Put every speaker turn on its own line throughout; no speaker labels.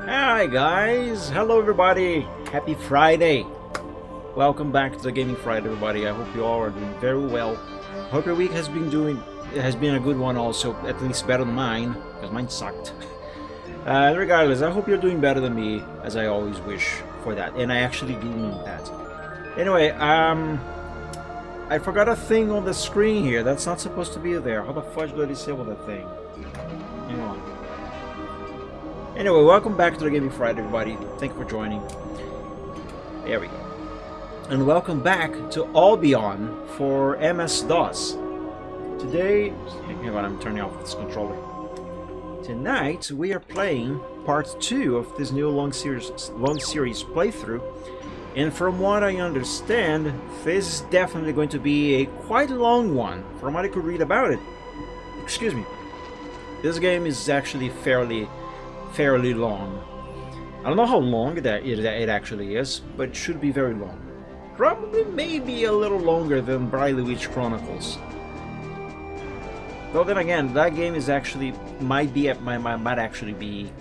Hi guys, hello everybody, happy Friday. Welcome back to the Gaming Friday, everybody. I hope you all are doing very well. Hope your week has been a good one also, at least better than mine, because mine sucked. Regardless, I hope you're doing better than me, as I always wish for that, and I actually do mean that. Anyway, I forgot a thing on the screen here that's not supposed to be there. How the fudge do I disable that thing? Hang on. Anyway, welcome back to the Gaming Friday, everybody. Thank you for joining. There we go. And welcome back to Albion for MS-DOS. Today, hang on, I'm turning off this controller. Tonight, we are playing part 2 of this new long series playthrough. And from what I understand, this is definitely going to be a quite long one, from what I could read about it. Excuse me. This game is actually fairly long. I don't know how long it actually is, but it should be very long. Probably maybe a little longer than Briley Witch Chronicles. Though then again, that game is actually might actually be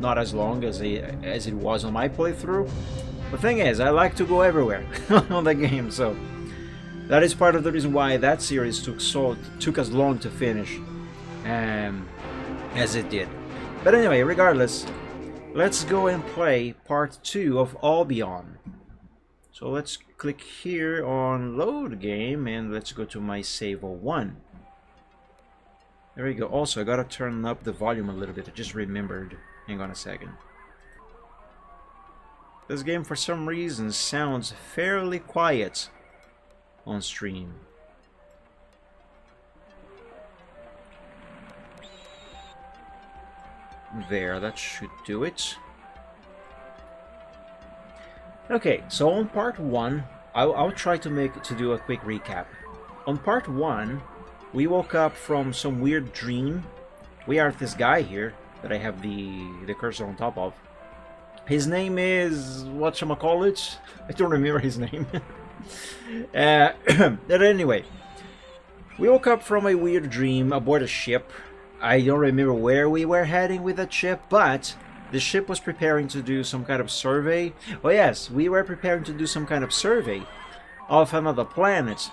not as long as it was on my playthrough. The thing is, I like to go everywhere on the game, so that is part of the reason why that series took as long to finish as it did. But anyway, regardless, let's go and play part 2 of Albion. So let's click here on load game and let's go to my save 01. There we go. Also, I gotta turn up the volume a little bit. I just remembered. Hang on a second. This game for some reason sounds fairly quiet on stream. There, that should do it. Okay, so on part 1, I'll try to do a quick recap. On part 1, we woke up from some weird dream. We are this guy here that I have the cursor on top of. His name is whatchamacallit? I don't remember his name. But anyway, we woke up from a weird dream aboard a ship. I don't remember where we were heading with that ship, but the ship was preparing to do some kind of survey. Oh yes, we were preparing to do some kind of survey of another planet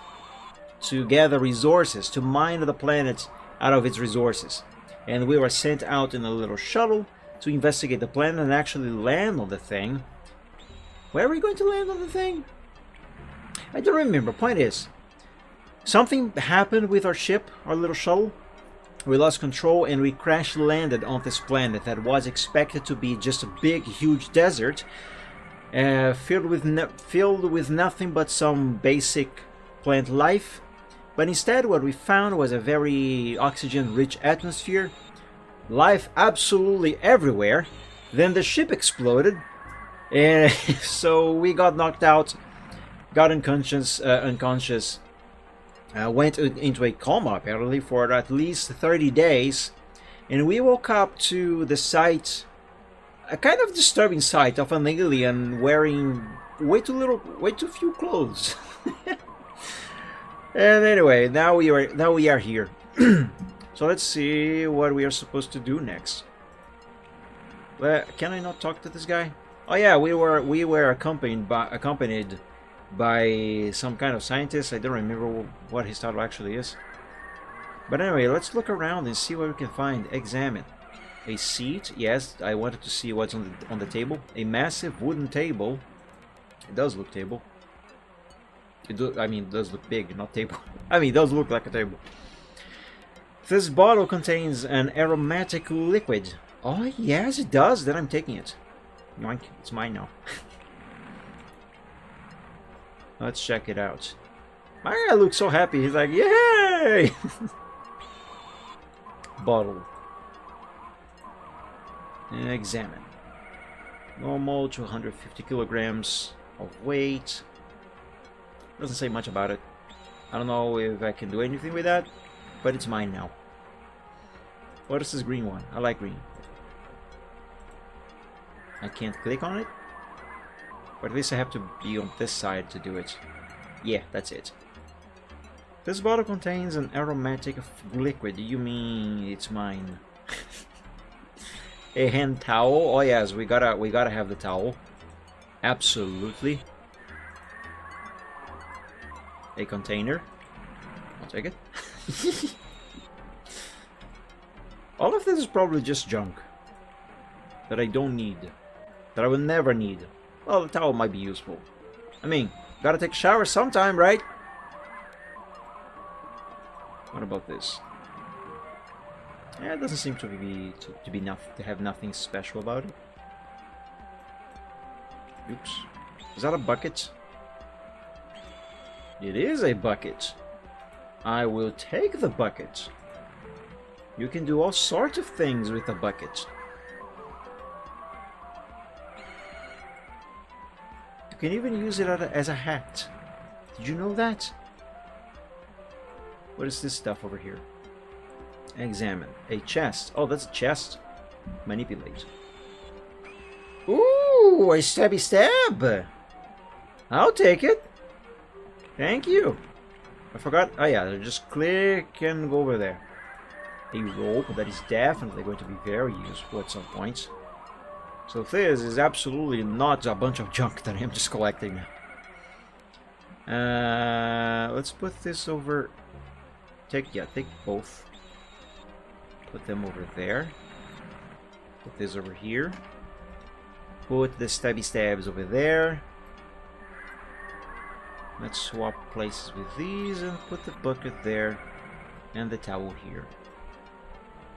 to gather resources, to mine the planet out of its resources. And we were sent out in a little shuttle to investigate the planet and actually land on the thing. Where are we going to land on the thing? I don't remember. Point is, something happened with our ship, our little shuttle. We lost control and we crash landed on this planet that was expected to be just a big, huge desert, filled with nothing but some basic plant life. But instead, what we found was a very oxygen-rich atmosphere, life absolutely everywhere. Then the ship exploded, and so we got knocked out, got unconscious. Went into a coma apparently for at least 30 days, and we woke up to the sight, a kind of disturbing sight of an alien wearing way too few clothes. And anyway, now we are here. So let's see what we are supposed to do next. Can I not talk to this guy? Oh yeah, we were accompanied by some kind of scientist. I don't remember what his title actually is. But anyway, let's look around and see what we can find. Examine. A seat. Yes, I wanted to see what's on the table. A massive wooden table. It does look table. It does look big, not table. It does look like a table. This bottle contains an aromatic liquid. Oh, yes, it does. Then I'm taking it. Yoink, it's mine now. Let's check it out. My guy looks so happy. He's like, yay! Bottle. And examine. Normal, 250 kilograms of weight. Doesn't say much about it. I don't know if I can do anything with that, but it's mine now. What is this green one? I like green. I can't click on it? But at least I have to be on this side to do it. Yeah, that's it. This bottle contains an aromatic liquid. You mean it's mine? A hand towel. Oh yes, we gotta have the towel. Absolutely. A container. I'll take it. All of this is probably just junk that I don't need, that I will never need. Well, the towel might be useful. I mean, gotta take a shower sometime, right? What about this? Yeah, it doesn't seem to have nothing special about it. Oops. Is that a bucket? It is a bucket. I will take the bucket. You can do all sorts of things with a bucket. You can even use it as a hat. Did you know that? What is this stuff over here? Examine. A chest. Oh, that's a chest. Manipulate. Ooh, a stabby stab. I'll take it. Thank you. I forgot. Oh yeah, just click and go over there. A rope that is definitely going to be very useful at some point. So this is absolutely not a bunch of junk that I'm just collecting. Let's put this over. Take both. Put them over there. Put this over here. Put the stabby stabs over there. Let's swap places with these and put the bucket there and the towel here.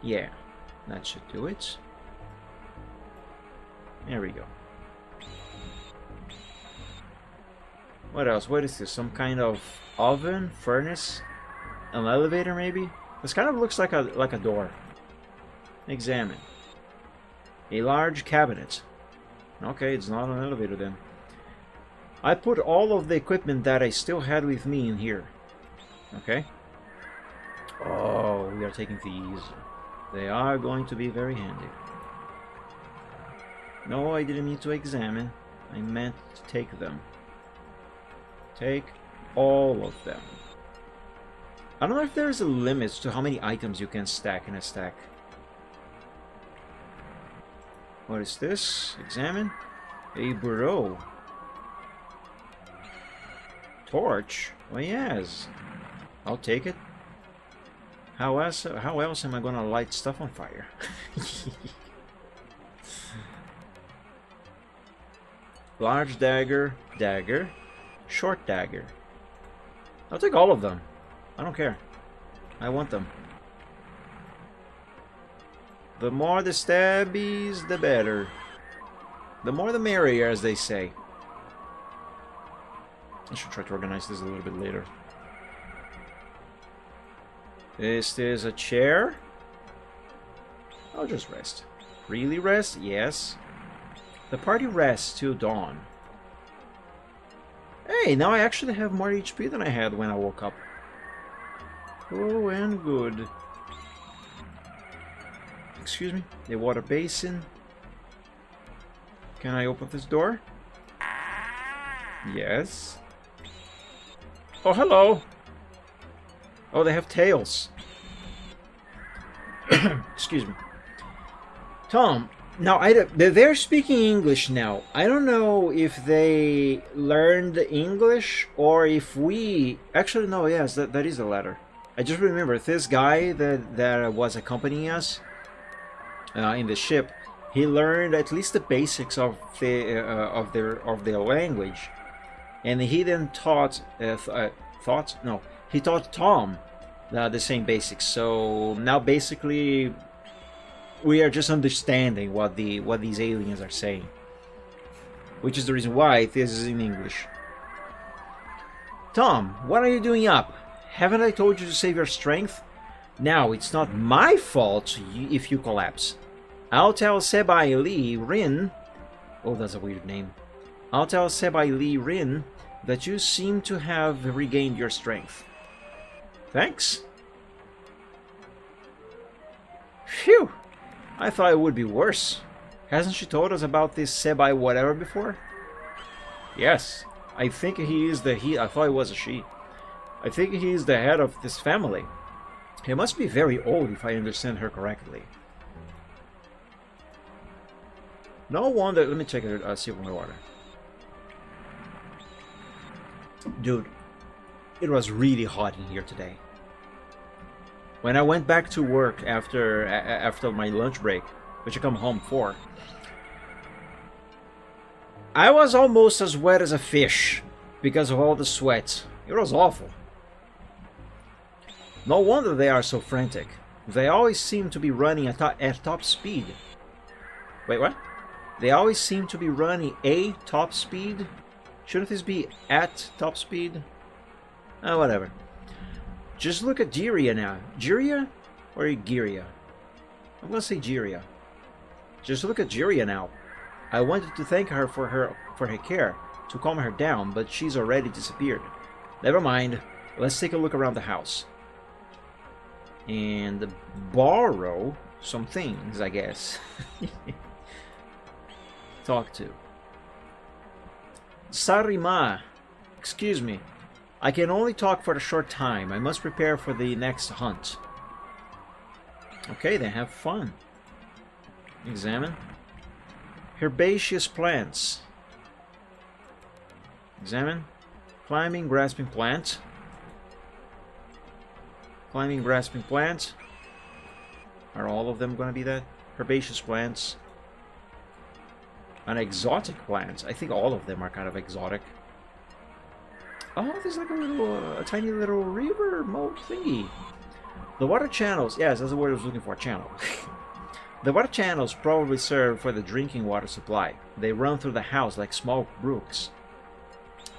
Yeah, that should do it. There we go. What else? What is this? Some kind of oven? Furnace? An elevator maybe? This kind of looks like a door. Examine. A large cabinet. Okay, it's not an elevator then. I put all of the equipment that I still had with me in here. Okay. Oh, we are taking these. They are going to be very handy. No, I didn't mean to examine. I meant to take them. Take all of them. I don't know if there's a limit to how many items you can stack in a stack. What is this? Examine. A bureau. Torch? Oh yes. I'll take it. How else am I gonna light stuff on fire? Large dagger, short dagger. I'll take all of them. I don't care. I want them. The more the stabbies, the better. The more the merrier, as they say. I should try to organize this a little bit later. This is a chair. I'll just rest. Really rest? Yes. The party rests till dawn. Hey, now I actually have more HP than I had when I woke up. Oh, and good. Excuse me. A water basin. Can I open this door? Yes. Oh, hello. Oh, they have tails. Excuse me. Tom, now they're speaking English now. I don't know if they learned English or if we... Actually, no, yes, that is the latter. I just remember this guy that was accompanying us in the ship. He learned at least the basics of their language, and he then taught he taught Tom the same basics. So now basically we are just understanding what these aliens are saying, which is the reason why this is in English. Tom, what are you doing up? Haven't I told you to save your strength? Now it's not my fault if you collapse. I'll tell Sebai Lee Rin. Oh, that's a weird name. I'll tell Sebai Lee Rin that you seem to have regained your strength. Thanks. Phew! I thought it would be worse. Hasn't she told us about this Sebai whatever before? Yes. I think he is I thought it was a she. I think he is the head of this family. He must be very old if I understand her correctly. No wonder. Let me check a sip of my water. Dude, it was really hot in here today. When I went back to work after my lunch break, which I come home for, I was almost as wet as a fish because of all the sweat. It was awful. No wonder they are so frantic. They always seem to be running at top speed. Wait, what? They always seem to be running a top speed? Shouldn't this be at top speed? Oh, whatever. Just look at Jiria now. Jiria? Or Giria? I'm gonna say Jiria. Just look at Jiria now. I wanted to thank her for her care, to calm her down, but she's already disappeared. Never mind. Let's take a look around the house. And borrow some things, I guess. Talk to. Sarima. Excuse me. I can only talk for a short time. I must prepare for the next hunt. Okay, then have fun. Examine. Herbaceous plants. Examine. Climbing, grasping plant. Climbing, grasping plant. Are all of them going to be that? Herbaceous plants. An exotic plant. I think all of them are kind of exotic. Oh, there's like a tiny little river moat thingy. The water channels. Yes, that's the word I was looking for. Channel. The water channels probably serve for the drinking water supply. They run through the house like small brooks.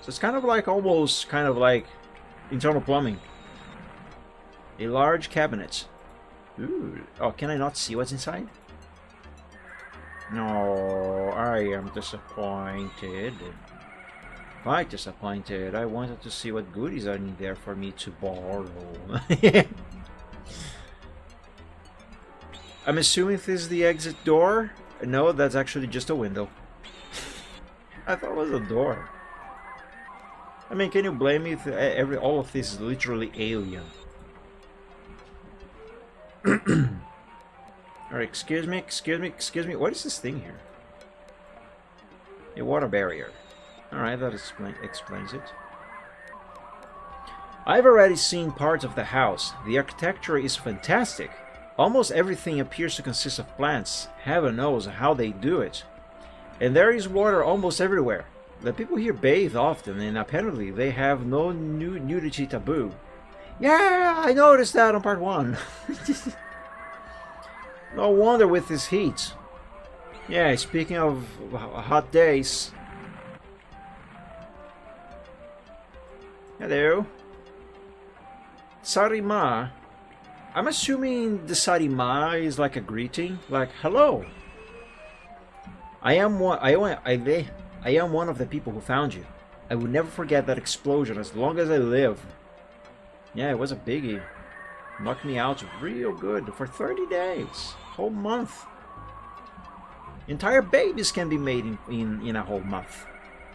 So it's kind of like almost kind of like internal plumbing. A large cabinet. Ooh. Oh, can I not see what's inside? No, I am disappointed. Quite disappointed. I wanted to see what goodies are in there for me to borrow. I'm assuming this is the exit door. No, that's actually just a window. I thought it was a door. I mean, can you blame me if all of this is literally alien? Alright, excuse me. What is this thing here? A water barrier. Alright, that explains it. I've already seen parts of the house. The architecture is fantastic. Almost everything appears to consist of plants. Heaven knows how they do it. And there is water almost everywhere. The people here bathe often, and apparently they have no nudity taboo. Yeah, I noticed that on part 1. No wonder with this heat. Yeah, speaking of hot days. Hello. Sarima. I'm assuming the Sarima is like a greeting, like hello. I am one of the people who found you. I will never forget that explosion as long as I live. Yeah, it was a biggie. Knocked me out real good for 30 days. Whole month. Entire babies can be made in a whole month.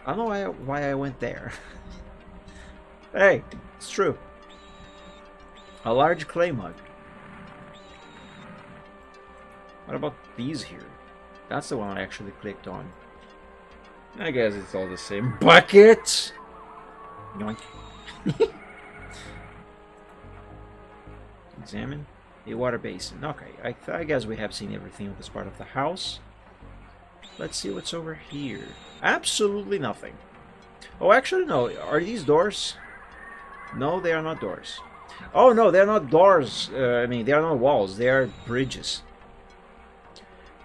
I don't know why I went there. Hey, it's true. A large clay mug. What about these here? That's the one I actually clicked on. I guess it's all the same. Bucket! Yoink. Examine. A water basin. Okay, I guess we have seen everything of this part of the house. Let's see what's over here. Absolutely nothing. Oh, actually, no. Are these doors? No, they are not doors. Oh, no, they're not doors. I mean, they are not walls. They are bridges.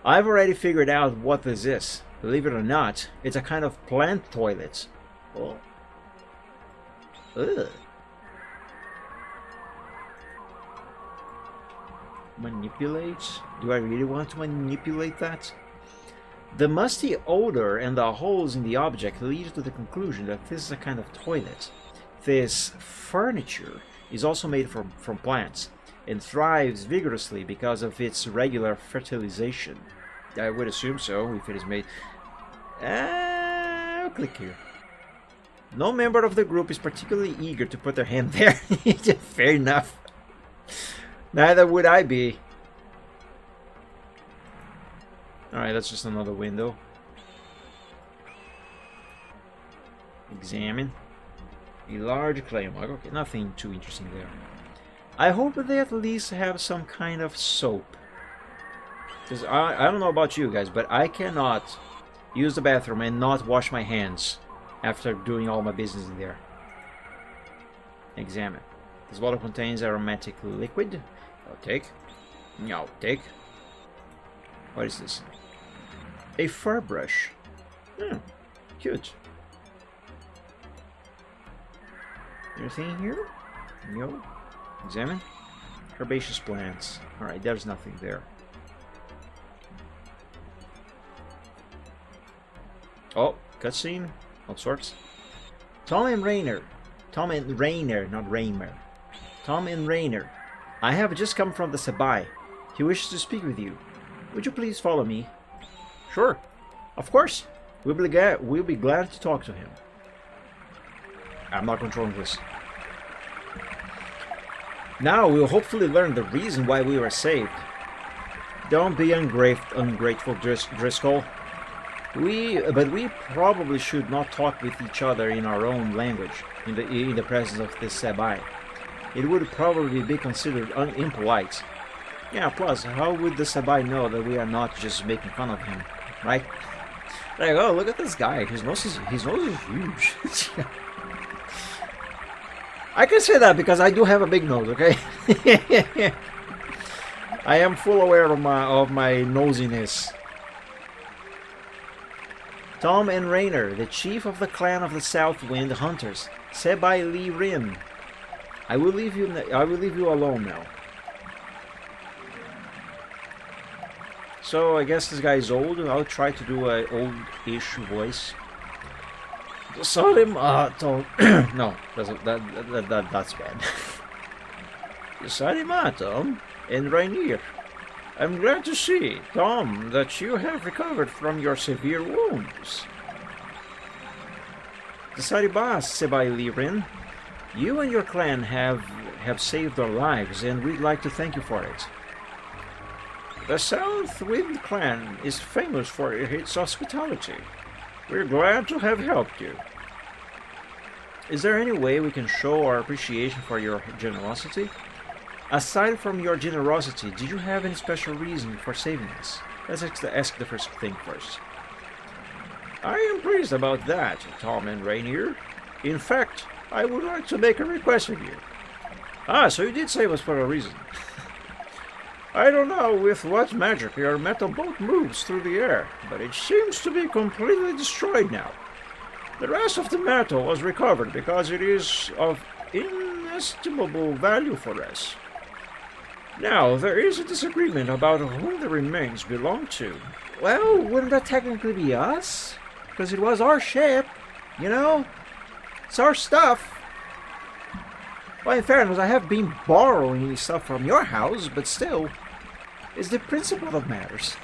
I've already figured out what this is. Believe it or not, it's a kind of plant toilet. Oh. Ugh. Manipulate? Do I really want to manipulate that? The musty odor and the holes in the object lead to the conclusion that this is a kind of toilet. This furniture is also made from plants and thrives vigorously because of its regular fertilization. I would assume so if it is made. I'll click here. No member of the group is particularly eager to put their hand there. Fair enough. Neither would I be. Alright, that's just another window. Examine. A large clay mug. Okay, nothing too interesting there. I hope that they at least have some kind of soap. Because I don't know about you guys, but I cannot use the bathroom and not wash my hands after doing all my business in there. Examine. This bottle contains aromatic liquid. I'll take. I'll take. What is this? A fur brush. Cute. Anything here? No. Examine. Herbaceous plants. Alright, there's nothing there. Oh, cutscene. All sorts. Tom and Rainer. Tom and Rainer, not Raymer. Tom and Rainer. I have just come from the Sabai. He wishes to speak with you. Would you please follow me? Sure. Of course. We'll be glad to talk to him. I'm not controlling this. Now we'll hopefully learn the reason why we were saved. Don't be ungrateful, Driscoll. But we probably should not talk with each other in our own language in the presence of this Sabai. It would probably be considered impolite. Yeah, plus, how would the Sabai know that we are not just making fun of him, right? Like, oh, look at this guy. His nose is huge. I can say that because I do have a big nose, okay? I am full aware of my nosiness. Tom and Rainer, the chief of the clan of the South Wind Hunters, Sabai Lee Rin. I will leave you alone now. So I guess this guy is old. I'll try to do an old-ish voice. Salimato. No, that's bad. Salimato and Rainier. I'm glad to see, Tom, that you have recovered from your severe wounds. The Saribas, Sabai Lirin, you and your clan have saved our lives, and we'd like to thank you for it. The South Wind clan is famous for its hospitality. We're glad to have helped you. Is there any way we can show our appreciation for your generosity? Aside from your generosity, did you have any special reason for saving us? Let's ask the first thing first. I am pleased about that, Tom and Rainier. In fact, I would like to make a request of you. Ah, so you did save us for a reason. I don't know with what magic your metal boat moves through the air, but it seems to be completely destroyed now. The rest of the metal was recovered because it is of inestimable value for us. Now, there is a disagreement about whom the remains belong to. Well, wouldn't that technically be us? Because it was our ship, you know? It's our stuff. Well, in fairness, I have been borrowing stuff from your house, but still, it's the principle that matters.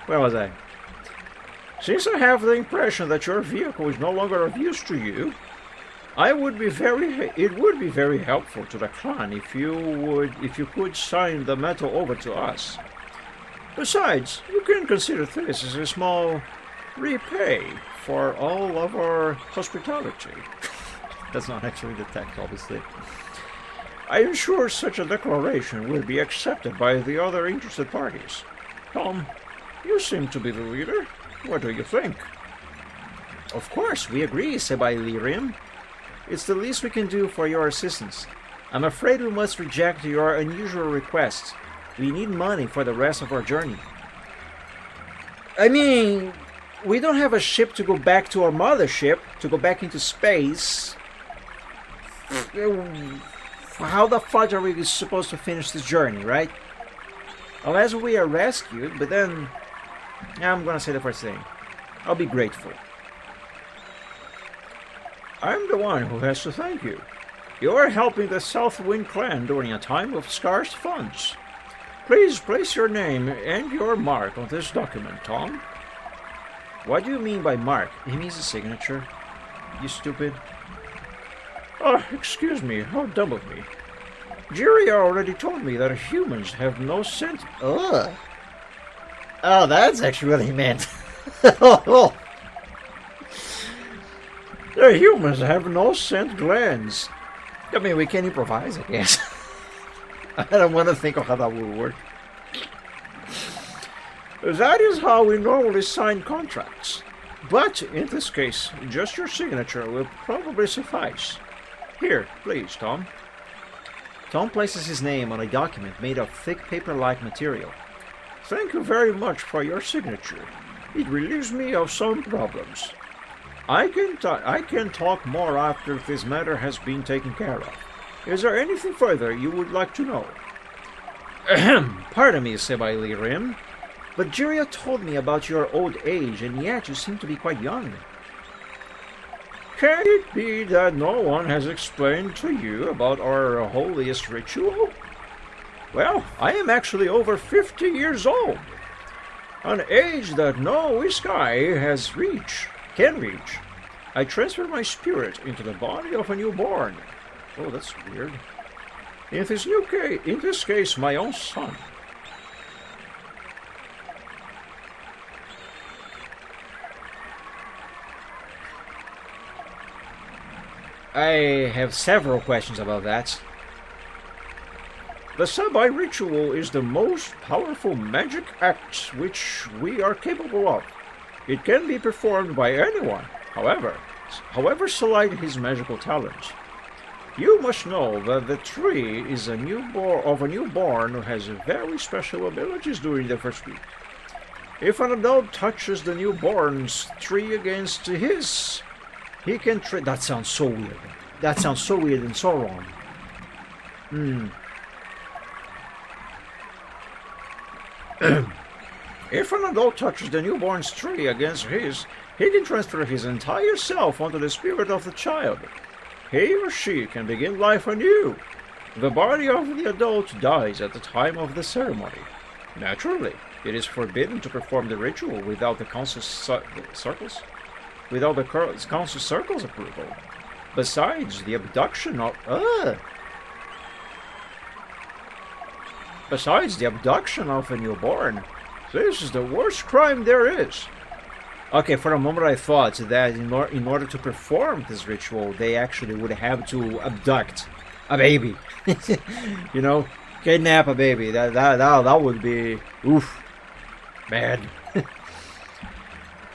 Where was I? Since I have the impression that your vehicle is no longer of use to you, it would be very helpful to the clan if you could sign the metal over to us. Besides, you can consider this as a small repay for all of our hospitality. That's not actually the text, obviously. I am sure such a declaration will be accepted by the other interested parties. Tom, you seem to be the leader. What do you think? Of course, we agree, Sabai Lirim. It's the least we can do for your assistance. I'm afraid we must reject your unusual request. We need money for the rest of our journey. I mean, we don't have a ship to go back to our mothership, to go back into space. How the fudge are we supposed to finish this journey, right? Unless we are rescued, but then... I'm gonna say the first thing. I'll be grateful. I'm the one who has to thank you. You are helping the Southwind clan during a time of scarce funds. Please place your name and your mark on this document, Tom. What do you mean by mark? He means a signature. You stupid. Oh, excuse me, how dumb of me. Jiria already told me that humans have no sense.
Ugh. Oh, that's actually what he meant. Oh,
The humans have no scent glands.
I mean, we can improvise, I guess. I don't want to think of how that would work.
That is how we normally sign contracts. But in this case, just your signature will probably suffice. Here, please, Tom.
Tom places his name on a document made of thick paper-like material.
Thank you very much for your signature. It relieves me of some problems. I can talk more after this matter has been taken care of. Is there anything further you would like to know?
Ahem. Pardon me, Sebaili Rim, but Jiria told me about your old age, and yet you seem to be quite young.
Can it be that no one has explained to you about our holiest ritual? Well, I am actually over 50 years old. An age that no Iskai can reach. I transfer my spirit into the body of a newborn. Oh, that's weird. In this case, my own son.
I have several questions about that.
The Sabai ritual is the most powerful magic act which we are capable of. It can be performed by anyone, however slight his magical talent. You must know that the tree is a newborn who has very special abilities during the first week. If an adult touches the newborn's tree against his, he can that sounds so weird. That sounds so weird and so wrong. If an adult touches the newborn's tree against his, he can transfer his entire self onto the spirit of the child. He or she can begin life anew. The body of the adult dies at the time of the ceremony. Naturally, it is forbidden to perform the ritual without the council circle's approval. Besides the abduction of a newborn, this is the worst crime there is.
Okay, for a moment I thought that in order to perform this ritual, they actually would have to abduct a baby. You know, kidnap a baby. That would be oof, bad.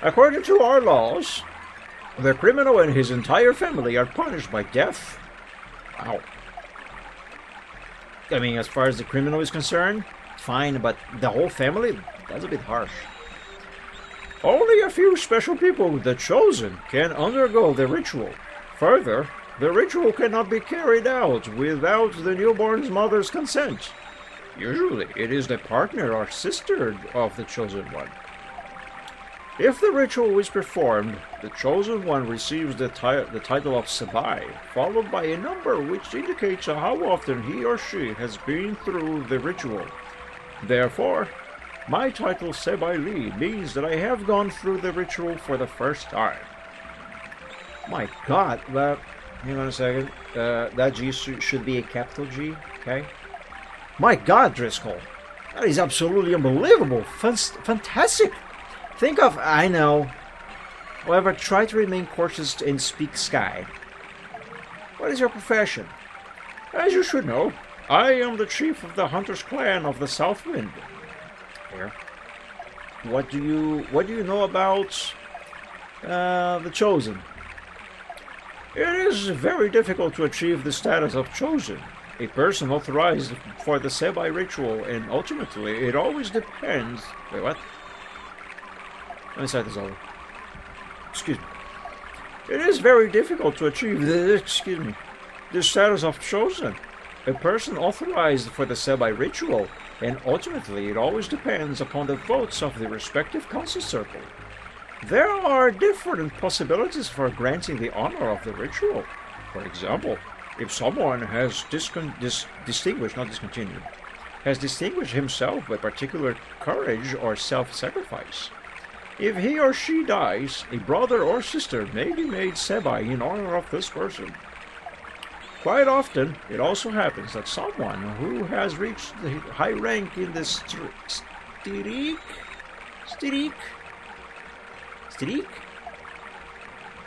According to our laws, the criminal and his entire family are punished by death.
Wow. I mean, as far as the criminal is concerned, fine, but the whole family? That's a bit harsh.
Only a few special people, the Chosen, can undergo the ritual. Further, the ritual cannot be carried out without the newborn's mother's consent. Usually, it is the partner or sister of the Chosen One. If the ritual is performed, the Chosen One receives the title of Sabai, followed by a number which indicates how often he or she has been through the ritual. Therefore, my title Sabai Li means that I have gone through the ritual for the first time.
My god, but hang on a second. That G should be a capital G, okay?
My god, Driscoll, that is absolutely unbelievable, fantastic.
Think of, I know. However, try to remain cautious and speak Sky.
What is your profession? As you should know, I am the chief of the Hunters clan of the South Wind.
Here.
What do you know about the Chosen? It is very difficult to achieve the status of Chosen, a person authorized for the Sabai ritual, and ultimately it always depends. Wait, what?
Let me start this over.
Excuse me. It is very difficult to achieve the status of Chosen, a person authorized for the Sabai ritual, and ultimately it always depends upon the votes of the respective council circle. There are different possibilities for granting the honor of the ritual. For example, if someone has distinguished himself by particular courage or self-sacrifice. If he or she dies, a brother or sister may be made Sabai in honor of this person. Quite often, it also happens that someone who has reached the high rank in the streak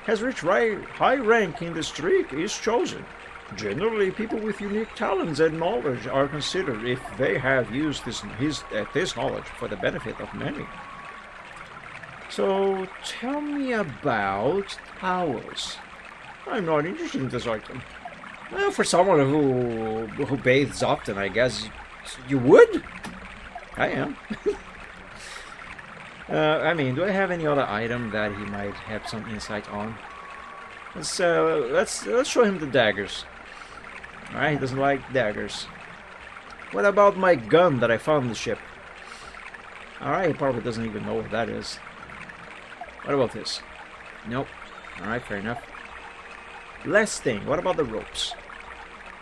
has reached high rank in the streak is chosen. Generally, people with unique talents and knowledge are considered if they have used this knowledge for the benefit of many. So, tell me about towels. I'm not interested in this item. Well, for someone who bathes often, I guess you would. I am. I mean, do I have any other item that he might have some insight on? Let's show him the daggers. Alright, he doesn't like daggers. What about my gun that I found on the ship? Alright, he probably doesn't even know what that is. What about this? Nope. Alright, fair enough. Last thing, what about the ropes?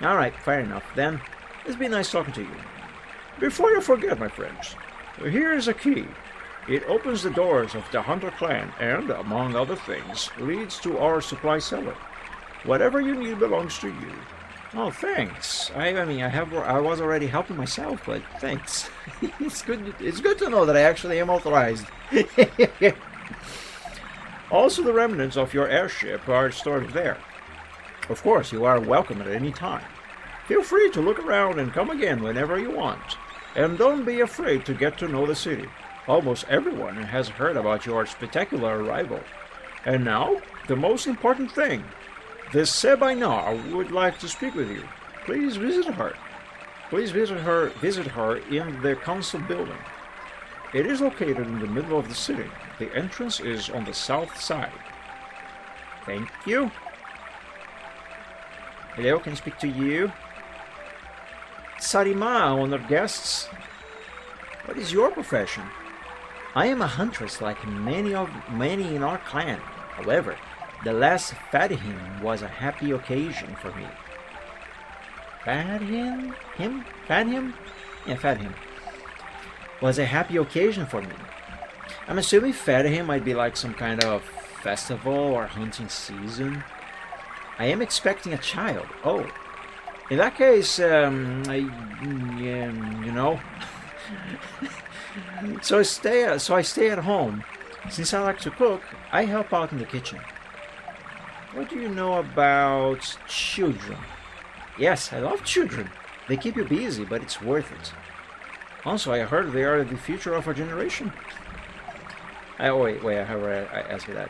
Alright, fair enough. Then, it's been nice talking to you. Before you forget, my friends, here is a key. It opens the doors of the Hunter clan and, among other things, leads to our supply cellar. Whatever you need belongs to you. Oh, thanks. I mean, I was already helping myself, but thanks. It's good to know that I actually am authorized. Also, the remnants of your airship are stored there. Of course, you are welcome at any time. Feel free to look around and come again whenever you want. And don't be afraid to get to know the city. Almost everyone has heard about your spectacular arrival. And now, the most important thing. This Sebainar would like to speak with you. Please visit her. Please visit her in the council building. It is located in the middle of the city. The entrance is on the south side. Thank you. Hello, can I speak to you? Sarima, honored guests. What is your profession? I am a huntress like many in our clan. However, the last Fadhim was a happy occasion for me. Fadhim? Fadhim? Yeah, Fadhim. Was a happy occasion for me. I'm assuming Fadhim might be like some kind of festival or hunting season. I am expecting a child. Oh. In that case, you know. So I stay at home. Since I like to cook, I help out in the kitchen. What do you know about children? Yes, I love children. They keep you busy, but it's worth it. Also, I heard they are the future of our generation. Wait, I asked you that.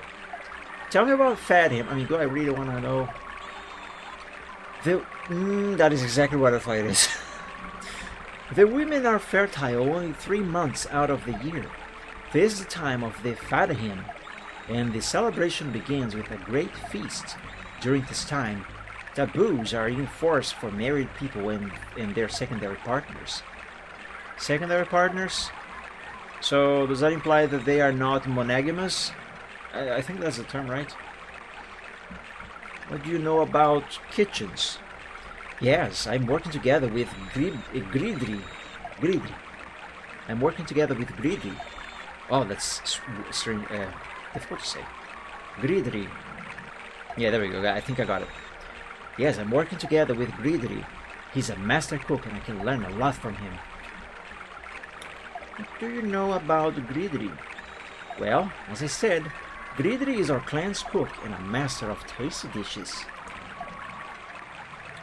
Tell me about Fadhim. I mean, do I really want to know? That is exactly what I thought it is. The women are fertile only 3 months out of the year. This is the time of the Fadhim, and the celebration begins with a great feast. During this time, taboos are enforced for married people and their secondary partners. Secondary partners? So does that imply that they are not monogamous? I think that's the term, right? What do you know about kitchens? Yes, I'm working together with Gridri. I'm working together with Gridri. Oh, that's strange, difficult to say. Gridri. Yeah, there we go. I think I got it. Yes, I'm working together with Gridri. He's a master cook and I can learn a lot from him. What do you know about Gridri? Well, as I said, Gridri is our clan's cook and a master of tasty dishes.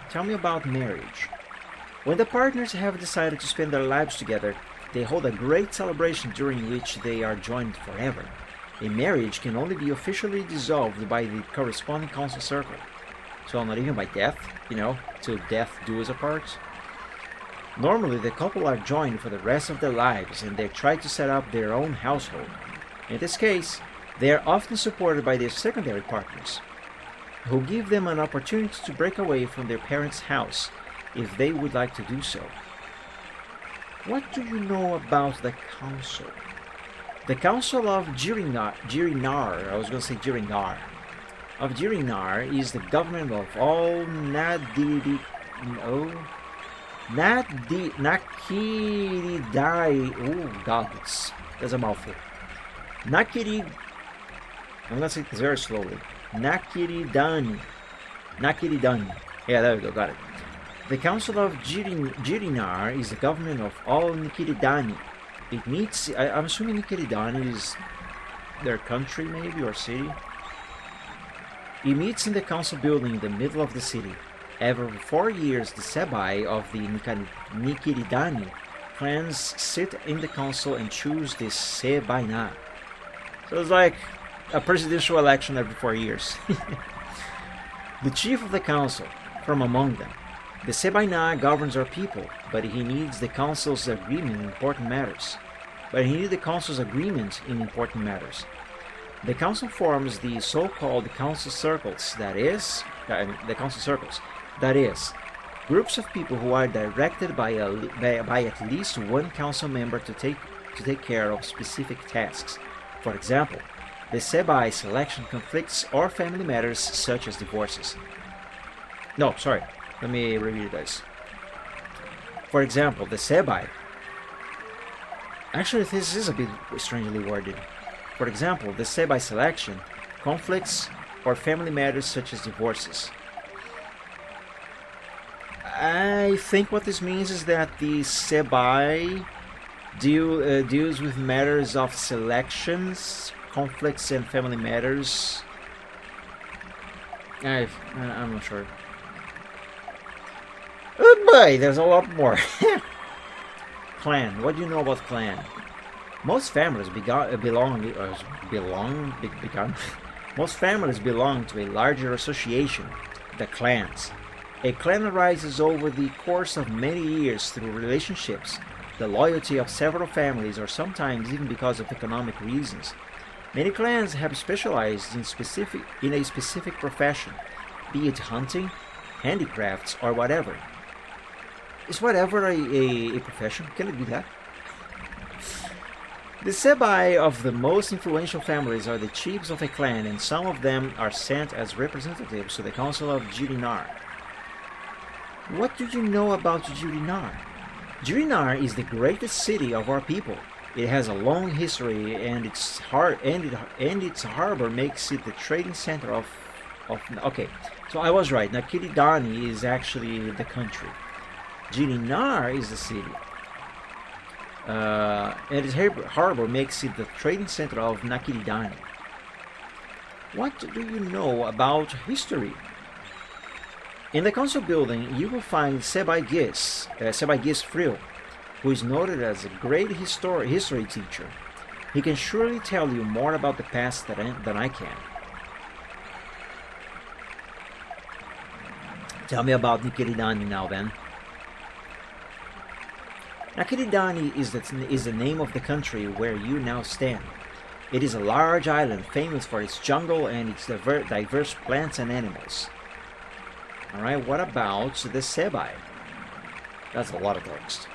Tell me about marriage. When the partners have decided to spend their lives together, they hold a great celebration during which they are joined forever. A marriage can only be officially dissolved by the corresponding council circle. So not even by death, you know, till death do us apart. Normally the couple are joined for the rest of their lives and they try to set up their own household. In this case, they are often supported by their secondary partners, who give them an opportunity to break away from their parents' house if they would like to do so. What do you know about the council? The Council of Jirinar, of Jirinar is the government of all Nakiridai. Oh god, that's a mouthful. I'm gonna say this very slowly. Nakiridani.
Yeah, there we go, got it. The Council of Jirinar is the government of all Nikiridani. It meets, I'm assuming Nikiridani is their country maybe, or city. It meets in the council building in the middle of the city. Every 4 years, the Sebai of the Nikiridani clans sit in the council and choose the Sebaina. So it's like a presidential election every 4 years. The chief of the council, from among them. The Sebaina governs our people, but he needs the council's agreement in important matters. The council forms the so-called council circles, that is, groups of people who are directed by at least one council member to take care of specific tasks. For example, the Sebai selection conflicts or family matters such as divorces. No, sorry, let me review this. For example, the Sebai. Actually, this is a bit strangely worded. For example, the Sebai selection, conflicts, or family matters such as divorces. I think what this means is that the Sebai deals with matters of selections, conflicts, and family matters. I'm not sure. Oh boy, there's a lot more. Clan. What do you know about clan? Most families Most families belong to a larger association, the clans. A clan arises over the course of many years through relationships, the loyalty of several families, or sometimes even because of economic reasons. Many clans have specialized in a specific profession, be it hunting, handicrafts, or whatever. Is whatever a profession? Can it be that? The Sebai of the most influential families are the chiefs of a clan, and some of them are sent as representatives to the Council of Jirinar. What do you know about Jirinar? Jirinar is the greatest city of our people. It has a long history, and its harbor makes it the trading center of. Okay, so I was right. Nakiridani is actually the country. Jirinar is the city. And its harbor makes it the trading center of Nakiridani. What do you know about history? In the council building, you will find Sebai Gis Frill, who is noted as a great history teacher. He can surely tell you more about the past than I can. Tell me about Nikiridani now, then. Nakiridani is the name of the country where you now stand. It is a large island famous for its jungle and its diverse plants and animals. Alright, what about the Sebai? That's a lot of text.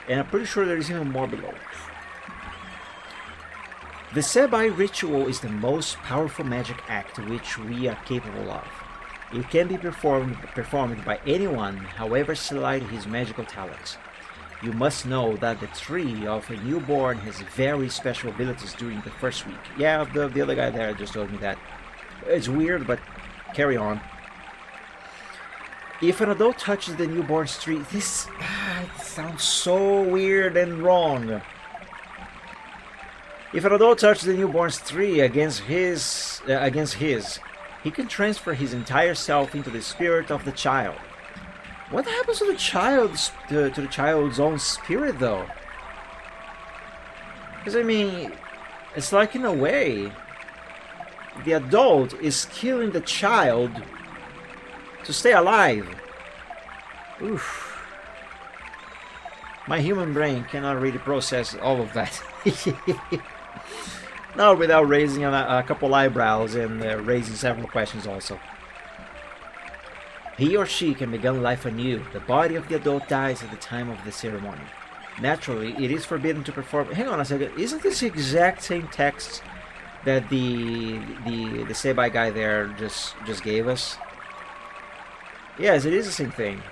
And I'm pretty sure there's even more below. The Sebai ritual is the most powerful magic act which we are capable of. It can be performed by anyone, however slight his magical talents. You must know that the tree of a newborn has very special abilities during the first week. Yeah, the other guy there just told me that. It's weird, but carry on. If an adult touches the newborn's tree, this sounds so weird and wrong. If an adult touches the newborn's tree against his, he can transfer his entire self into the spirit of the child. What happens to the child's own spirit, though? Because I mean, it's like in a way, the adult is killing the child to stay alive. Oof. My human brain cannot really process all of that. Not without raising a couple eyebrows and raising several questions also. He or she can begin life anew. The body of the adult dies at the time of the ceremony. Naturally, it is forbidden to perform. Hang on a second. Isn't this the exact same text that the Sebai guy there just gave us? Yes, it is the same thing.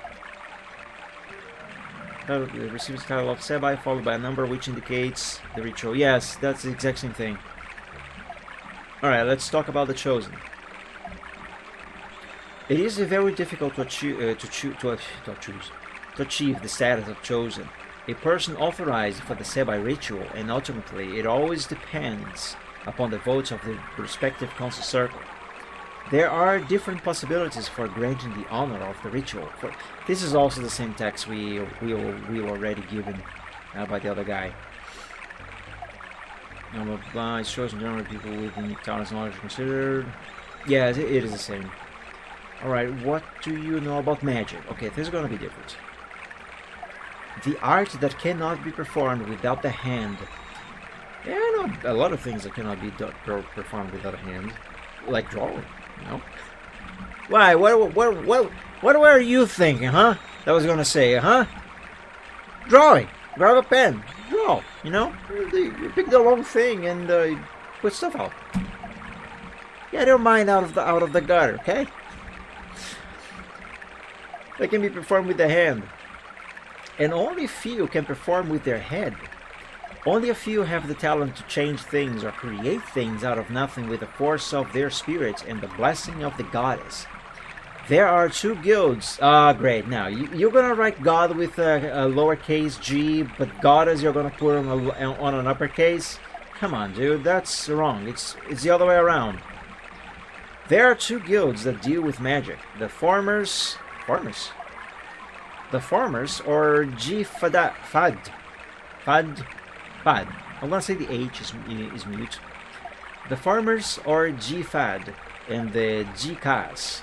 It receives the title of Sebai followed by a number which indicates the ritual. Yes, that's the exact same thing. Alright, let's talk about the Chosen. It is very difficult to achieve the status of chosen, a person authorized for the Sebai ritual, and ultimately it always depends upon the votes of the respective council circle. There are different possibilities for granting the honor of the ritual. This is also the same text we were already given by the other guy. It's chosen general people with talents and knowledge considered. Yeah, it is the same. Alright, what do you know about magic? Okay, this is gonna be different. The art that cannot be performed without the hand. Yeah, I know a lot of things that cannot be performed without a hand, like drawing. You know? Why? What were you thinking, huh? That was gonna say, huh? Drawing. Grab a pen. Draw. You know? You pick the wrong thing and put stuff out. Get your mind out of the gutter, okay? They can be performed with the hand. And only few can perform with their head. Only a few have the talent to change things or create things out of nothing with the force of their spirit and the blessing of the goddess. There are 2 guilds. Great. Now, you're gonna write God with a lowercase g, but goddess you're gonna put on an uppercase? Come on, dude. That's wrong. It's the other way around. There are 2 guilds that deal with magic. The farmers, or Fad. I'm gonna say the H is mute. The farmers or G-Fad and the G-Kas.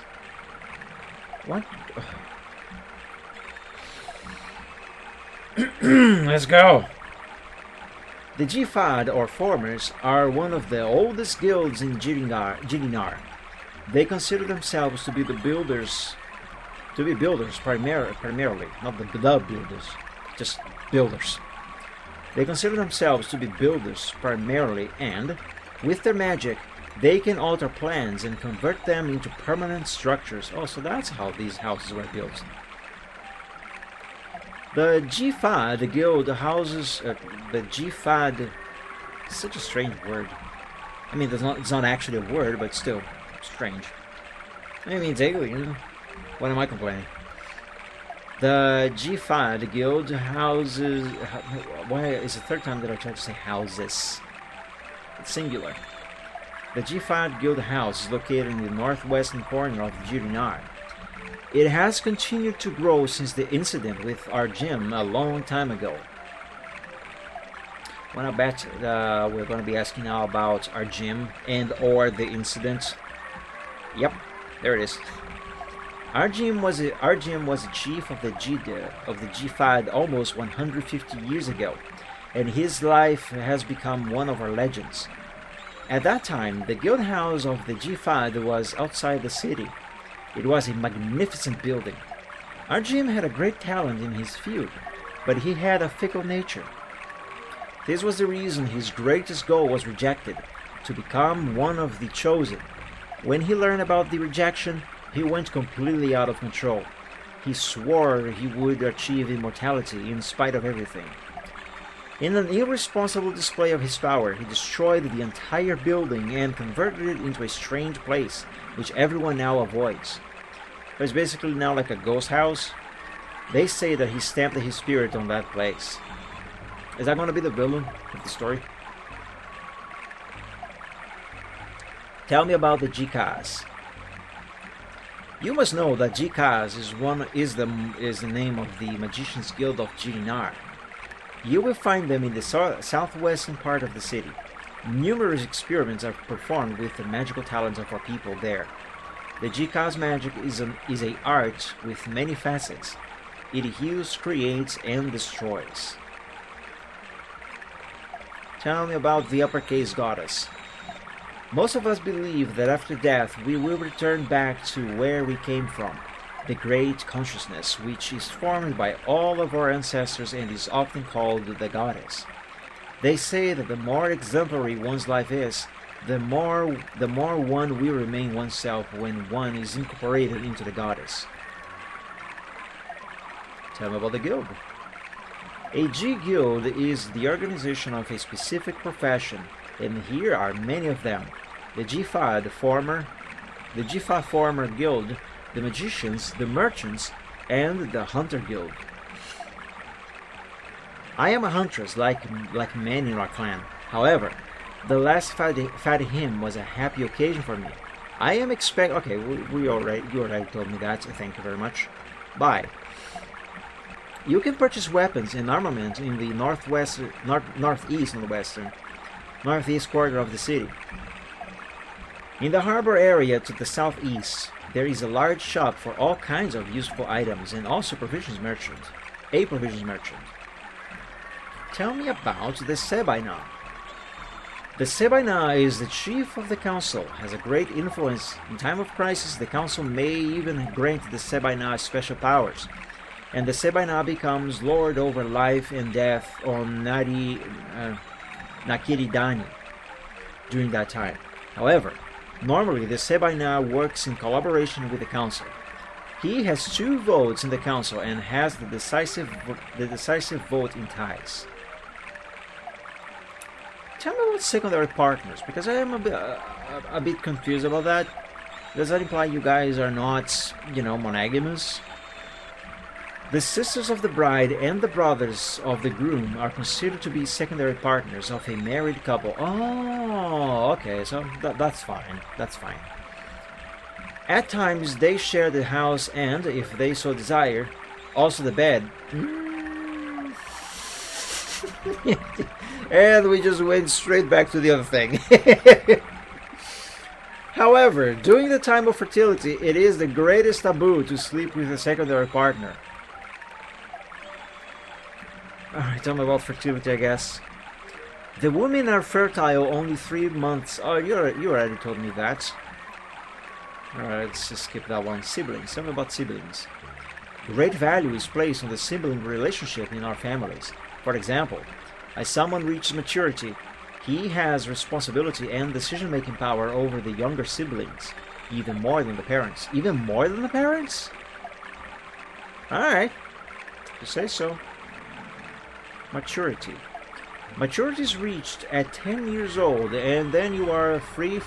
What? Let's go. The G-Fad or farmers are one of the oldest guilds in Jilinar. They consider themselves to be the builders. Primarily, not the builders, just builders. They consider themselves to be builders primarily, and with their magic, they can alter plans and convert them into permanent structures. Oh, so that's how these houses were built. The G-Fad, the guild houses, the G-Fad, such a strange word. I mean, it's not actually a word, but still, strange. I mean, it's alien. What am I complaining? The G-Fad guild houses... Why is the third time that I tried to say houses? It's singular. The G-Fad guild house is located in the northwestern corner of Jirinar. It has continued to grow since the incident with our gym a long time ago. Well, I bet we're going to be asking now about our gym and or the incident. Yep, there it is. Our gym was a chief of the G-Fad almost 150 years ago, and his life has become one of our legends. At that time, the guild house of the G-Fad was outside the city. It was a magnificent building. Our gym had a great talent in his field, but he had a fickle nature. This was the reason his greatest goal was rejected, to become one of the chosen. When he learned about the rejection, he went completely out of control. He swore he would achieve immortality in spite of everything. In an irresponsible display of his power, he destroyed the entire building and converted it into a strange place, which everyone now avoids. It's basically now like a ghost house. They say that he stamped his spirit on that place. Is that going to be the villain of the story? Tell me about the G-Kas. You must know that G-Kas is the name of the Magicians Guild of Jirinar. You will find them in the southwestern part of the city. Numerous experiments are performed with the magical talents of our people there. The G-Kas magic is a art with many facets. It heals, creates, and destroys. Tell me about the uppercase goddess. Most of us believe that after death we will return back to where we came from, the great consciousness which is formed by all of our ancestors and is often called the goddess. They say that the more exemplary one's life is, the more one will remain oneself when one is incorporated into the goddess. Tell me about the guild. A G-Guild is the organization of a specific profession, and here are many of them. The G-Fad former Guild the magicians, the merchants, and the hunter guild. I am a huntress like many in our clan. However, the last fatty hymn was a happy occasion for me. I am okay, you already told me that, thank you very much. Bye. You can purchase weapons and armament in the northeast quarter of the city. In the harbor area to the southeast, there is a large shop for all kinds of useful items and also a provisions merchant. Tell me about the Sebaina. The Sebaina is the chief of the council, has a great influence. In time of crisis, the council may even grant the Sebaina special powers, and the Sebaina becomes lord over life and death on Nakiridani during that time. However, normally the Sebaina works in collaboration with the council. He has 2 votes in the council and has the decisive vote in ties. Tell me about secondary partners, because I am a bit confused about that. Does that imply you guys are not, monogamous? The sisters of the bride and the brothers of the groom are considered to be secondary partners of a married couple. Oh, okay, so that's fine. That's fine. At times, they share the house and, if they so desire, also the bed. And we just went straight back to the other thing. However, during the time of fertility, it is the greatest taboo to sleep with a secondary partner. Alright, tell me about fertility, I guess. The women are fertile only 3 months. Oh, you already told me that. Alright, let's just skip that one. Siblings. Tell me about siblings. Great value is placed on the sibling relationship in our families. For example, as someone reaches maturity, he has responsibility and decision-making power over the younger siblings, even more than the parents. Even more than the parents? Alright, you say so. Maturity. Maturity is reached at 10 years old, and then you are free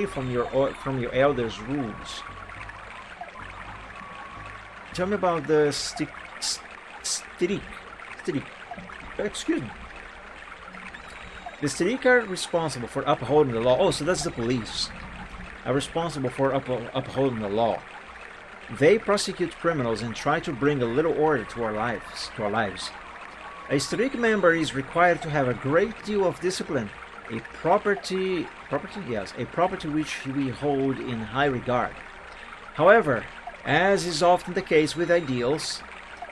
from your elders' rules. Tell me about the stick. Excuse me. The Stirik are responsible for upholding the law. Oh, so that's the police. Are responsible for upholding the law. They prosecute criminals and try to bring a little order to our lives. A Stirik member is required to have a great deal of discipline, a property which we hold in high regard. However, as is often the case with ideals,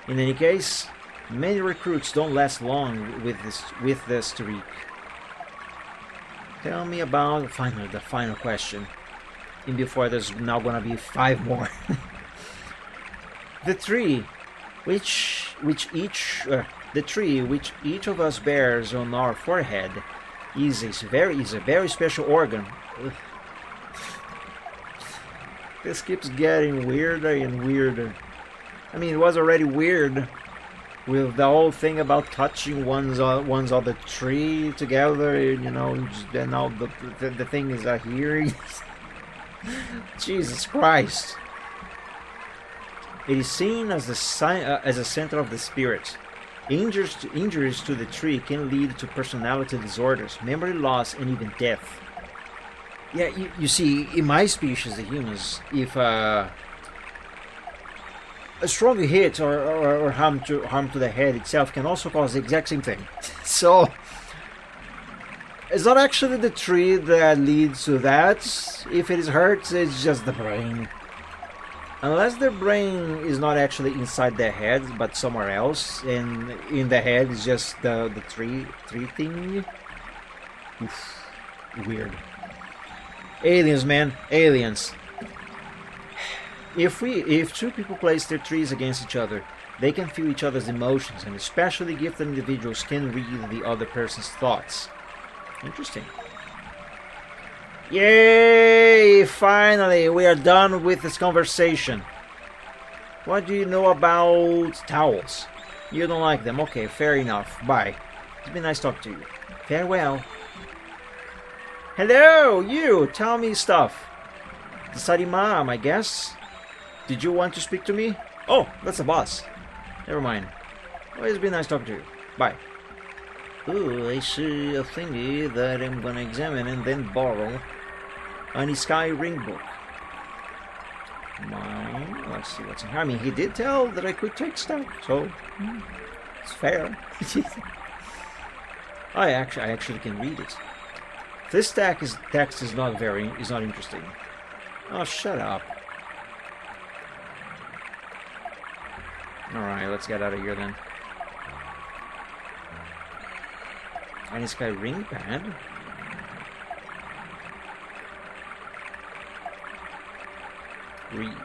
in any case, many recruits don't last long with the Stirik. Tell me about the final question. And before there's now gonna be 5 more. The tree which each of us bears on our forehead is a very special organ. This keeps getting weirder and weirder. I mean, it was already weird with the whole thing about touching one's other tree together, then now the thing is here. Jesus Christ! It is seen as as a center of the spirit. Injuries to the tree can lead to personality disorders, memory loss, and even death. Yeah, you see, in my species, the humans, if a strong hit or harm to the head itself can also cause the exact same thing. So it's not actually the tree that leads to that. If it is hurt, it's just the brain. Unless their brain is not actually inside their head, but somewhere else, and in the head is just the tree thing. Oof, weird. Aliens, man, aliens. If 2 people place their trees against each other, they can feel each other's emotions, and especially gifted individuals can read the other person's thoughts. Interesting. Yay! Finally, we are done with this conversation. What do you know about towels? You don't like them. Okay, fair enough. Bye. It's been nice talking to you. Farewell. Hello, you! Tell me stuff. The study mom, I guess. Did you want to speak to me? Oh, that's the boss. Never mind. Well, it's been nice talking to you. Bye. Ooh, I see a thingy that I'm gonna examine and then borrow. An Sky Ring book. Mine. Let's see what's in here. I mean, he did tell that I could take stuff, so it's fair. I actually can read it. This text is not interesting. Oh, shut up. All right, let's get out of here then. And Sky Ring pad. Read.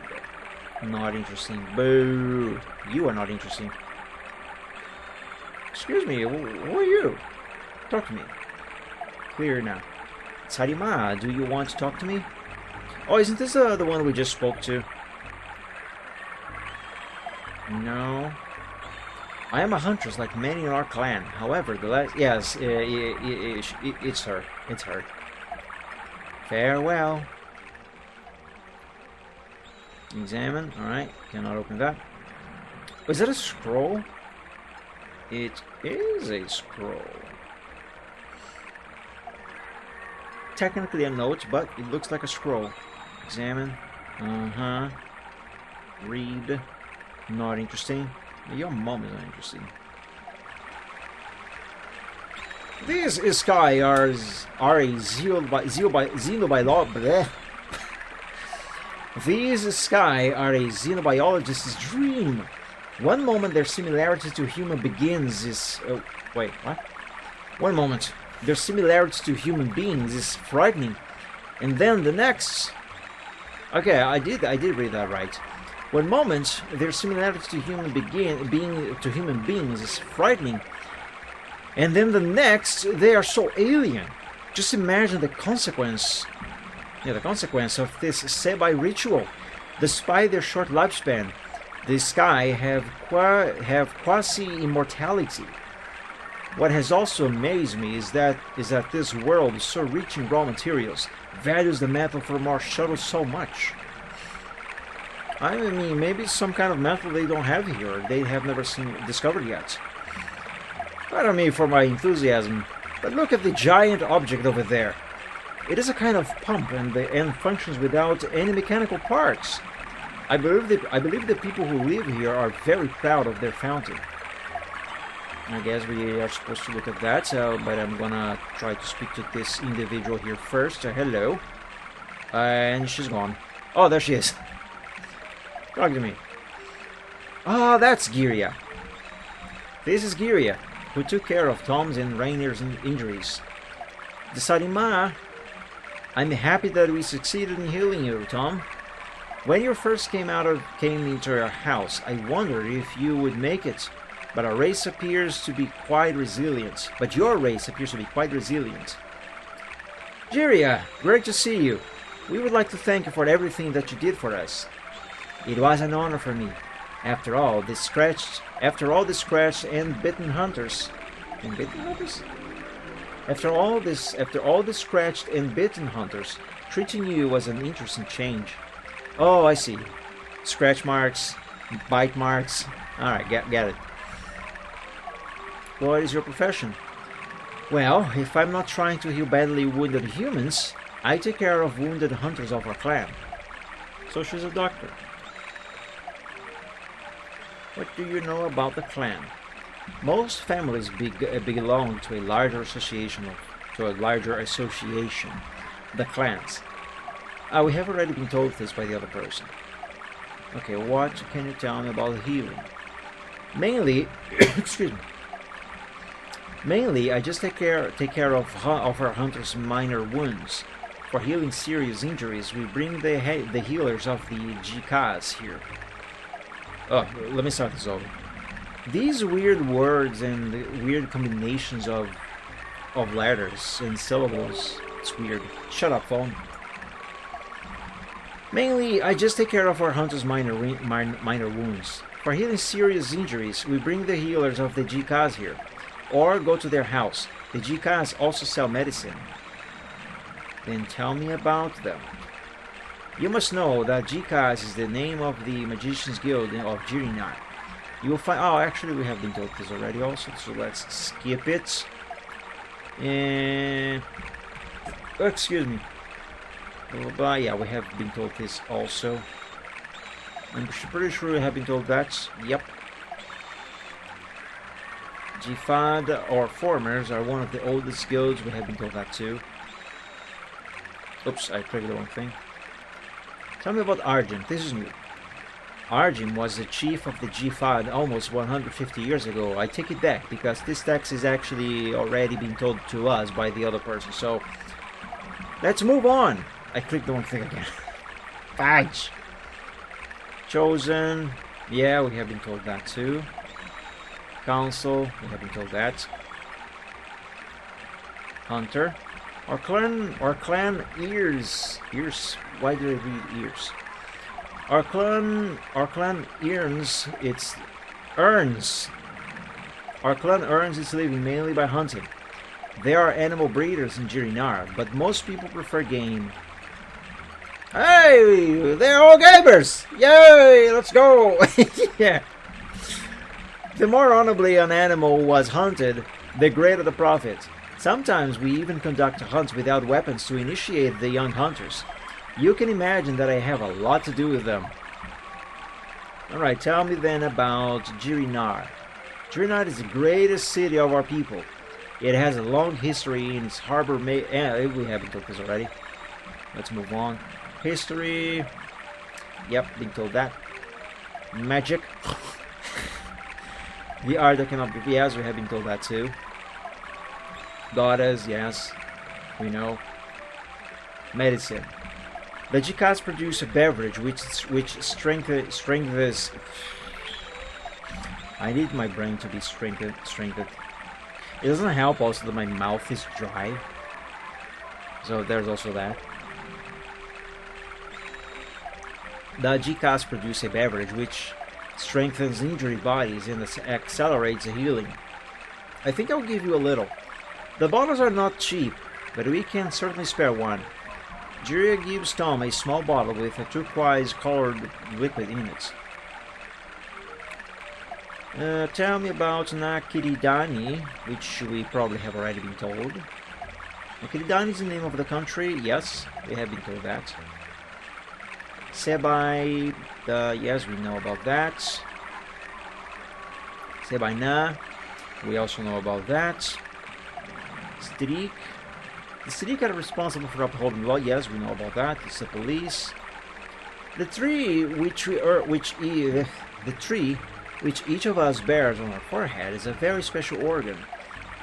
Not interesting. Boo! You are not interesting. Excuse me, who are you? Talk to me. Clear now. Sarima, do you want to talk to me? Oh, isn't this the one we just spoke to? No. I am a huntress like many in our clan. However, the last... Yes, it's her. It's her. Farewell. Examine. Alright, cannot open that. Oh, is that a scroll? It is a scroll. Technically a note, but it looks like a scroll. Examine. Uh-huh. Read. Not interesting. Your mom is not interesting. These Sky are a xenobiologist. These Sky are a xenobiologist's dream. One moment their similarity to human begins is... Oh, wait, what? One moment their similarity to human beings is frightening, and then the next... Okay, I did read that right. One moment their similarity to human beings is frightening, and then the next they are so alien. Just imagine the consequence. Yeah, the consequence of this Sebai ritual. Despite their short lifespan, the Sky have quasi-immortality. What has also amazed me is that this world is so rich in raw materials, values the metal from our shuttle so much. I mean, maybe it's some kind of metal they don't have here, or they have never discovered yet. Pardon me for my enthusiasm, but look at the giant object over there. It is a kind of pump and functions without any mechanical parts. I believe the people who live here are very proud of their fountain. I guess we are supposed to look at that, but I'm gonna try to speak to this individual here first. Hello. And she's gone. Oh, there she is. Talk to me. Ah, that's Giria. This is Giria, who took care of Tom's and Rainier's injuries. The Sarima, I'm happy that we succeeded in healing you, Tom. When you first came into our house, I wondered if you would make it, but your race appears to be quite resilient. Giria, great to see you. We would like to thank you for everything that you did for us. It was an honor for me. After all the scratched and bitten hunters. After all the scratched and bitten hunters, treating you was an interesting change. Oh, I see. Scratch marks, bite marks. Alright, get it. What is your profession? Well, if I'm not trying to heal badly wounded humans, I take care of wounded hunters of our clan. So she's a doctor. What do you know about the clan? Most families belong to a larger association, the clans. We have already been told this by the other person. Okay, what can you tell me about healing? Mainly, excuse me. Mainly, I just take care of our hunters' minor wounds. For healing serious injuries, we bring the healers of the GKs here. Oh, let me start this over. These weird words and the weird combinations of letters and syllables, it's weird. Shut up, phone. Mainly, I just take care of our hunters' minor wounds. For healing serious injuries, we bring the healers of the GKs here, or go to their house. The GKs also sell medicine. Then tell me about them. You must know that GCAS is the name of the Magician's Guild of Jirinar. You will find... Oh, actually, we have been told this already also, so let's skip it. And... Oh, excuse me. Blah, blah, blah. Yeah, we have been told this also. I'm pretty sure we have been told that. Yep. Jifad, or Formers, are one of the oldest guilds. We have been told that too. Oops, I clicked the wrong thing. Tell me about Arjun. This is new. Arjun was the chief of the Jifad almost 150 years ago. I take it back because this text is actually already been told to us by the other person. So let's move on. I clicked the wrong thing again. Fudge. Chosen. Yeah, we have been told that too. Council. We have been told that. Hunter. Our clan ears. Why do I read ears? Our clan earns. Our clan earns its living mainly by hunting. There are animal breeders in Jirinar, but most people prefer game. Hey, they're all gamers! Yay, let's go! Yeah. The more honorably an animal was hunted, the greater the profit. Sometimes we even conduct hunts without weapons to initiate the young hunters. You can imagine that I have a lot to do with them. Alright, tell me then about Jirinar. Jirinar is the greatest city of our people. It has a long history in its harbor. We haven't told this already. Let's move on. History. Yep, been told that. Magic. The art that cannot be. Yes, we have been told that too. Goddess, yes. We know. Medicine. The Jikas produce a beverage which strengthens. I need my brain to be strengthened. It doesn't help also that my mouth is dry. So there's also that. The Jikas produce a beverage which strengthens injured bodies and accelerates the healing. I think I'll give you a little. The bottles are not cheap, but we can certainly spare one. Jiria gives Tom a small bottle with a turquoise-colored liquid in it. Tell me about Nakiridani, which we probably have already been told. Nakiridani is the name of the country. Yes, we have been told that. Sebai, yes, we know about that. Sebai Na, we also know about that. Strik. The Strik are responsible for upholding law. Yes, we know about that. It's the police. The tree which each of us bears on our forehead is a very special organ.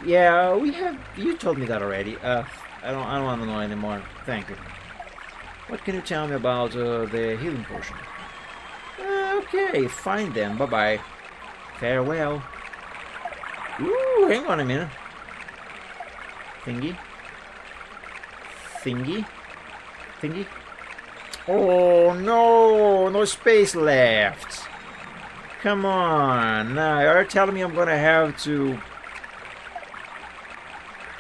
Yeah, we have. You told me that already. I don't want to know anymore. Thank you. What can you tell me about the healing potion? Okay, fine then. Bye bye. Farewell. Ooh, hang on a minute. Thingy. Oh no, no space left. Come on, now you're telling me I'm gonna have to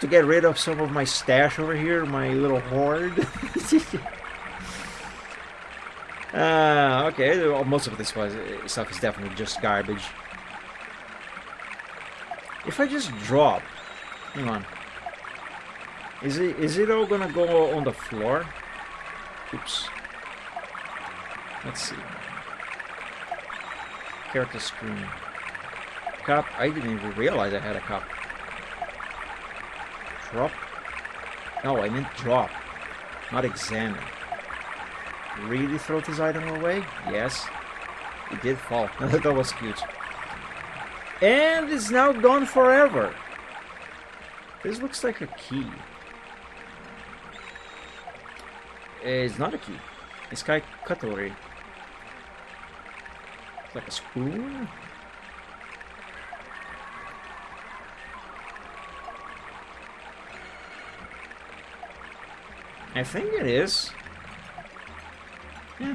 get rid of some of my stash over here, my little hoard. Okay, well, most of this stuff is definitely just garbage. If I just drop, hang on. Is it all gonna go on the floor? Oops. Let's see. Character screen. Cup. I didn't even realize I had a cup. Drop? No, I meant drop. Not examine. Really throw this item away? Yes. It did fall. That was cute. And it's now gone forever. This looks like a key. It's not a key. It's cutlery. It's like a spoon. I think it is. Yeah.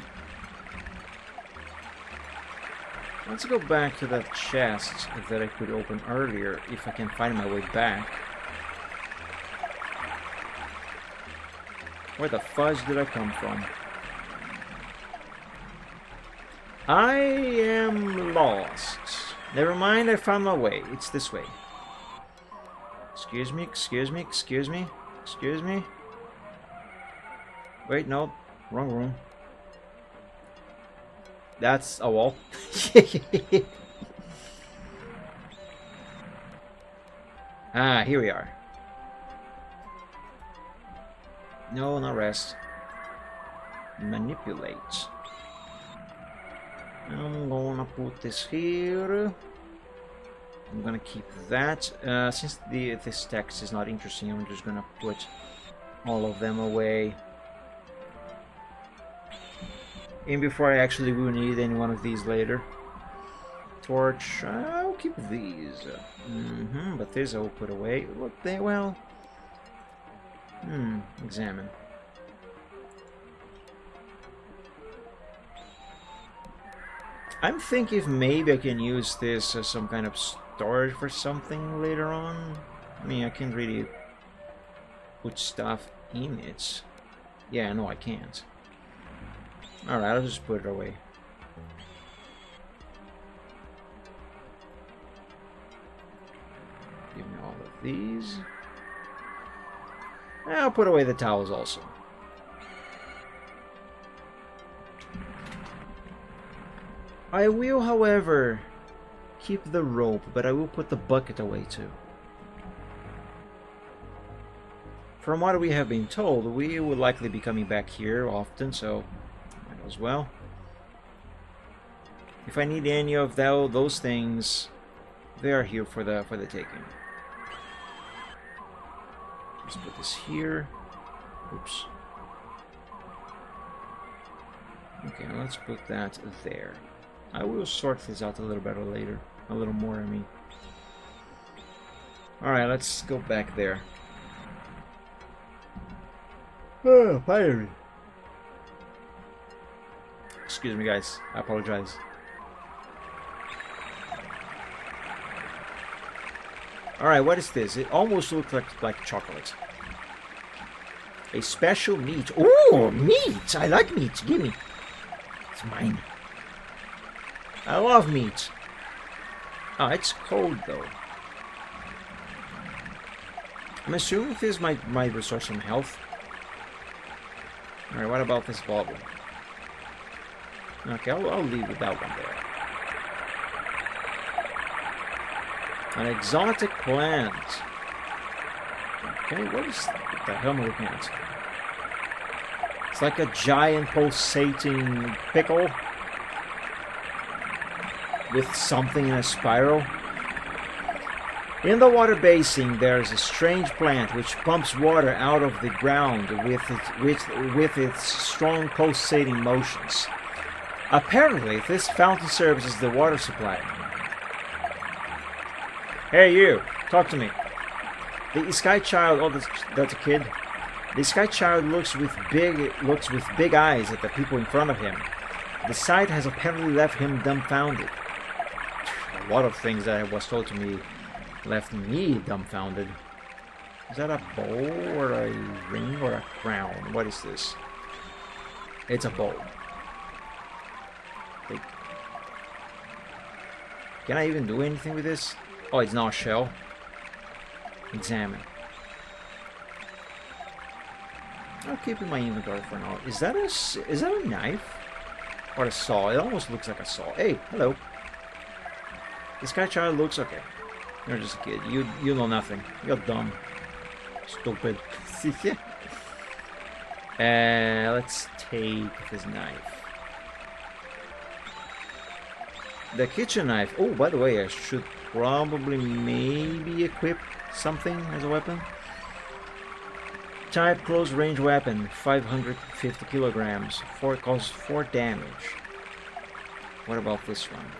Let's go back to that chest that I could open earlier if I can find my way back. Where the fudge did I come from? I am lost. Never mind, I found my way. It's this way. Excuse me, excuse me, excuse me, excuse me. Wait, no. Wrong room. That's a wall. Ah, here we are. No, not rest. Manipulate. I'm gonna put this here. I'm gonna keep that. Since this text is not interesting, I'm just gonna put all of them away. And before I actually will need any one of these later. Torch, I'll keep these. But this I will put away. What they, well... examine. I'm thinking if maybe I can use this as some kind of storage for something later on. I mean, I can't really put stuff in it. Yeah, no, I can't. Alright, I'll just put it away. Give me all of these. I'll put away the towels also. I will, however, keep the rope, but I will put the bucket away too. From what we have been told, we will likely be coming back here often, so might as well. If I need any of those things, they are here for the taking. Let's put this here. Oops. Okay, let's put that there. I will sort this out a little better later. A little more, I mean. Alright, let's go back there. Oh, fiery. Excuse me, guys. I apologize. Alright, what is this? It almost looks like chocolate. A special meat. Ooh, meat! I like meat. Give me. It's mine. I love meat. Oh, it's cold though. I'm assuming this might restore some health. Alright, what about this bottle? Okay, I'll leave with that one there. An exotic plant. Okay, what the hell am I looking at? It's like a giant pulsating pickle with something in a spiral. In the water basin, there is a strange plant which pumps water out of the ground with its strong pulsating motions. Apparently, this fountain serves as the water supply. Hey, you! Talk to me. The Sky Child. Oh, that's a kid. The Sky Child looks with big eyes at the people in front of him. The sight has apparently left him dumbfounded. A lot of things that was told to me left me dumbfounded. Is that a bowl or a ring or a crown? What is this? It's a bowl. Can I even do anything with this? Oh, it's not a shell. Examine. I'll keep it in my inventory for now. Is that a knife? Or a saw? It almost looks like a saw. Hey, hello. This Sky Child looks okay. You're just a kid. You know nothing. You're dumb. Stupid. Let's take this knife. The kitchen knife. Oh, by the way, I should probably maybe equip something as a weapon. Type close range weapon, 550 kilograms. Causes 4 damage. What about this one?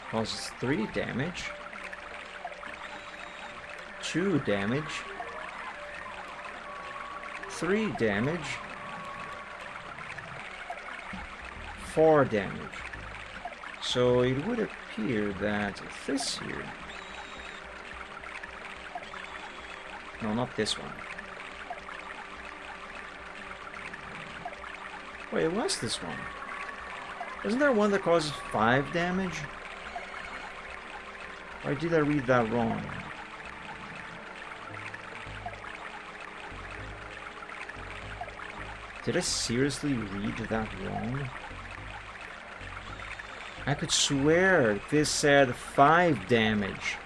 Causes 3 damage. 2 damage. 3 damage. 4 damage. So it would appear that this here... No, not this one. Wait, it was this one. Isn't there one that causes 5 damage? Or did I read that wrong? Did I seriously read that wrong? I could swear this said 5 damage.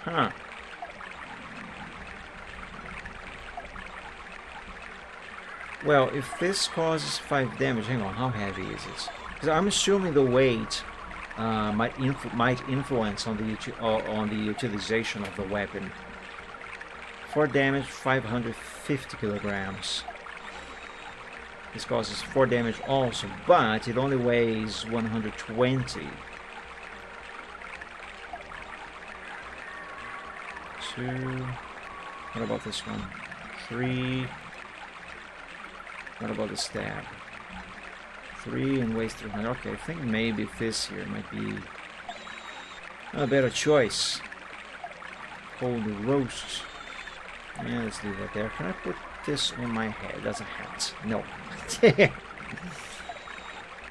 Huh. Well, if this causes 5 damage, hang on, how heavy is it? Because I'm assuming the weight might influence on the utilization of the weapon. 4 damage, 550 kilograms. This causes 4 damage also, but it only weighs 120. 2. What about this one? 3. What about the stab? 3 and weighs 300. Okay, I think maybe this here might be a better choice. Cold roast. Yeah, let's leave that there. Can I put this on my head? That's a hat. No.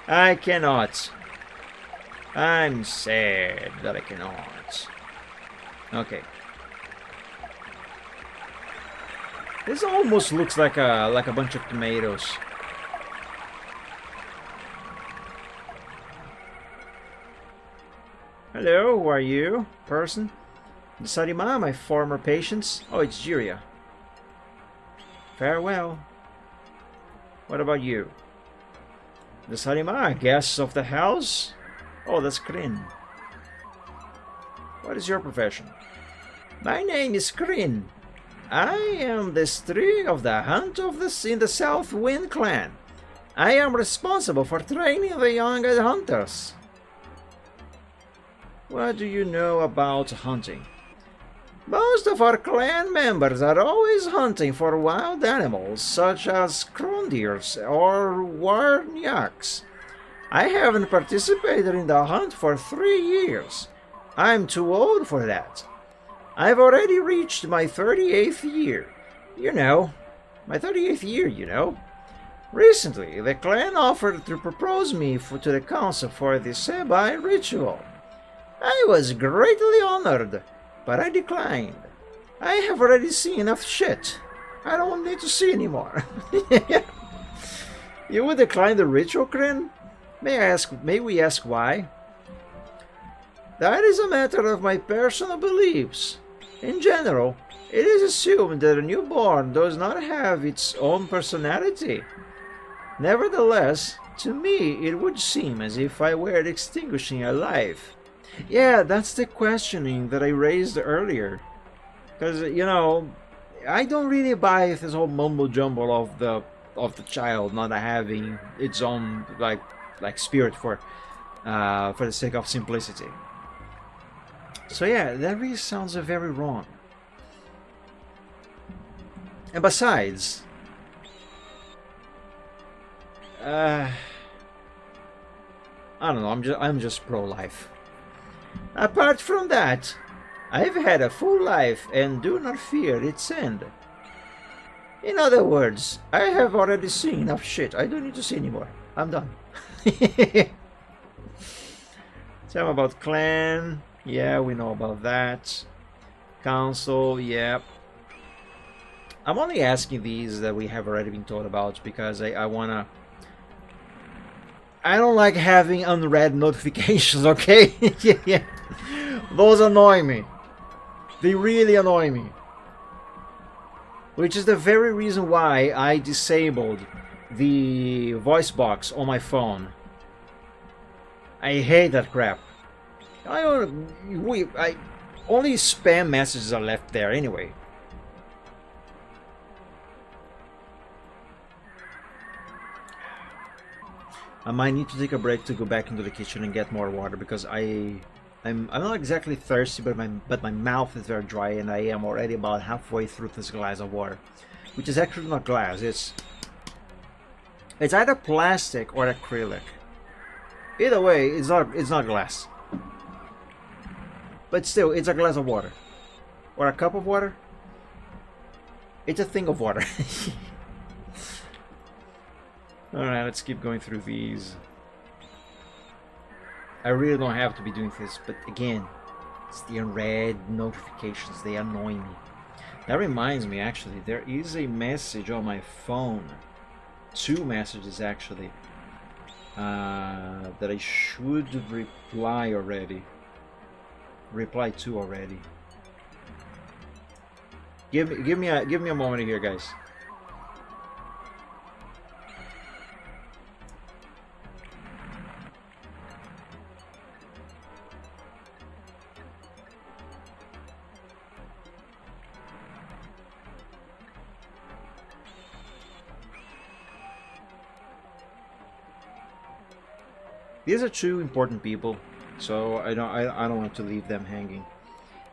I cannot. I'm sad that I cannot. Okay. This almost looks like a bunch of tomatoes. Hello, who are you, person? Sarima, my former patients. Oh, it's Jiria. Farewell. What about you? The Sarima, guests of the house? Oh, that's Krin. What is your profession? My name is Krin. I am the string of the hunt of in the South Wind clan. I am responsible for training the young hunters. What do you know about hunting? Most of our clan members are always hunting for wild animals such as krondirs or warnyaks. I haven't participated in the hunt for 3 years. I'm too old for that. I've already reached my 38th year. You know, my 38th year, you know. Recently, the clan offered to propose me to the council for the Sebai ritual. I was greatly honored, but I declined. I have already seen enough shit. I don't need to see anymore. You would decline the ritual, Krin? May we ask why? That is a matter of my personal beliefs. In general, it is assumed that a newborn does not have its own personality. Nevertheless, to me it would seem as if I were extinguishing a life. Yeah, that's the questioning that I raised earlier. Because, you know, I don't really buy this whole mumbo jumble of the child not having its own like spirit for the sake of simplicity. So yeah, that really sounds very wrong. And besides, I don't know. I'm just pro-life. Apart from that, I've had a full life and do not fear its end. In other words, I have already seen enough shit. I don't need to see anymore. I'm done. Tell me about clan. Yeah, we know about that. Council, yeah. I'm only asking these that we have already been told about because I wanna... I don't like having unread notifications, okay? Yeah. Those annoy me. They really annoy me. Which is the very reason why I disabled the voice box on my phone. I hate that crap. Only spam messages are left there anyway. I might need to take a break to go back into the kitchen and get more water because I'm not exactly thirsty, but my mouth is very dry and I am already about halfway through this glass of water, which is actually not glass. It's either plastic or acrylic. Either way, it's not glass. But still, it's a glass of water. Or a cup of water. It's a thing of water. Alright, let's keep going through these. I really don't have to be doing this, but again, it's the unread notifications, they annoy me. That reminds me, actually, there is a message on my phone, 2 messages actually, that I should reply already. Reply to already. Give me a moment here, guys. These are 2 important people, so I don't want to leave them hanging.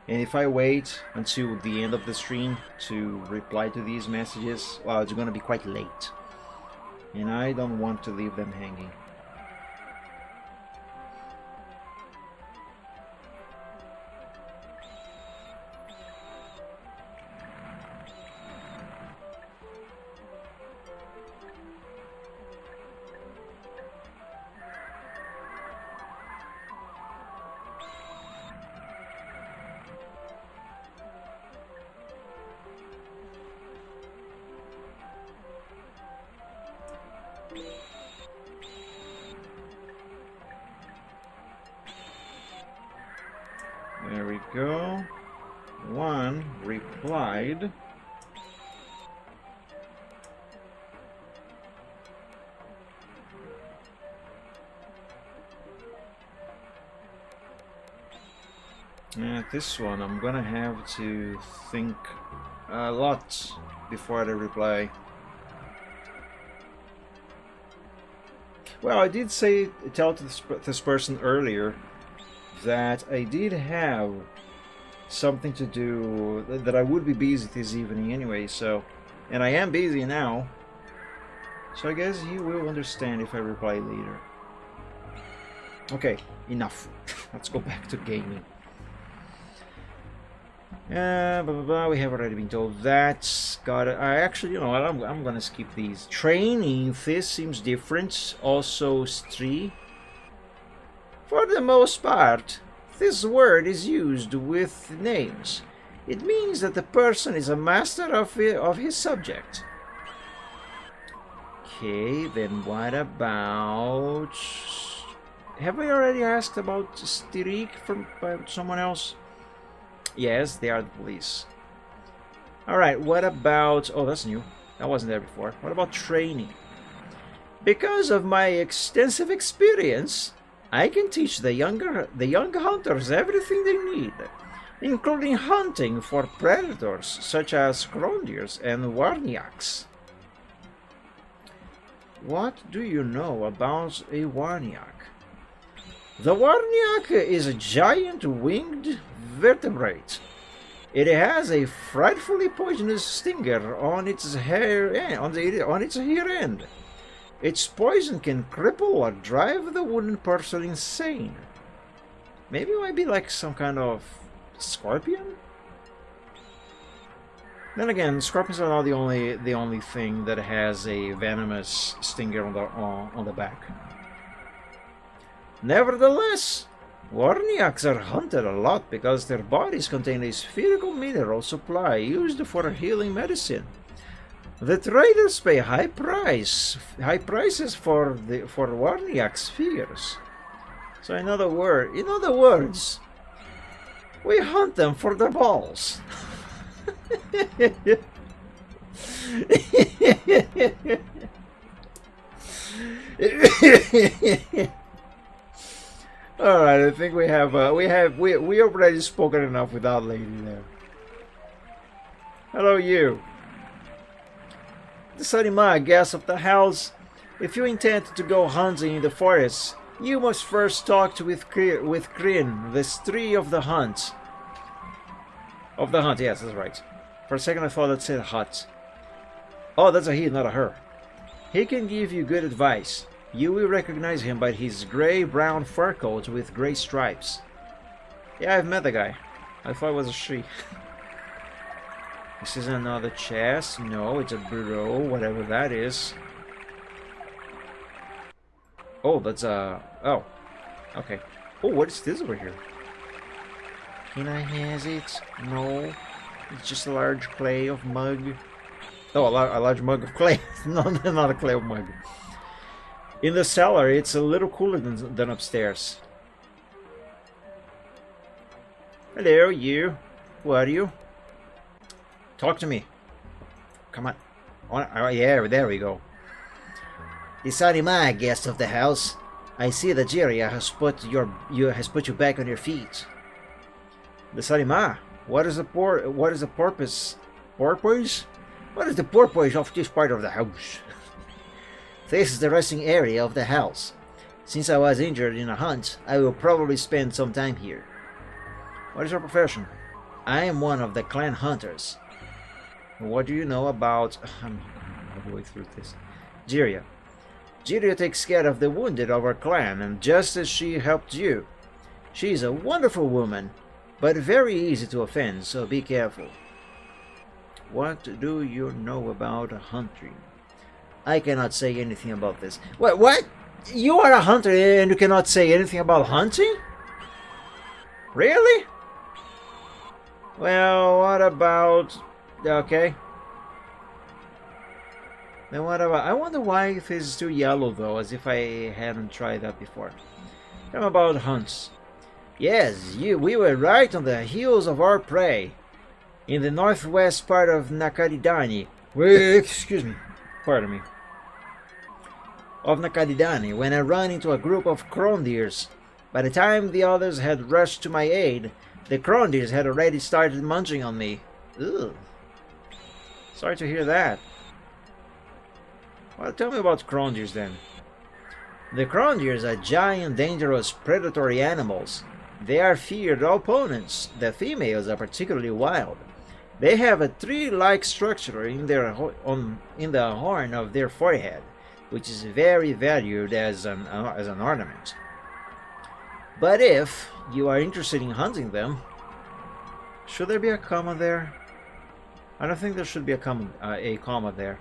And if I wait until the end of the stream to reply to these messages, well, it's gonna be quite late. And I don't want to leave them hanging. There we go. 1 replied. This one I'm gonna have to think a lot before I reply. Well, I did tell to this person earlier that I did have something to do, that I would be busy this evening anyway, so, and I am busy now, so I guess he will understand if I reply later. Okay, enough. Let's go back to gaming. We have already been told that. Got it. I actually, you know what, I'm gonna skip these. Training, this seems different. Also, Stree. For the most part, this word is used with names. It means that the person is a master of his subject. Okay, then what about... Have I already asked about Stirik from someone else? Yes, they are the police. Alright, what about... Oh, that's new. That wasn't there before. What about training? Because of my extensive experience, I can teach the young hunters everything they need, including hunting for predators such as Grondirs and Warniaks. What do you know about a Warniak? The Warniak is a giant winged vertebrate. It has a frightfully poisonous stinger on its hair end. Its poison can cripple or drive the wooden person insane. Maybe it might be like some kind of scorpion? Then again, scorpions are not the only thing that has a venomous stinger on the back. Nevertheless, Warniaks are hunted a lot because their bodies contain a spherical mineral supply used for healing medicine. The traders pay high prices for Warniak spheres. So in other words, we hunt them for their balls. All right, I think we already spoken enough with that lady there. Hello, you. The Sarima, guest of the house. If you intend to go hunting in the forest, you must first talk with Kryn, the Stree of the hunt. Of the hunt, yes, that's right. For a second I thought it said hut. Oh, that's a he, not a her. He can give you good advice. You will recognize him by his gray-brown fur coat with gray stripes. Yeah, I've met the guy. I thought it was a she. This is another chest. No, it's a bureau, whatever that is. Oh, that's a... Oh, okay. Oh, what is this over here? Can I has it? No. It's just a large clay of mug. Oh, a large mug of clay. No, not a clay of mug. In the cellar, it's a little cooler than upstairs. Hello, you. Who are you? Talk to me. Come on. Oh, yeah, there we go. Isarima, guest of the house. I see that Jiria has put you back on your feet. The Sarima, what is the purpose? Porpoise? What is the purpose of this part of the house? This is the resting area of the house. Since I was injured in a hunt, I will probably spend some time here. What is your profession? I am one of the clan hunters. What do you know about... I'm all the way through this. Jiria. Jiria takes care of the wounded of our clan, and just as she helped you. She is a wonderful woman, but very easy to offend, so be careful. What do you know about hunting? I cannot say anything about this. What? You are a hunter and you cannot say anything about hunting? Really? Well, what about... Okay. Then what about... I wonder why it is still yellow though, as if I hadn't tried that before. Tell me about hunts. Yes, we were right on the heels of our prey. In the northwest part of Nakaridani. Excuse me. Pardon me. Of Nakaridani, when I ran into a group of crondeers. By the time the others had rushed to my aid, the crondeers had already started munching on me. Ugh. Sorry to hear that. Well, tell me about crondeers then. The crondeers are giant, dangerous, predatory animals. They are feared opponents. The females are particularly wild. They have a tree-like structure in the horn of their forehead, which is very valued as an ornament. But if you are interested in hunting them, should there be a comma there? I don't think there should be a comma there.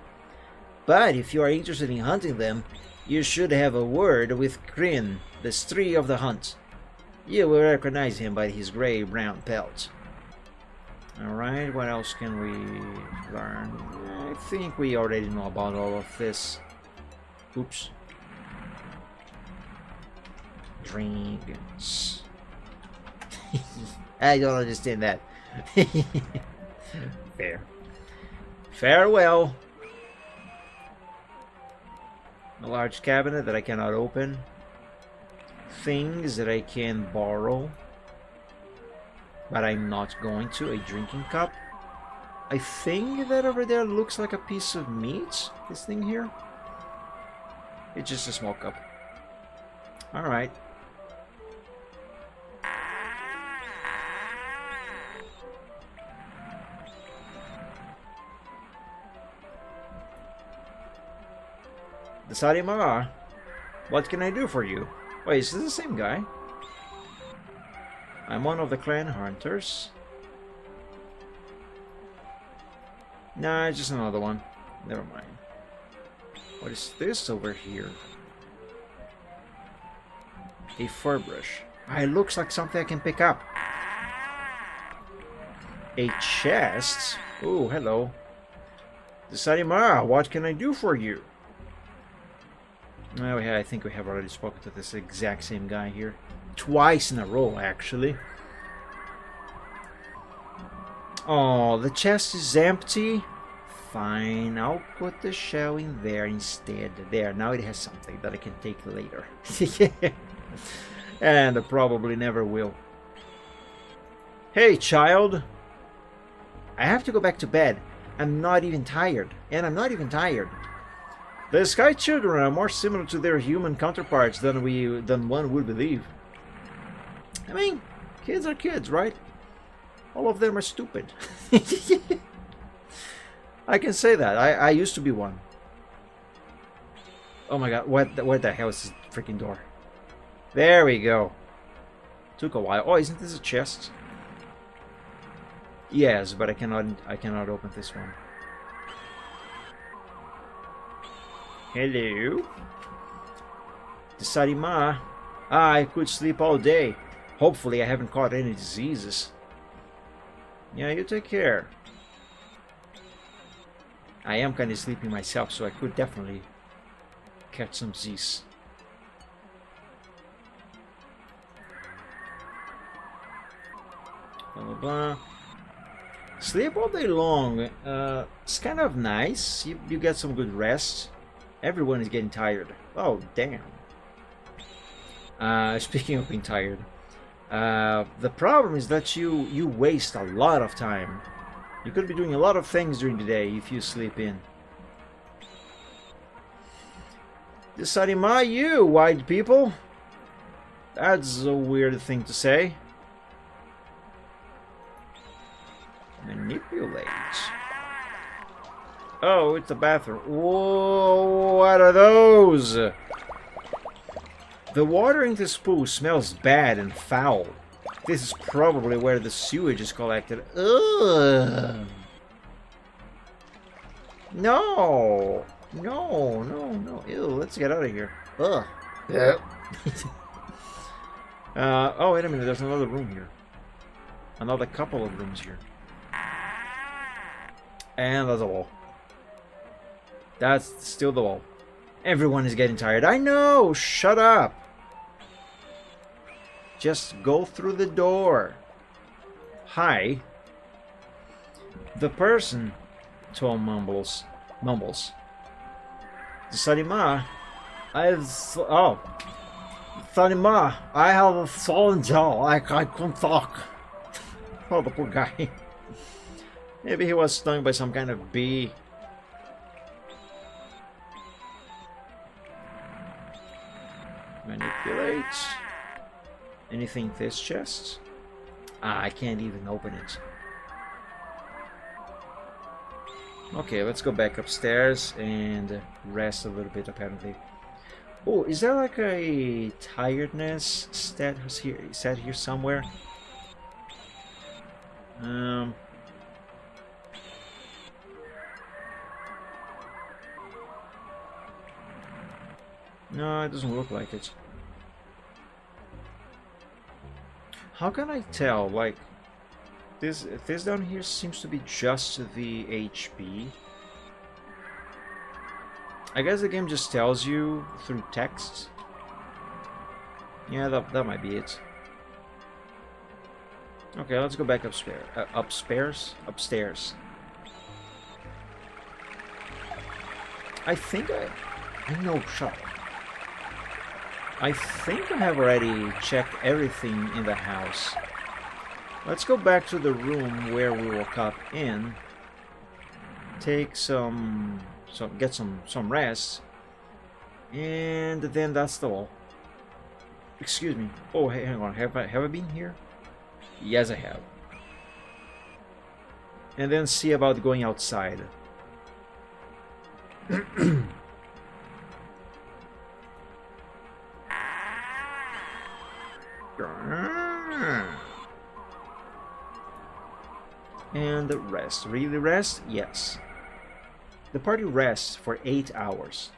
But if you are interested in hunting them, you should have a word with Kryn, the Stree of the Hunt. You will recognize him by his gray-brown pelt. Alright, what else can we learn? I think we already know about all of this. Oops. Dragons. I don't understand that. Fair. Farewell. A large cabinet that I cannot open. Things that I can borrow, but I'm not going to. A drinking cup. I think that over there looks like a piece of meat. This thing here. It's just a small cup. Alright. The Sarimara. What can I do for you? Wait, is this the same guy? I'm one of the clan hunters. Nah, just another one. Never mind. What is this over here? A fur brush. Ah, it looks like something I can pick up. A chest? Oh, hello. The Sarimara, what can I do for you? Oh, yeah, I think we have already spoken to this exact same guy here. Twice in a row, actually. Oh, the chest is empty. Fine, I'll put the shell in there instead. There, now it has something that I can take later. And I probably never will. Hey, child. I have to go back to bed. I'm not even tired. The Sky Children are more similar to their human counterparts than one would believe. I mean, kids are kids, right? All of them are stupid. I can say that. I used to be one. Oh my god, what the hell is this freaking door? There we go. Took a while. Oh, isn't this a chest? Yes, but I cannot open this one. Hello. The Sarima. Ah, I could sleep all day. Hopefully I haven't caught any diseases. Yeah, you take care. I am kind of sleepy myself, so I could definitely catch some disease. Blah, blah, blah. Sleep all day long. It's kind of nice. You get some good rest. Everyone is getting tired. Oh, damn. Speaking of being tired, the problem is that you waste a lot of time. You could be doing a lot of things during the day if you sleep in. Desarima, you white people. That's a weird thing to say. Manipulate. Oh, it's the bathroom. Whoa, what are those? The water in this pool smells bad and foul. This is probably where the sewage is collected. Ugh. No. No, no, no. Ew, let's get out of here. Ugh. Yeah. Oh, wait a minute. There's another room here. Another couple of rooms here. And there's a wall. That's still the wall. Everyone is getting tired. I know! Shut up! Just go through the door. Hi. The person, Tom mumbles. Sarima, Sarima, I have a fallen jaw. I can't talk. Oh, the poor guy. Maybe he was stung by some kind of bee. Manipulate. Anything in this chest? Ah, I can't even open it. Okay, let's go back upstairs and rest a little bit, apparently. Oh, is there like a tiredness stat here, set here somewhere? No, it doesn't look like it. How can I tell? Like, this down here seems to be just the HP. I guess the game just tells you through text. Yeah, that might be it. Okay, let's go back upstairs. Upstairs. I think I know. Shut up. I think I have already checked everything in the house. Let's go back to the room where we woke up in. Take get some rest. And then that's the wall. Excuse me. Oh, hey, hang on. Have I been here? Yes, I have. And then see about going outside. And rest. Really rest? Yes. The party rests for 8 hours.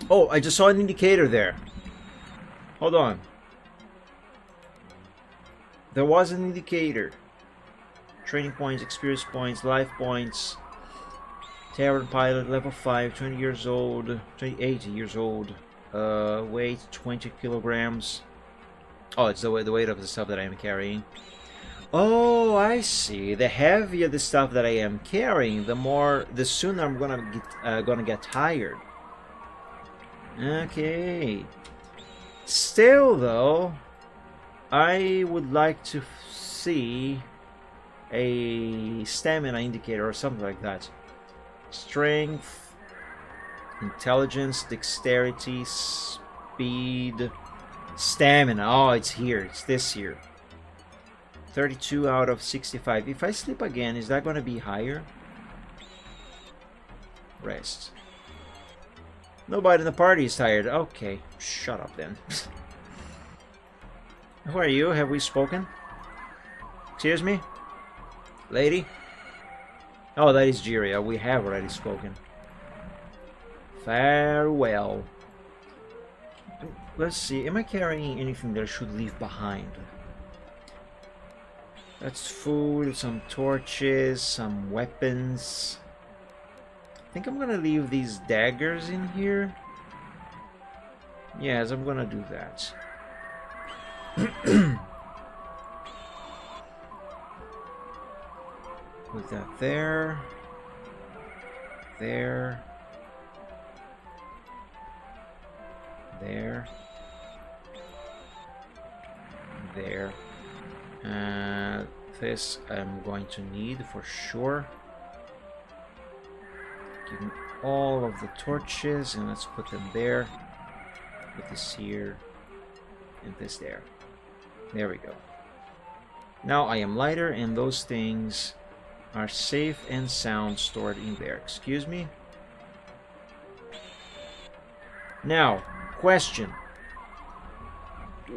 Oh, I just saw an indicator there. Hold on. There was an indicator. Training points, experience points, life points. Terran pilot, level 5, 20 years old, 28 years old. Weight 20 kilograms. Oh, it's the weight of the stuff that I am carrying. Oh, I see. The heavier the stuff that I am carrying, the sooner I'm gonna get tired. Okay. Still, though, I would like to see a stamina indicator or something like that. Strength, intelligence, dexterity, speed, stamina. Oh, it's here. It's this here. 32 out of 65. If I sleep again, is that going to be higher? Rest. Nobody in the party is tired. Okay, shut up then. Who are you? Have we spoken? Excuse me? Lady? Oh, that is Jiria. We have already spoken. Farewell. let's see. Am I carrying anything that I should leave behind? That's food, some torches, some weapons. I think I'm gonna leave these daggers in here. Yes, I'm gonna do that. Put that there. There. There. There. This I'm going to need for sure. Give me all of the torches and let's put them there. Put this here and this there. There we go. Now I am lighter and those things are safe and sound stored in there. Excuse me. Now, question.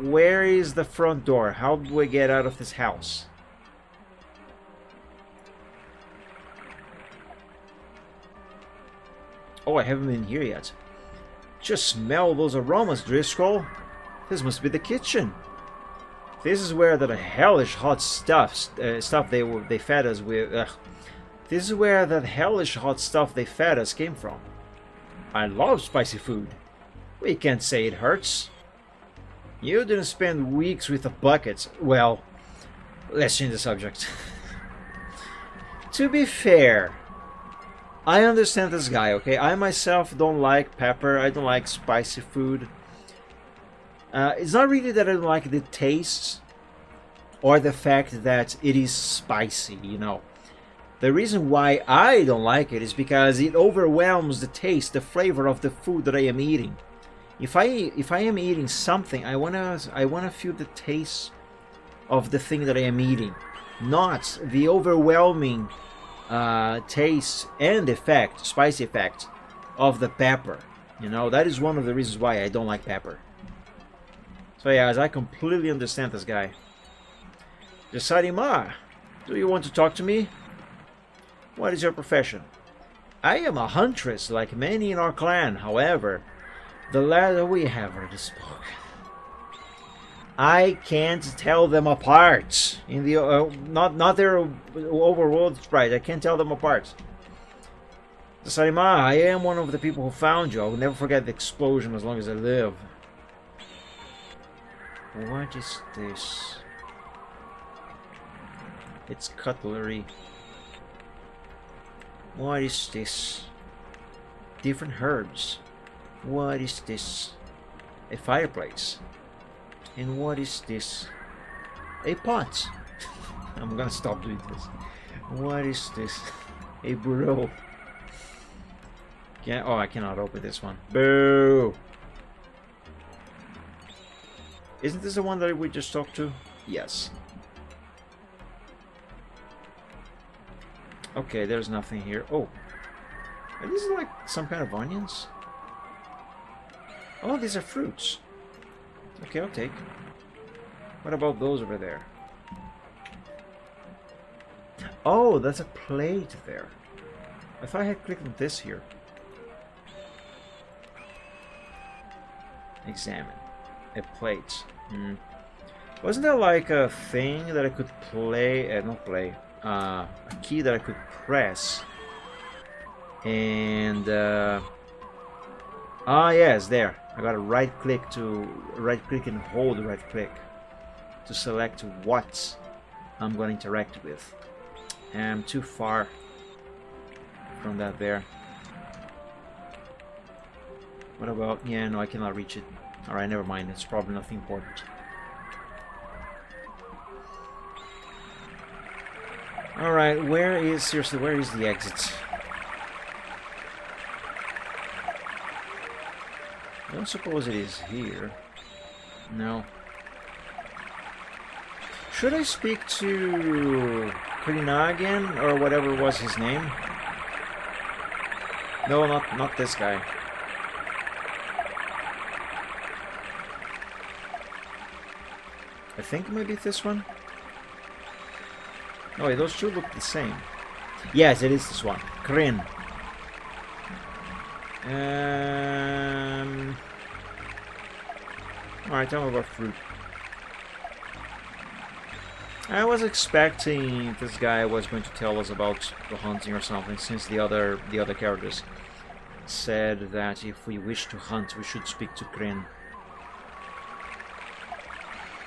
Where is the front door? How do I get out of this house? Oh, I haven't been here yet. Just smell those aromas, Driscoll. This must be the kitchen. This is where that hellish hot stuff they fed us with. This is where that hellish hot stuff they fed us came from. I love spicy food. We can't say it hurts. You didn't spend weeks with a bucket. Well, let's change the subject. To be fair, I understand this guy, okay? I myself don't like pepper. I don't like spicy food. It's not really that I don't like the taste or the fact that it is spicy, you know. The reason why I don't like it is because it overwhelms the taste, the flavor of the food that I am eating. If I am eating something, I wanna feel the taste of the thing that I am eating, not the overwhelming taste and effect, spice effect of the pepper. You know, that is one of the reasons why I don't like pepper. So yeah, as I completely understand this guy. Jasarima, do you want to talk to me? What is your profession? I am a huntress, like many in our clan. However, the latter we have already spoken. I can't tell them apart. In the not their overworld sprite. I can't tell them apart. Jasarima, I am one of the people who found you. I will never forget the explosion as long as I live. What is this? It's cutlery. What is this? Different herbs. What is this? A fireplace. And what is this? A pot. I'm gonna stop doing this. What is this? A burrow. Oh, I cannot open this one. Boo! Isn't this the one that we just talked to? Yes. Okay, there's nothing here. Oh. Are these like some kind of onions? Oh, these are fruits. Okay, I'll take. What about those over there? Oh, that's a plate there. I thought I had clicked on this here. Examine. A plate. Wasn't there like a thing that I could play? Not play. A key that I could press. And yes, there. I gotta right click and hold right click to select what I'm gonna interact with. I'm too far from that there. What about? Yeah, no, I cannot reach it. Alright, never mind. It's probably nothing important. Alright, seriously, where is the exit? I don't suppose it is here. No. Should I speak to Krina again, or whatever was his name? No, not this guy. I think maybe this one. Oh, wait, those two look the same. Yes, it is this one. Kryn. Alright, tell me about fruit. I was expecting this guy was going to tell us about the hunting or something, since the other characters said that if we wish to hunt, we should speak to Kryn.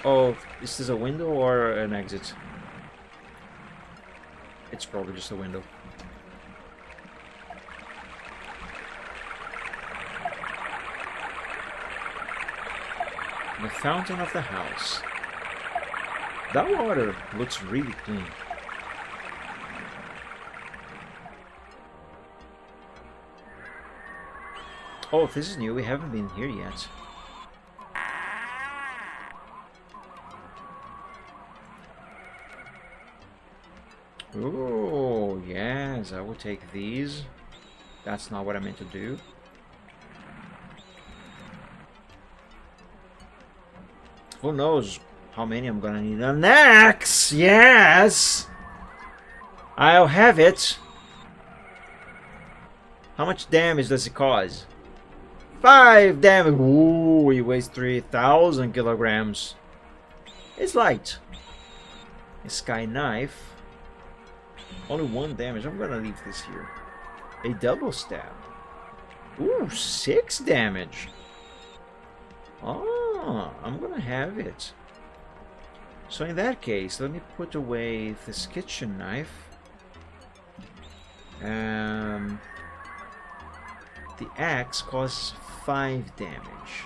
Oh, is this a window or an exit? It's probably just a window. The fountain of the house. That water looks really clean. Oh, this is new. We haven't been here yet. Oh, yes, I will take these. That's not what I meant to do. Who knows how many I'm gonna need? An axe! Yes! I'll have it. How much damage does it cause? 5 damage. Ooh, he weighs 3,000 kilograms. It's light. A sky knife. Only 1 damage. I'm gonna leave this here. A double stab. Ooh, 6 damage. Oh, I'm gonna have it. So in that case, let me put away this kitchen knife. The axe causes 5 damage.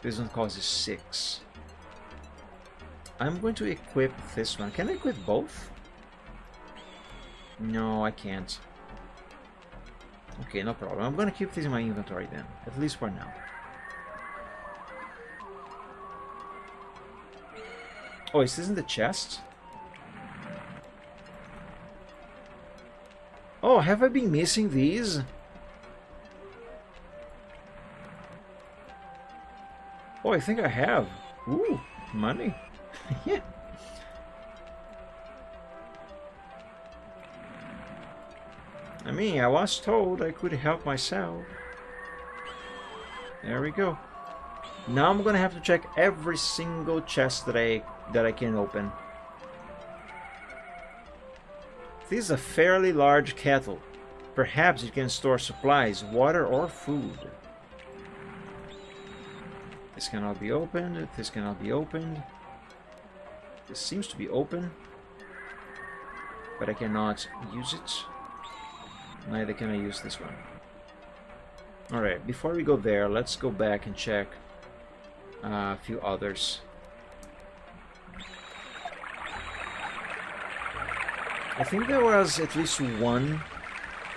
This one causes 6. I'm going to equip this one. Can I equip both? No, I can't. Okay, no problem. I'm gonna keep this in my inventory then, at least for now. Oh, is this in the chest? Oh, have I been missing these? Oh, I think I have. Ooh, money. Yeah. I mean, I was told I could help myself. There we go. Now I'm gonna have to check every single chest that I can open. This is a fairly large kettle. Perhaps it can store supplies, water or food. This cannot be opened. This cannot be opened. This seems to be open, but I cannot use it. Neither can I use this one. Alright, before we go there, let's go back and check a few others. I think there was at least one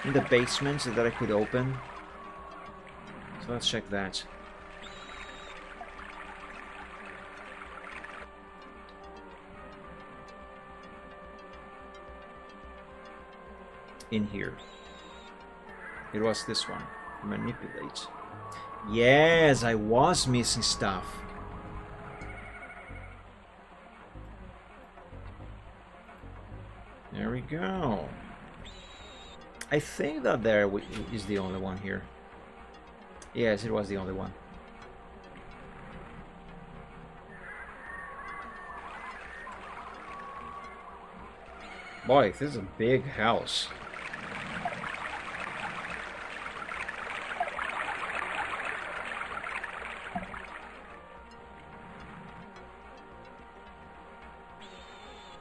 in the basement that I could open. So let's check that. In here. It was this one. Manipulate. Yes, I was missing stuff. There we go. I think that there is the only one here. Yes, it was the only one. Boy, this is a big house.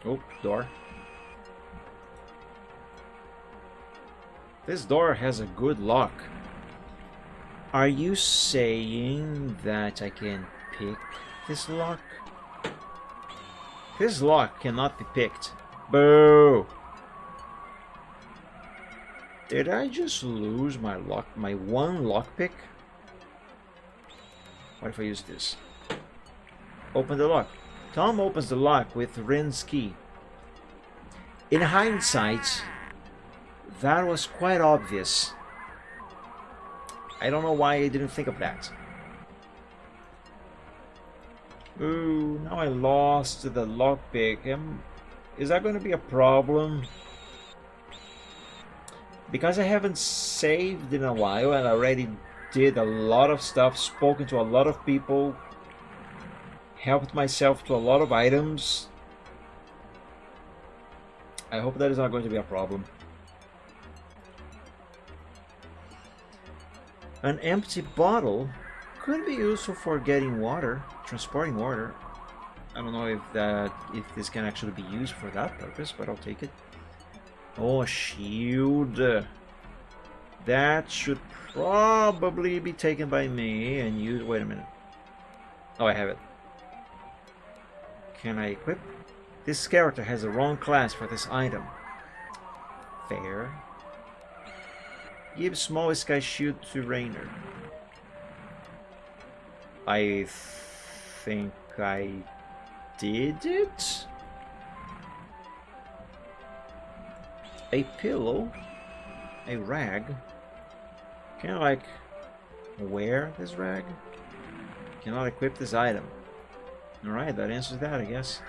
Oh, door. This door has a good lock. Are you saying that I can pick this lock? This lock cannot be picked. Boo! Did I just lose my one lockpick? What if I use this? Open the lock. Tom opens the lock with Rin's key. In hindsight, that was quite obvious. I don't know why I didn't think of that. Ooh, now I lost the lockpick. Is that going to be a problem? Because I haven't saved in a while and I already did a lot of stuff, spoken to a lot of people, helped myself to a lot of items. I hope that is not going to be a problem. An empty bottle could be useful for getting water, transporting water. I don't know if this can actually be used for that purpose, but I'll take it. Oh, a shield. That should probably be taken by me and used. Wait a minute. Oh, I have it. Can I equip? This character has the wrong class for this item. Fair. Give small sky shield to Rainer. I think I did it? A pillow? A rag? Can I like wear this rag? Cannot equip this item. Alright, that answers that, I guess.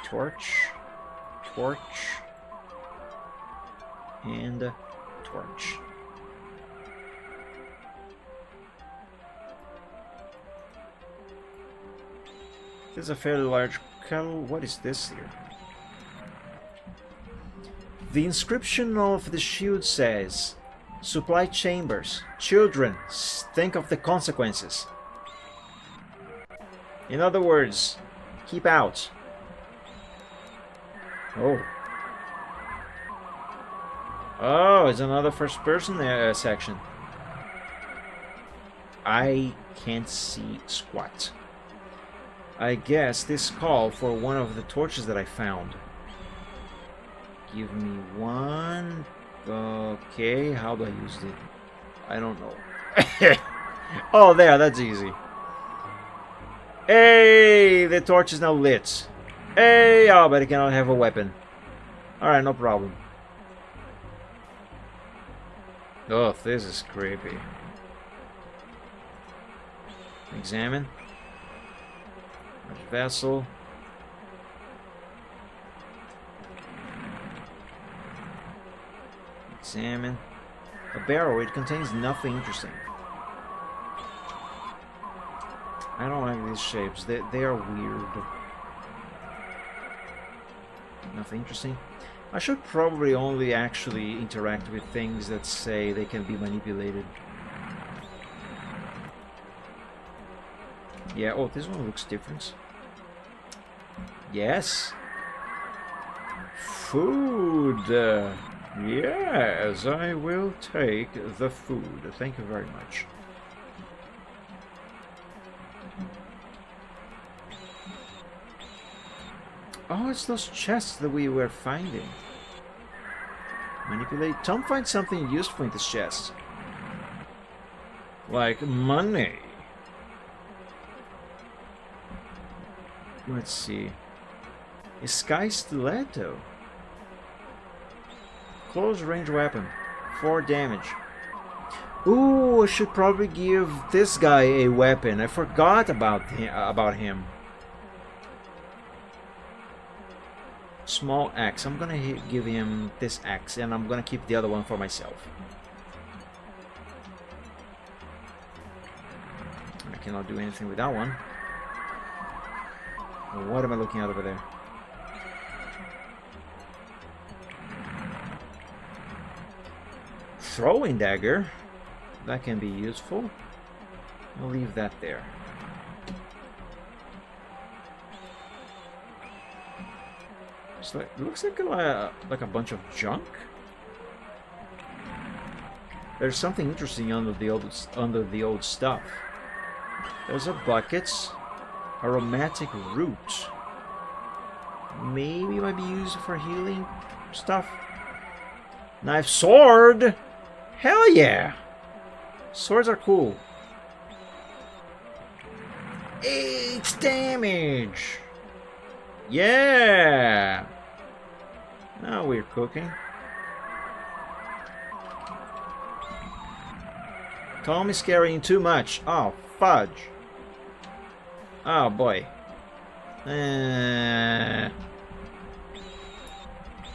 Torch. Torch. And torch. This is a fairly large kettle. What is this here? The inscription of the shield says, "Supply chambers. Children, think of the consequences." In other words, keep out. Oh. Oh, it's another first person section. I can't see squat. I guess this called for one of the torches that I found. Give me one. Okay, how do I use it? I don't know. Oh, there, that's easy. Hey, the torch is now lit. Hey, oh, but I cannot have a weapon. Alright, no problem. Oh, this is creepy. Examine. Vessel. Examine. A barrel. It contains nothing interesting. I don't like these shapes. They are weird. Nothing interesting. I should probably only actually interact with things that say they can be manipulated. Yeah, oh, this one looks different. Yes. Food. Yes, I will take the food. Thank you very much. Oh, it's those chests that we were finding. Manipulate. Tom finds something useful in this chest. Like money. Let's see. A sky stiletto. Close range weapon. 4 damage. Ooh, I should probably give this guy a weapon. I forgot about him. Small axe. I'm gonna give him this axe, and I'm gonna keep the other one for myself. I cannot do anything with that one. What am I looking at over there? Throwing dagger. That can be useful. I'll leave that there. So it looks like a bunch of junk. There's something interesting under the old stuff. There's a bucket. Aromatic root. Maybe it might be used for healing stuff. Knife, sword. Hell yeah! Swords are cool. 8 damage. Yeah. Now we're cooking. Tom is carrying too much. Oh, fudge. Oh, boy.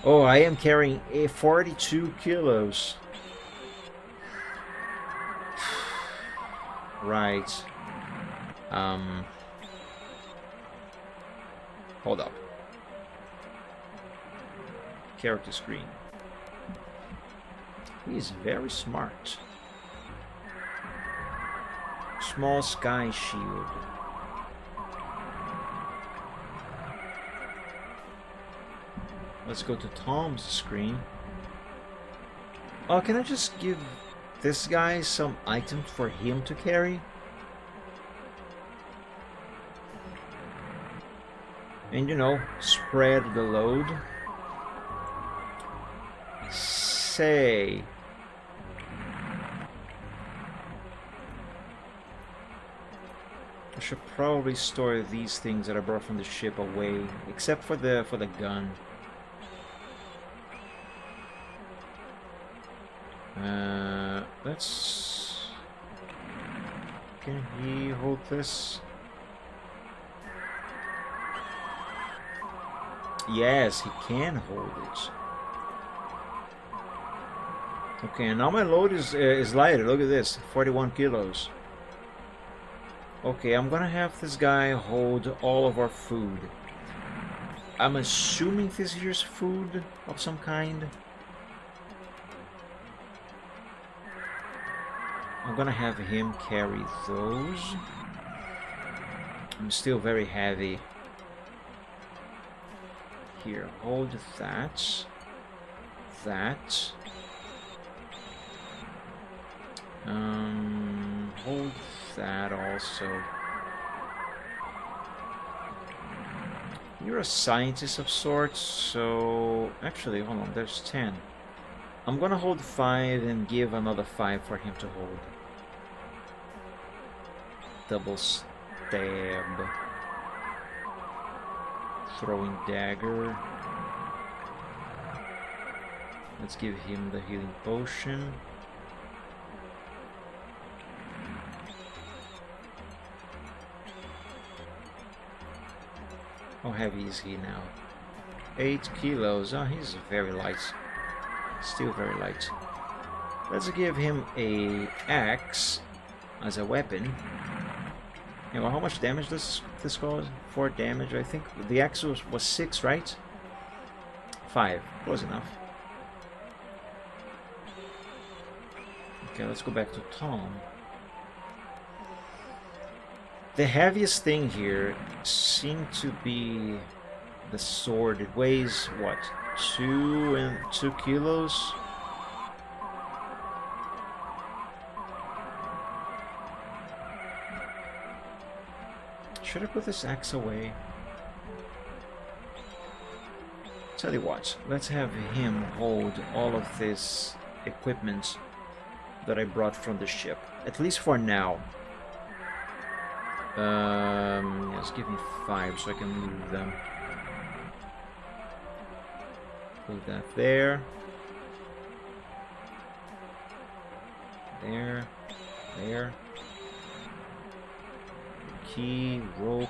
Oh, I am carrying 42 kilos. Right. Hold up. Character screen. He is very smart. Small sky shield. Let's go to Tom's screen. Oh, can I just give this guy some items for him to carry? And you know, spread the load. Say. I should probably store these things that I brought from the ship away, except for the gun. Let's. Can he hold this? Yes, he can hold it. Okay, and now my load is lighter. Look at this, 41 kilos. Okay, I'm gonna have this guy hold all of our food. I'm assuming this here's food of some kind. I'm gonna have him carry those. I'm still very heavy. Here, hold that. That. Hold that also. You're a scientist of sorts, so actually, hold on, there's 10. I'm gonna hold 5 and give another 5 for him to hold. Double stab. Throwing dagger. Let's give him the healing potion. How heavy is he now? 8 kilos. Oh, he's very light. Still very light. Let's give him a axe as a weapon. Yeah, well, how much damage does this cause? 4 damage, I think. The axe was 6, right? 5. Close enough. Okay, let's go back to Tom. The heaviest thing here seemed to be the sword. It weighs, what, 2 kilos? Should I put this axe away? Tell you what, let's have him hold all of this equipment that I brought from the ship. At least for now. Yes, give me 5 so I can move them. Put that there. There. There. Key, rope.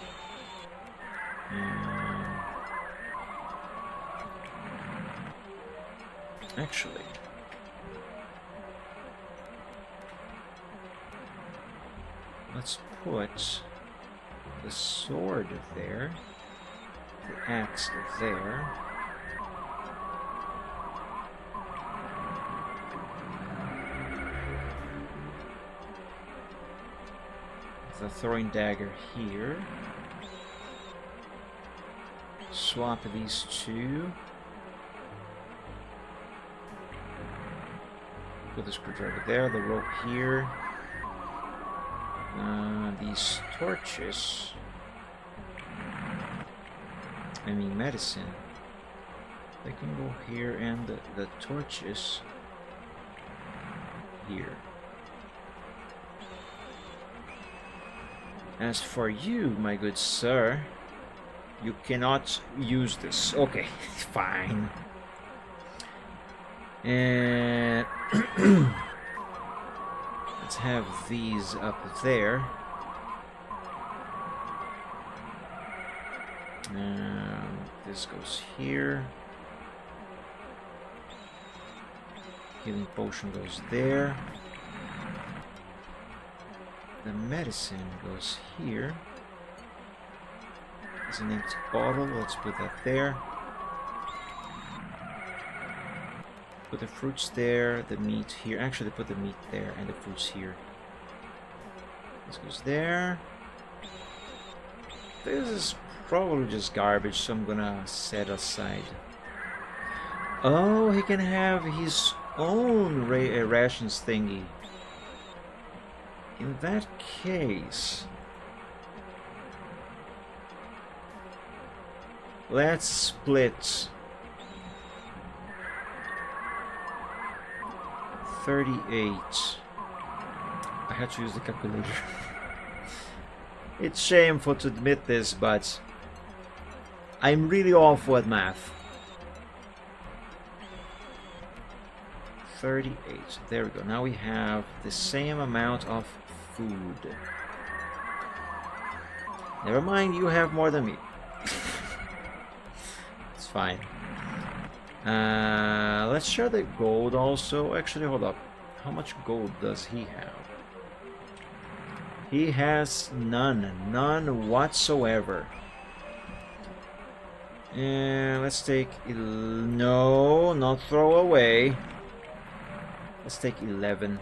Actually, let's put the sword there, the axe there. The throwing dagger here. Swap these 2. Put the screwdriver there, the rope here. These torches. I mean medicine. They can go here, and the torches here. As for you, my good sir, you cannot use this. Okay, fine. And let's have these up there. This goes here. Healing potion goes there. The medicine goes here. There's an empty bottle. Let's put that there. Put the fruits there, the meat here. Actually, put the meat there and the fruits here. This goes there. This is probably just garbage, so I'm gonna set aside. Oh, he can have his own rations thingy. In that case, let's split 38. I had to use the calculator. It's shameful to admit this, but I'm really awful at math. 38. There we go. Now we have the same amount of food. Never mind, you have more than me. It's fine. Let's share the gold also. Actually, hold up. How much gold does he have? He has none. None whatsoever. And let's take... No, not throw away. Let's take 11.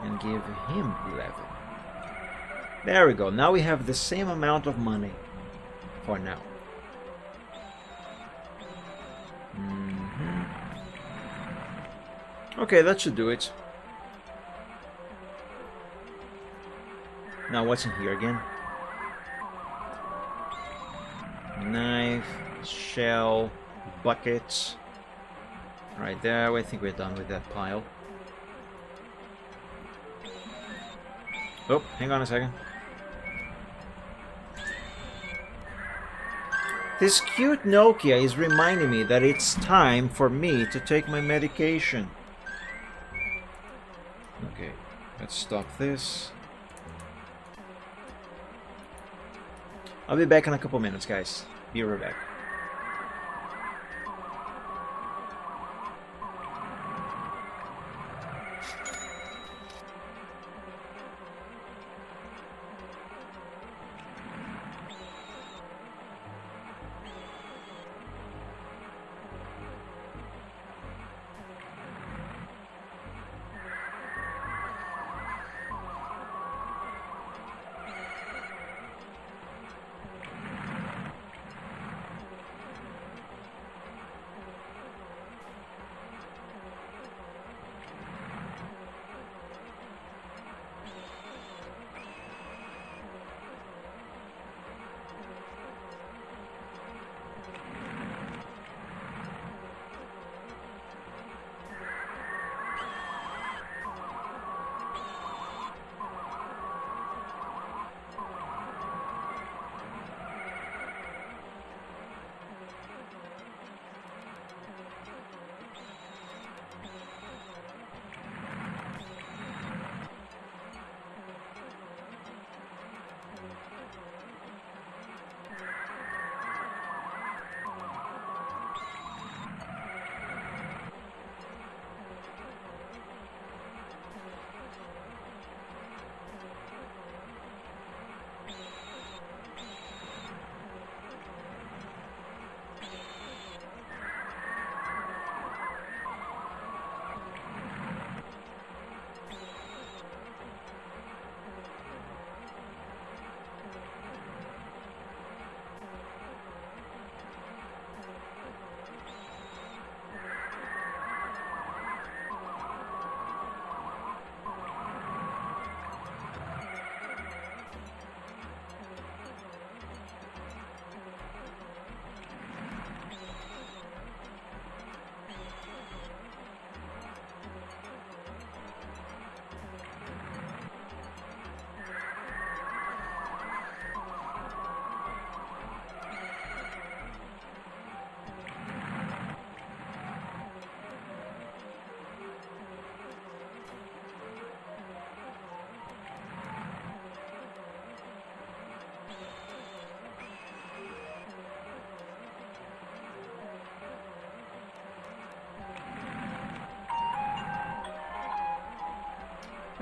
And give him 11. There we go. Now we have the same amount of money. For now. Okay, that should do it. Now what's in here again? Knife, shell, buckets. Right there, I think we're done with that pile. Oh, hang on a second. This cute Nokia is reminding me that it's time for me to take my medication. Okay, let's stop this. I'll be back in a couple minutes, guys. Be right back.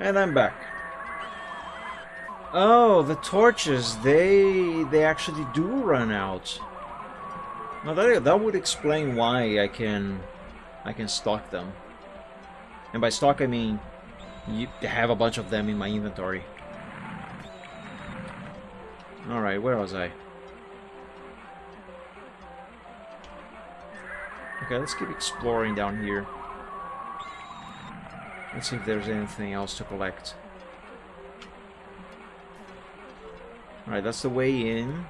And I'm back. Oh, the torches, they actually do run out. Now that would explain why I can stock them. And by stock I mean you have a bunch of them in my inventory. Alright, where was I? Okay, let's keep exploring down here. Let's see if there's anything else to collect. Alright, that's the way in.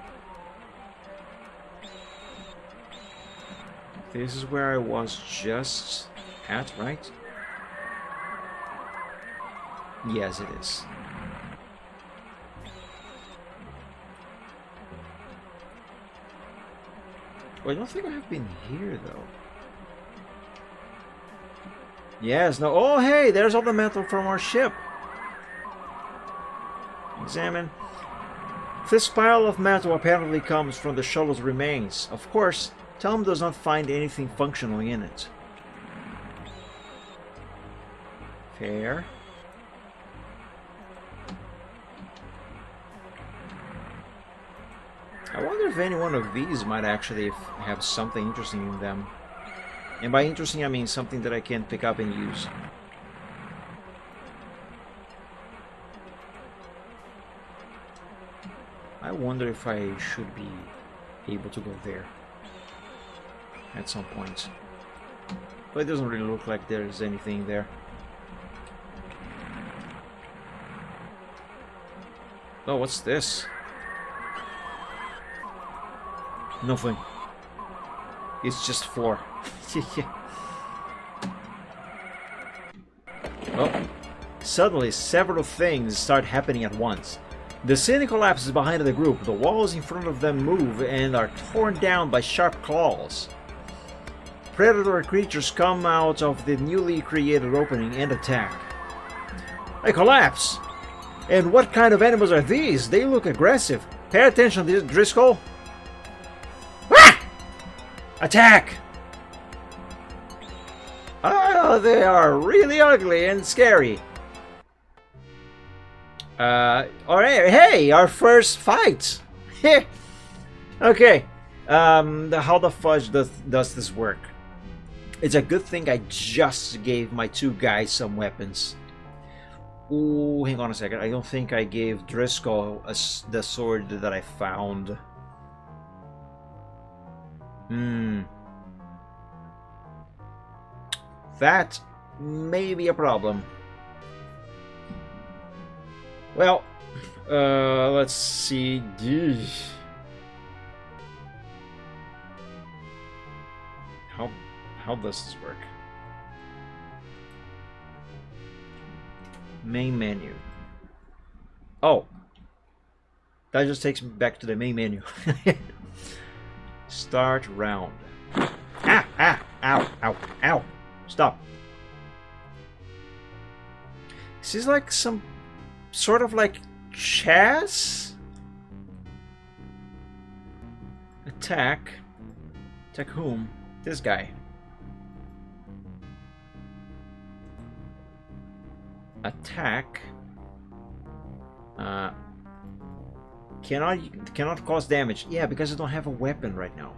This is where I was just at, right? Yes, it is. Well, I don't think I have been here, though. Yes, no. Oh, hey, there's all the metal from our ship. Examine. This pile of metal apparently comes from the shuttle's remains. Of course, Tom does not find anything functional in it. Fair. I wonder if any one of these might actually have something interesting in them. And by interesting, I mean something that I can pick up and use. I wonder if I should be able to go there at some point. But it doesn't really look like there's anything there. Oh, what's this? Nothing. It's just floor. Oh. Suddenly, several things start happening at once. The scene collapses behind the group. The walls in front of them move and are torn down by sharp claws. Predator creatures come out of the newly created opening and attack. A collapse! And what kind of animals are these? They look aggressive. Pay attention, Driscoll. Ah! Attack! Oh, they are really ugly and scary. Alright, hey, our first fight! Okay, how the fudge does this work? It's a good thing I just gave my two guys some weapons. Ooh, hang on a second. I don't think I gave Driscoll the sword that I found. That may be a problem. Well, let's see. How does this work? Main menu. Oh, that just takes me back to the main menu. Start round. Ah! Ah! Ow! Ow! Ow! Stop. This is like some sort of like chess. Attack. Attack whom? This guy. Attack. Cannot cause damage. Yeah, because I don't have a weapon right now.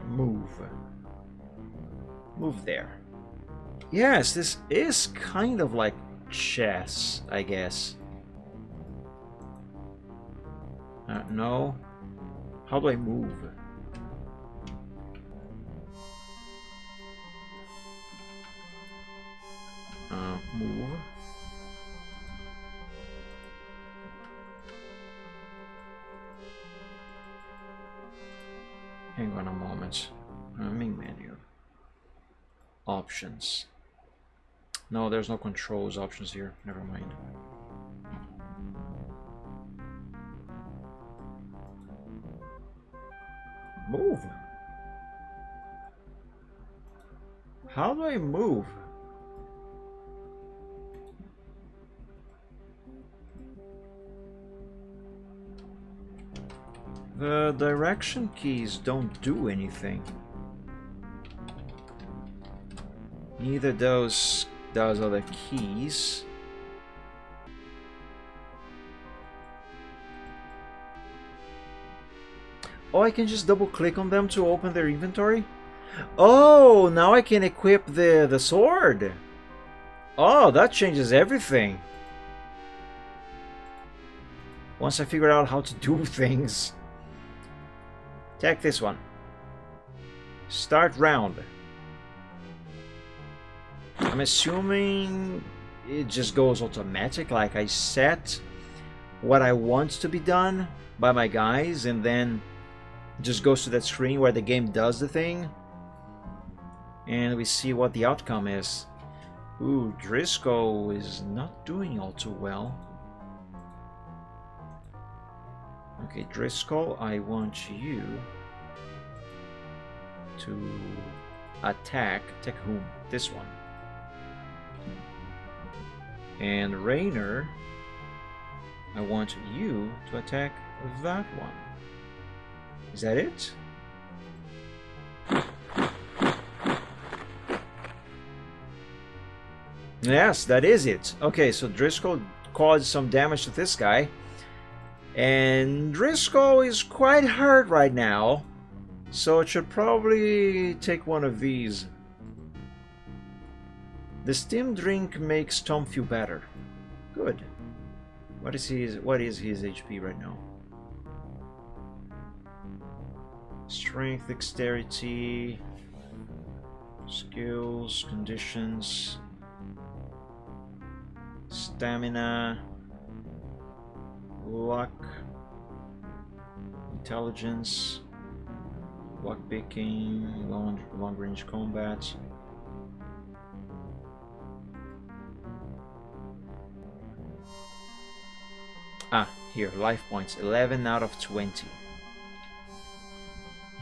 Move. Move there. Yes, this is kind of like chess, I guess. No. How do I move? Move. Hang on a moment. Main menu. Options. No, there's no controls options here. Never mind. Move. How do I move? The direction keys don't do anything. Neither those other keys. Oh, I can just double click on them to open their inventory? Oh, now I can equip the sword. Oh, that changes everything. Once I figure out how to do things. Take this one. Start round. I'm assuming it just goes automatic, like I set what I want to be done by my guys and then just goes to that screen where the game does the thing and we see what the outcome is. Ooh, Driscoll is not doing all too well. Okay, Driscoll, I want you to attack whom? This one. And Rainer, I want you to attack that one. Is that it? Yes, that is it. Okay, so Driscoll caused some damage to this guy. And Driscoll is quite hurt right now. So it should probably take one of these. The steam drink makes Tom feel better. Good. What is his HP right now? Strength, dexterity, skills, conditions, stamina, luck, intelligence, lockpicking, long range combat. Ah, here, life points, 11 out of 20.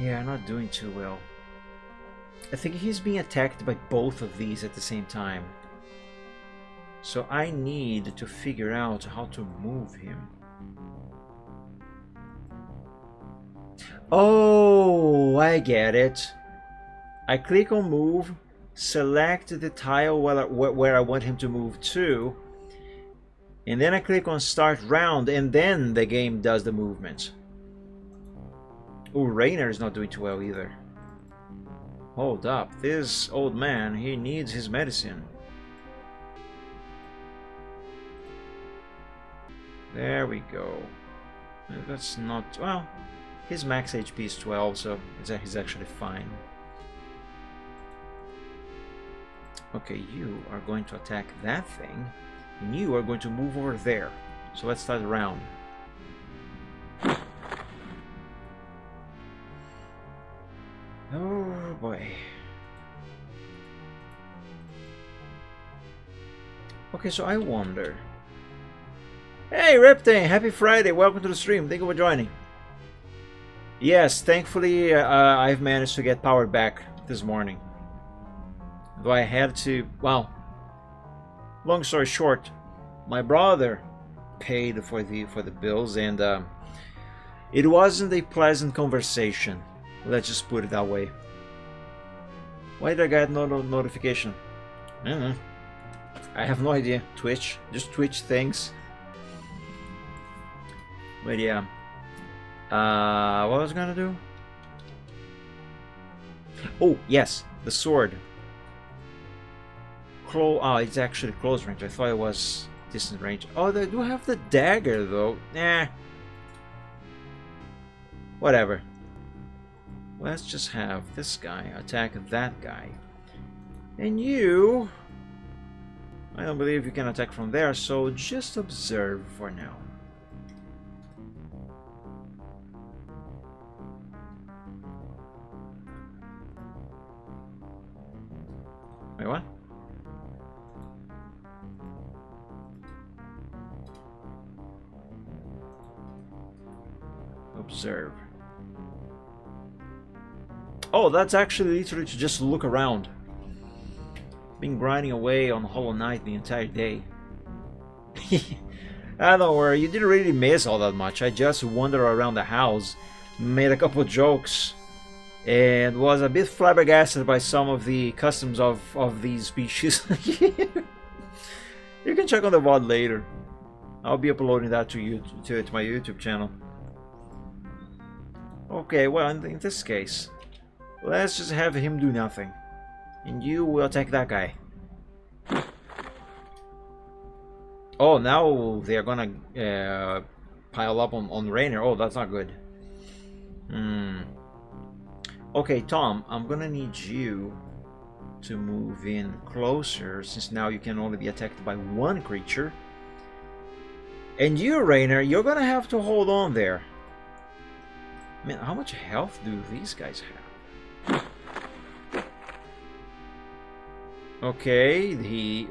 Yeah, not doing too well. I think he's being attacked by both of these at the same time. So I need to figure out how to move him. Oh, I get it. I click on move, select the tile where I want him to move to, and then I click on start round, and then the game does the movement. Oh, Rainer is not doing too well either. Hold up, this old man, he needs his medicine. There we go. That's not... well, his max HP is 12, so he's actually fine. Okay, you are going to attack that thing, and you are going to move over there. So let's start the round. Oh boy. Okay, so I wonder... Hey Reptane, happy Friday, welcome to the stream, thank you for joining. Yes, thankfully I've managed to get power back this morning. Though I had to, well, long story short, my brother paid for the bills and it wasn't a pleasant conversation. Let's just put it that way. Why did I get no notification? I don't know. I have no idea. Twitch, just Twitch things. But yeah, what was I gonna do? Oh yes, the sword. Oh, it's actually close range. I thought it was distant range. Oh, they do have the dagger though. Nah. Whatever. Let's just have this guy attack that guy. And you... I don't believe you can attack from there, so just observe for now. Wait, what? Observe. Oh, that's actually literally to just look around. Been grinding away on Hollow Knight the entire day. Don't worry, you didn't really miss all that much. I just wandered around the house, made a couple jokes, and was a bit flabbergasted by some of the customs of these species. You can check on the VOD later. I'll be uploading that to my YouTube channel. Okay, well, in this case, let's just have him do nothing, and you will attack that guy. Oh, now they are gonna pile up on Rainer. Oh, that's not good. Okay, Tom, I'm gonna need you to move in closer, since now you can only be attacked by one creature. And you, Rainer, you're gonna have to hold on there. Man, how much health do these guys have? Okay,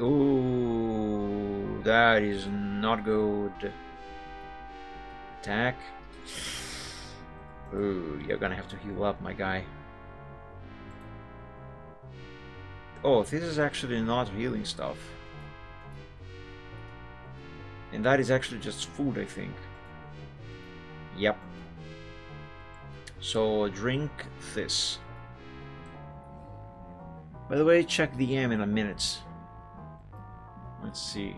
ooh, that is not good. Attack. Ooh, you're gonna have to heal up, my guy. Oh, this is actually not healing stuff. And that is actually just food, I think. Yep. So, drink this. By the way, check the M in a minute. Let's see.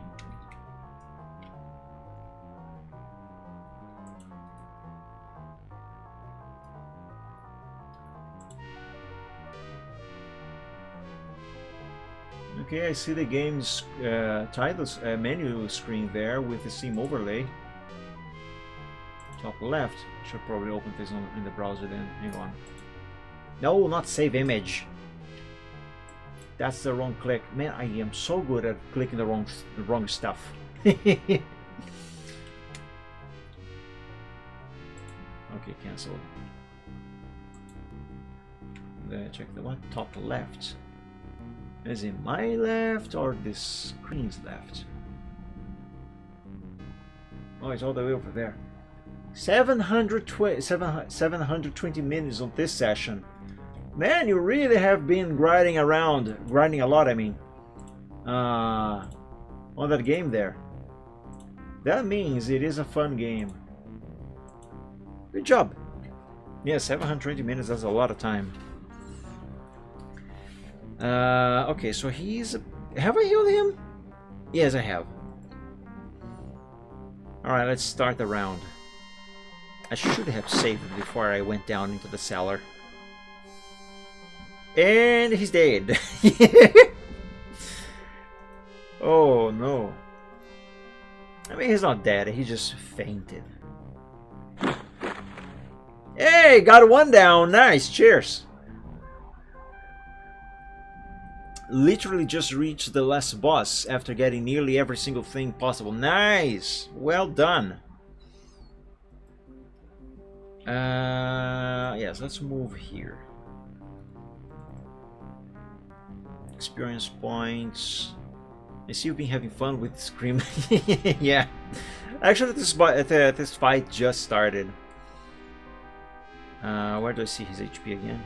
Okay, I see the game's titles menu screen there with the Steam overlay. Top left. Should probably open this in the browser then. Hang on. No, not save image. That's the wrong click. Man, I am so good at clicking the wrong stuff. Okay, cancel. Check the what? Top left. Is it my left or this screen's left? Oh, it's all the way over there. 720 minutes on this session. Man, you really have been grinding a lot, I mean, on that game there. That means it is a fun game. Good job. Yeah, 720 minutes, that's a lot of time. Okay, so he's... Have I healed him? Yes, I have. Alright, let's start the round. I should have saved it before I went down into the cellar. And he's dead. Oh, no. I mean, he's not dead. He just fainted. Hey, got one down. Nice. Cheers. Literally just reached the last boss after getting nearly every single thing possible. Nice. Well done. Yes, let's move here. Experience points. I see you've been having fun with Scream. Yeah. Actually, this fight just started. Where do I see his HP again?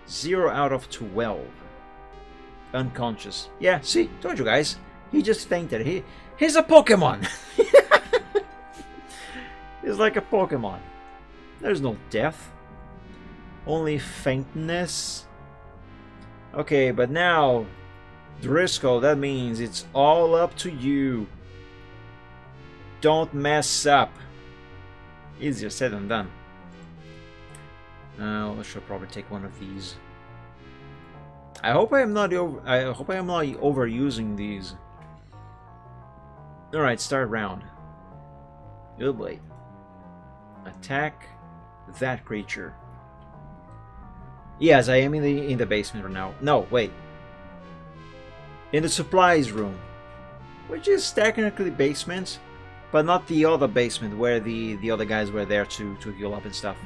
0 out of 12. Unconscious. Yeah, see? Told you guys. He just fainted. He's a Pokemon. He's like a Pokemon. There's no death. Only faintness. Okay, but now, Driscoll, that means it's all up to you. Don't mess up. Easier said than done. I should probably take one of these. I hope I am not overusing these. All right, start round. Good boy. Attack that creature. Yes, I am in the basement right now. No, wait. In the supplies room, which is technically basement, but not the other basement where the other guys were there to heal up and stuff.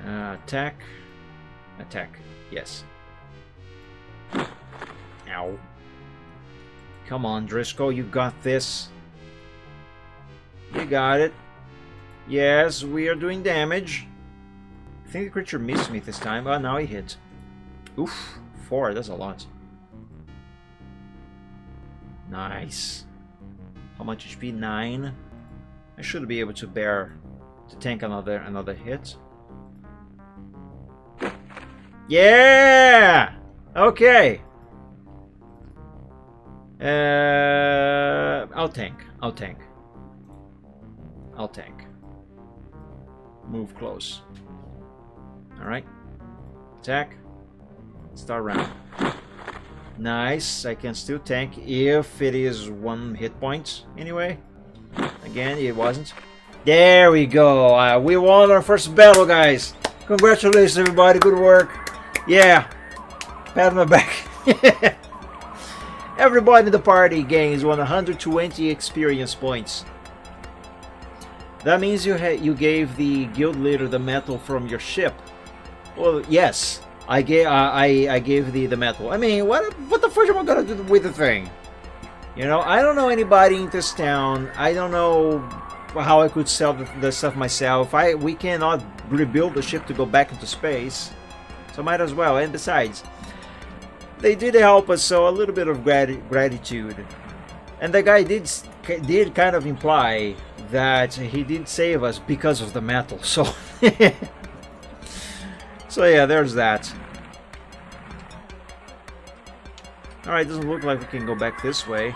Attack. Attack. Yes. Ow. Come on, Driscoll, you got this. You got it. Yes, we are doing damage. I think the creature missed me this time. Oh, now he hit. Oof. 4, that's a lot. Nice. How much HP? 9. I should be able to tank another hit. Yeah! Okay. I'll tank. I'll tank. I'll tank. Move close. Alright. Attack. Start round. Nice. I can still tank if it is 1 hit point. Anyway. Again, it wasn't. There we go. We won our first battle, guys. Congratulations, everybody. Good work. Yeah. Pat on my back. Everybody in the party gains 120 experience points. That means you gave the guild leader the metal from your ship. Well, yes. I gave the metal. I mean, what the fuck am I gonna do with the thing? You know, I don't know anybody in this town. I don't know how I could sell the stuff myself. We cannot rebuild the ship to go back into space, so might as well. And besides, they did help us, so a little bit of gratitude. And the guy did kind of imply that he did save us because of the metal. So, so yeah, there's that. Alright, doesn't look like we can go back this way.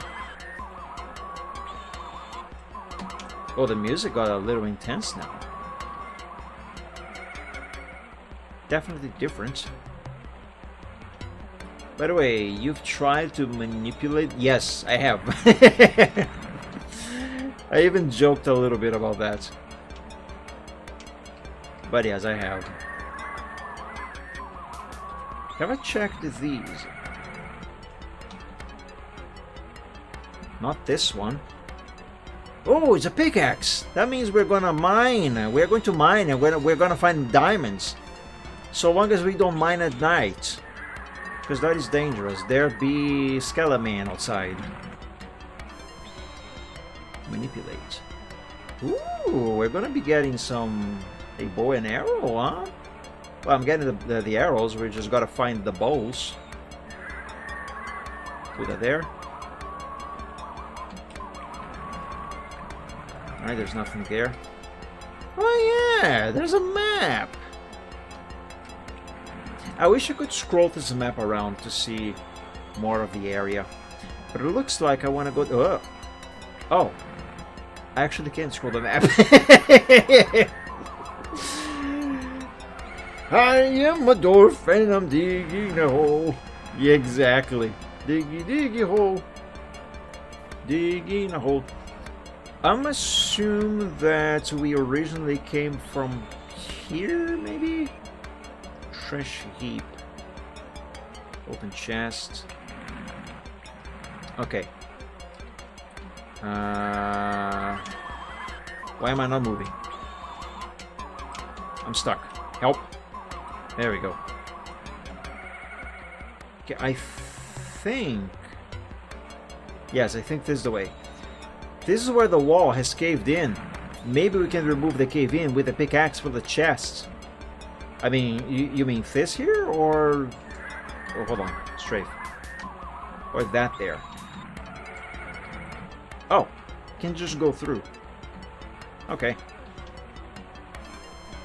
Oh, the music got a little intense now. Definitely different. By the way, you've tried to manipulate... Yes, I have. I even joked a little bit about that. But yes, I have. Have I checked these? Not this one. Oh, it's a pickaxe. That means we're gonna mine. We're going to mine and we're gonna find diamonds. So long as we don't mine at night. Because that is dangerous. There be skeleton outside. Manipulate. Ooh, we're gonna be getting a bow and arrow, huh? Well, I'm getting the arrows. We just gotta find the bows. Put that there. Alright, there's nothing there. Oh yeah, there's a map. I wish I could scroll this map around to see more of the area. But it looks like I want to go... Oh. I actually can't scroll the map. I am a dwarf and I'm digging a hole. Yeah, exactly. Diggy hole. Digging a hole. I'm assuming that we originally came from here, maybe? Trash heap. Open chest. Okay. Why am I not moving? I'm stuck. Help. There we go. Okay, I think... Yes, I think this is the way. This is where the wall has caved in. Maybe we can remove the cave in with a pickaxe for the chest. I mean, you mean this here, or... Oh, hold on. Strafe. Or that there. Oh. Can just go through. Okay.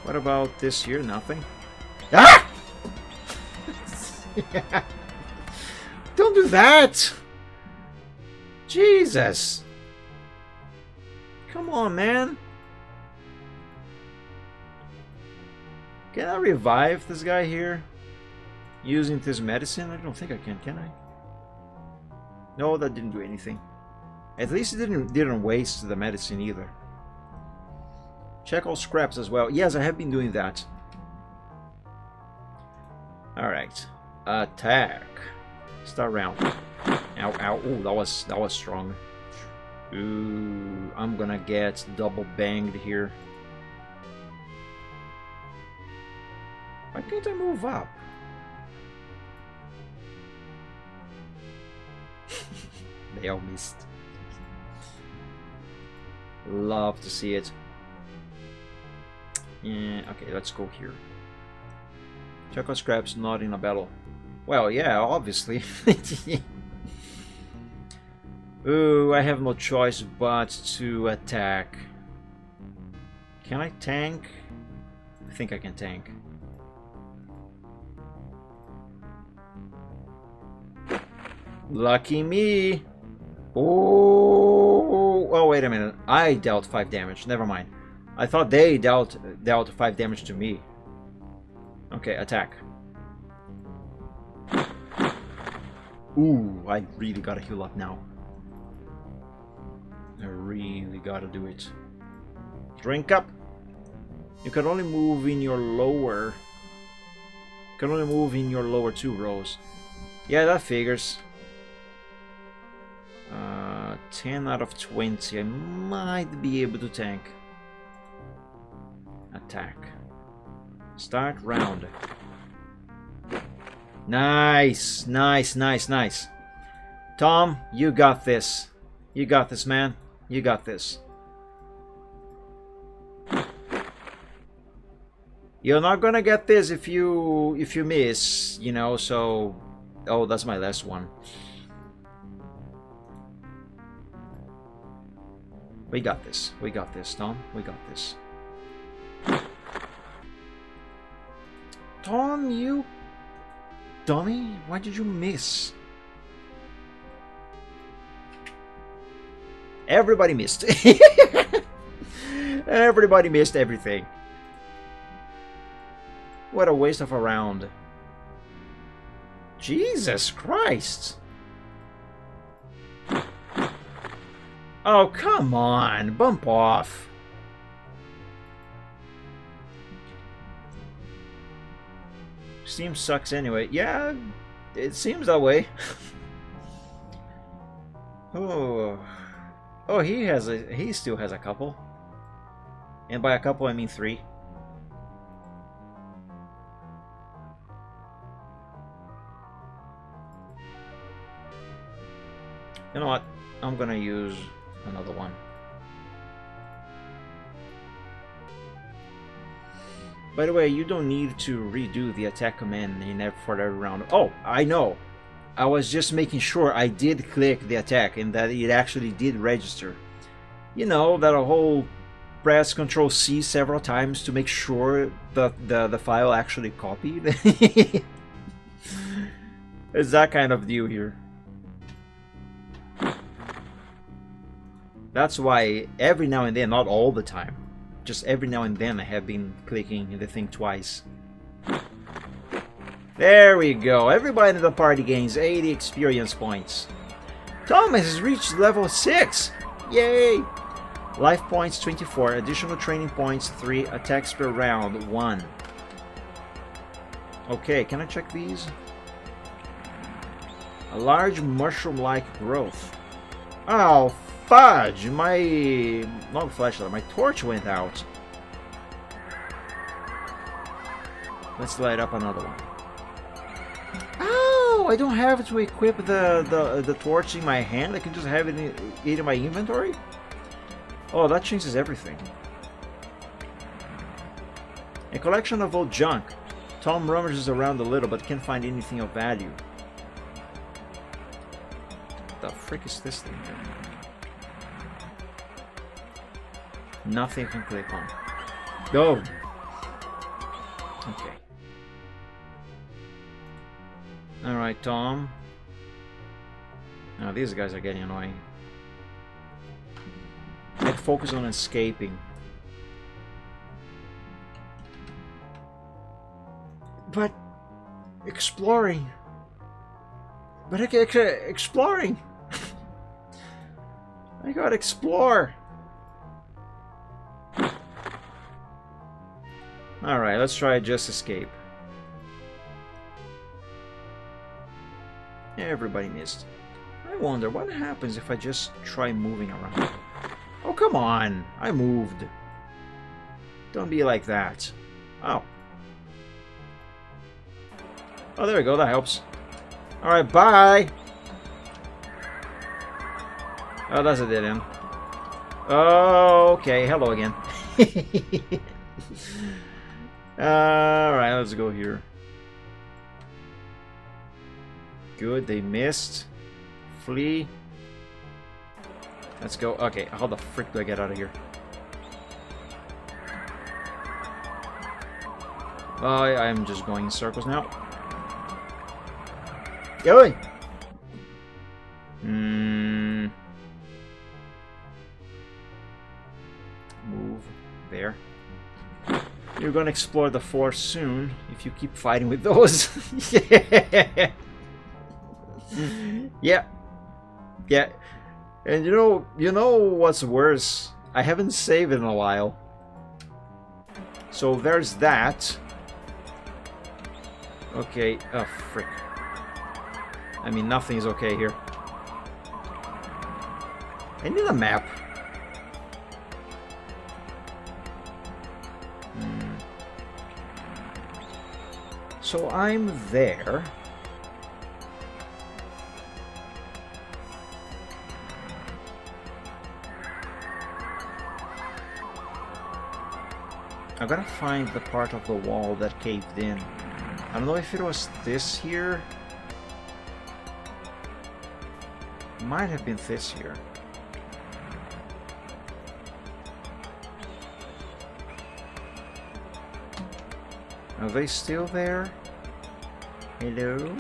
What about this here? Nothing? Ah! Don't do that! Jesus! Come on, man. Can I revive this guy here? Using this medicine? I don't think I can I? No, that didn't do anything. At least it didn't waste the medicine either. Check all scraps as well. Yes, I have been doing that. Alright. Attack. Start round. Ow, ow. Ooh, that was strong. Ooh, I'm gonna get double banged here. Why can't I move up? They all missed. Love to see it. Yeah, okay, let's go here. Check out scraps not in a battle. Well, yeah, obviously. Ooh, I have no choice but to attack. Can I tank? I think I can tank. Lucky me. Oh, wait a minute. I dealt 5 damage. Never mind. I thought they dealt 5 damage to me. Okay, attack. Ooh, I really gotta heal up now. I really gotta do it. Drink up. You can only move in your lower. You can only move in your lower 2 rows. Yeah, that figures. 10 out of 20. I might be able to tank. Attack. Start round. Nice, nice, nice, nice. Tom, you got this. You got this, man. You got this. You're not gonna get this if you miss, you know, so... Oh, that's my last one. We got this. We got this, Tom. We got this. Tom, you... dummy. Why did you miss? Everybody missed. Everybody missed everything. What a waste of a round. Jesus Christ. Oh, come on. Bump off. Steam sucks anyway. Yeah, it seems that way. Oh. Oh, he still has a couple. And by a couple I mean 3. You know what? I'm gonna use another one. By the way, you don't need to redo the attack command for every round. Oh, I know. I was just making sure I did click the attack and that it actually did register. You know, that a whole press Ctrl C several times to make sure that the file actually copied. It's that kind of deal here. That's why every now and then, not all the time, just every now and then I have been clicking the thing twice. There we go. Everybody in the party gains 80 experience points. Thomas has reached level 6. Yay! Life points 24, additional training points 3, attacks per round 1. Okay, can I check these? A large mushroom-like growth. Oh, fudge! My... not flashlight, my torch went out. Let's light up another one. Oh, I don't have to equip the torch in my hand. I can just have it in my inventory. Oh, that changes everything. A collection of old junk. Tom rummages around a little but can't find anything of value. What the frick is this thing? Nothing I can click on. Go. Okay. Alright, Tom. Now these guys are getting annoying. I'd focus on escaping. But... exploring. But exploring! I gotta explore! Alright, let's try just escape. Everybody missed. I wonder what happens if I just try moving around. Oh, come on! I moved. Don't be like that. Oh. Oh, there we go. That helps. Alright, bye! Oh, that's a dead end. Oh, okay. Hello again. Alright, let's go here. Good, they missed. Flee. Let's go. Okay, how the frick do I get out of here? Oh, I'm just going in circles now. Going! Move there. You're gonna explore the floor soon if you keep fighting with those. Yeah. Yeah. Yeah. And you know what's worse? I haven't saved in a while. So there's that. Okay. Oh, frick. I mean, nothing is okay here. I need a map. So I'm there. I gotta find the part of the wall that caved in. I don't know if it was this here. Might have been this here. Are they still there? Hello?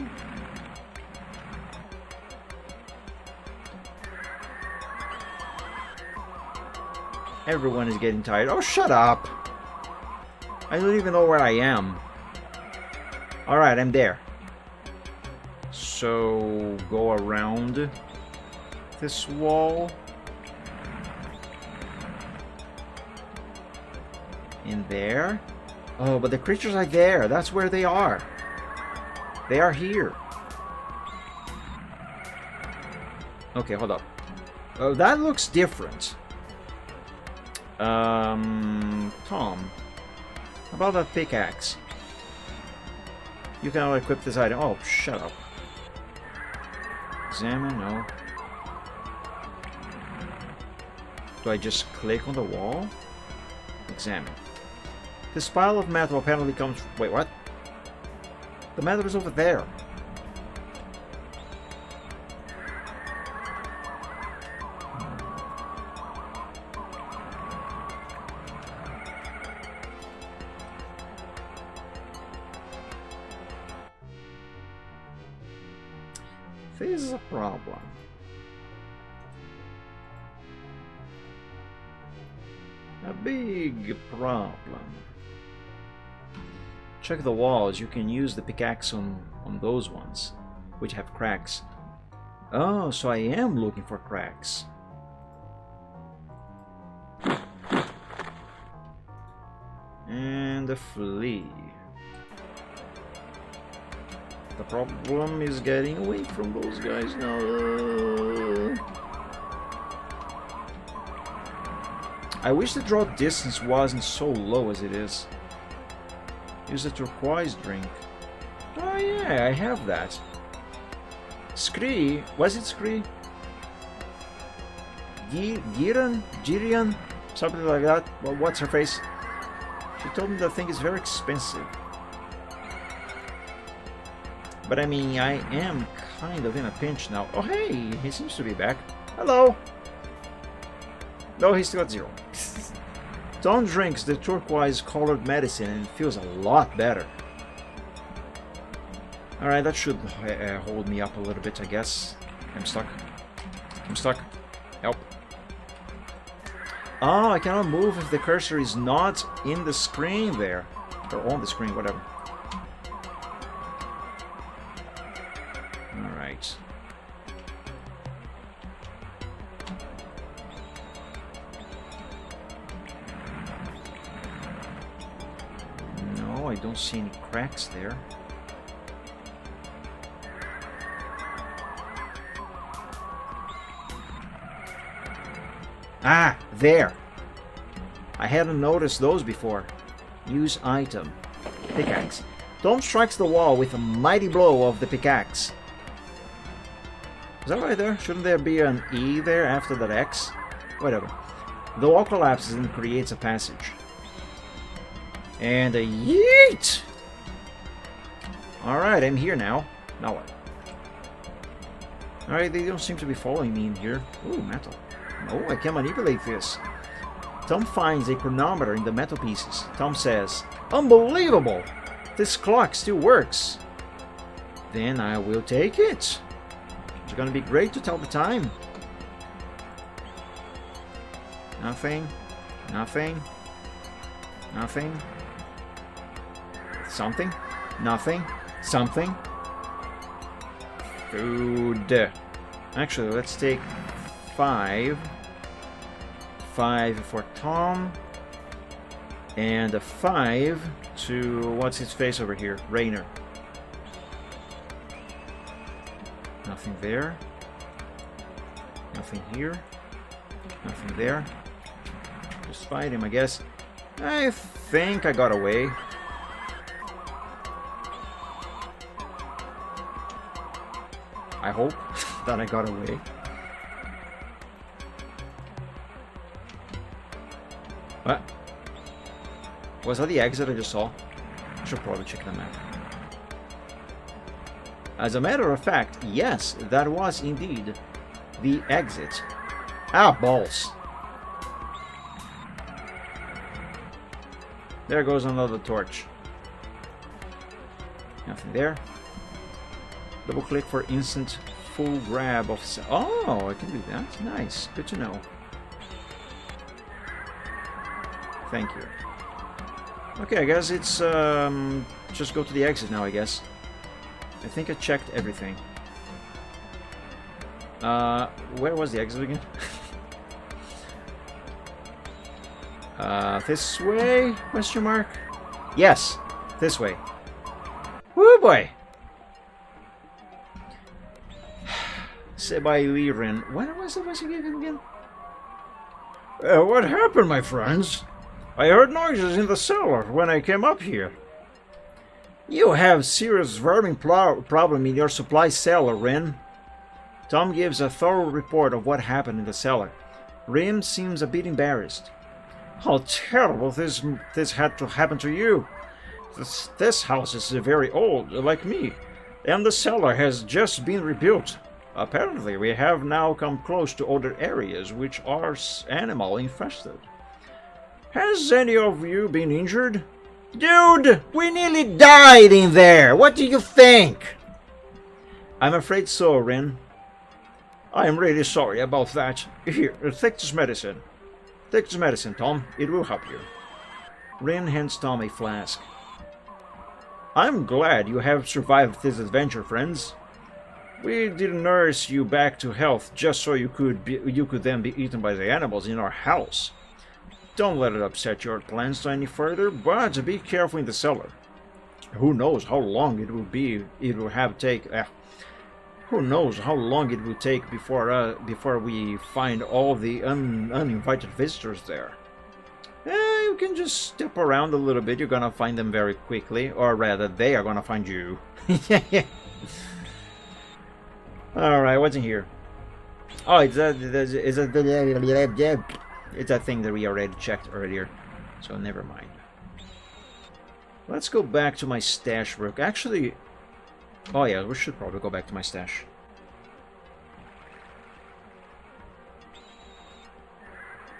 Everyone is getting tired. Oh, shut up! I don't even know where I am. Alright, I'm there. So, go around this wall. In there. Oh, but the creatures are there. That's where they are. They are here. Okay, hold up. Oh, that looks different. Tom. How about that pickaxe? You cannot equip this item. Oh, shut up. Examine, no. Do I just click on the wall? Examine. This pile of metal apparently comes... Wait, what? The metal is over there. This is a problem. A big problem. Check the walls. You can use the pickaxe on those ones, which have cracks. Oh, so I am looking for cracks. And a flea. The problem is getting away from those guys now. I wish the draw distance wasn't so low as it is. Use a turquoise drink. Oh yeah, I have that. Scree? Was it Scree? Girian? Something like that. Well, what's her face? She told me the thing is very expensive. But I mean, I am kind of in a pinch now. Oh hey, he seems to be back. Hello! No, he's still at 0. Tom drinks the turquoise-colored medicine and feels a lot better. Alright, that should hold me up a little bit, I guess. I'm stuck. I'm stuck. Help. Oh, I cannot move if the cursor is not in the screen there. Or on the screen, whatever. Alright. No, I don't see any cracks there. Ah, there! I hadn't noticed those before. Use item. Pickaxe. Tom strikes the wall with a mighty blow of the pickaxe. Is that right there? Shouldn't there be an E there after that X? Whatever. The wall collapses and creates a passage. And a yeet! Alright, I'm here now. Now what? Alright, they don't seem to be following me in here. Ooh, metal. Oh, I can manipulate this. Tom finds a chronometer in the metal pieces. Tom says, "Unbelievable! This clock still works." Then I will take it. It's gonna be great to tell the time. Nothing. Nothing. Nothing. Something. Nothing. Something. Food. Actually, let's take 5. 5 for Tom. And a 5 to... what's his face over here? Rainer. Nothing there. Nothing here. Nothing there. Just fight him, I guess. I think I got away. I hope that I got away. What? Was that the exit I just saw? I should probably check the map. As a matter of fact, yes, that was indeed the exit. Ah, balls. There goes another torch. Nothing there. Double click for instant full grab of... oh, I can do that. Nice. Good to know. Thank you. Okay, I guess it's just go to the exit now, I guess. I think I checked everything. Where was the exit again? This way? Question mark? Yes, this way. Woo boy! Say bye, Liren. What was the voice again? What happened, my friends? I heard noises in the cellar when I came up here. You have serious vermin problem in your supply cellar, Rin. Tom gives a thorough report of what happened in the cellar. Rin seems a bit embarrassed. How terrible this had to happen to you. This house is very old, like me, and the cellar has just been rebuilt. Apparently, we have now come close to other areas which are animal infested. Has any of you been injured? Dude, we nearly died in there. What do you think? I'm afraid so, Rin. I am really sorry about that. Here, take this medicine. Take this medicine, Tom. It will help you. Rin hands Tom a flask. I'm glad you have survived this adventure, friends. We did nurse you back to health just so you could then be eaten by the animals in our house. Don't let it upset your plans any further, but be careful in the cellar. Who knows how long it will take before we find all the uninvited visitors there. You can just step around a little bit. You're gonna find them very quickly, or rather, they are gonna find you. All right, what's in here? Oh, it's that thing that we already checked earlier, so never mind. Let's go back to my stash work. Actually, oh yeah, we should probably go back to my stash.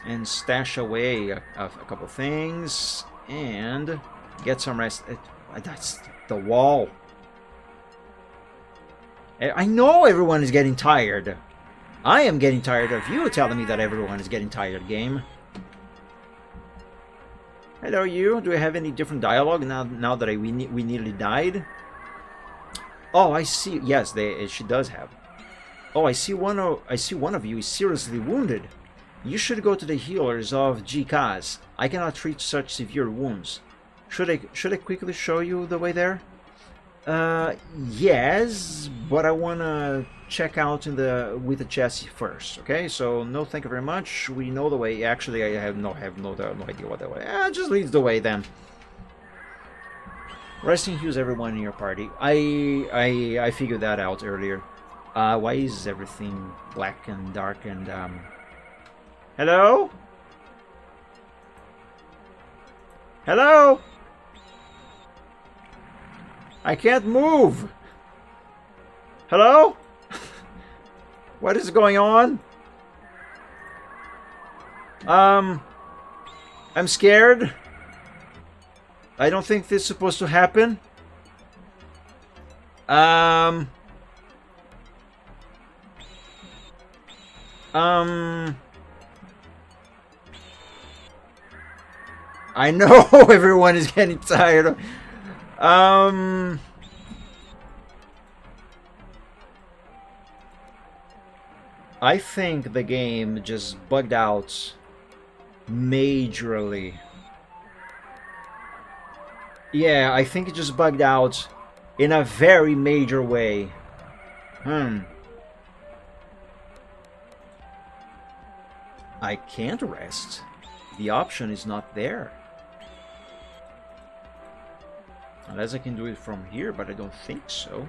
And stash away a couple things and get some rest. That's the wall. I know everyone is getting tired. I am getting tired of you telling me that everyone is getting tired, game. Hello, you. Do we have any different dialogue now that we nearly died? Oh, I see. Yes, she does have. Oh, I see one of you is seriously wounded. You should go to the healers of GKs. I cannot treat such severe wounds. Should I quickly show you the way there? Yes, but I wanna check out with the chassis first. Okay, so no, thank you very much. We know the way. Actually, I have no idea what the way. Just leads the way then. Resting heals everyone in your party. I figured that out earlier. Why is everything black and dark and Hello? Hello? I can't move. Hello? What is going on? I'm scared. I don't think this is supposed to happen. I know everyone is getting tired. I think the game just bugged out majorly. Yeah, I think it just bugged out in a very major way. I can't rest. The option is not there. Unless I can do it from here, but I don't think so.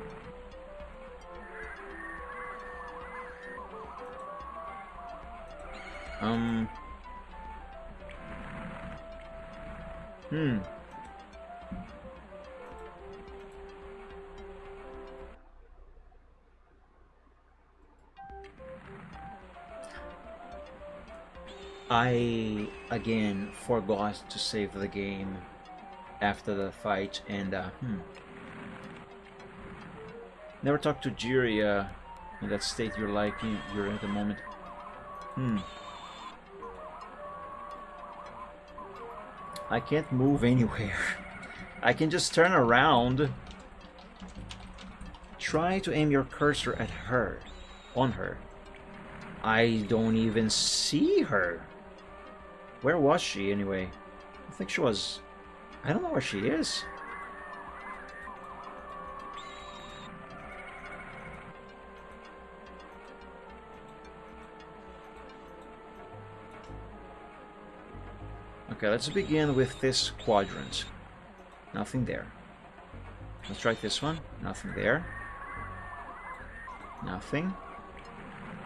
I again forgot to save the game after the fight, and never talked to Jiri in that state you're at the moment. I can't move anywhere. I can just turn around. Try to aim your cursor at her, on her. I don't even see her. Where was she anyway? I think she was... I don't know where she is. Okay, let's begin with this quadrant. Nothing there. Let's try this one. Nothing there. Nothing.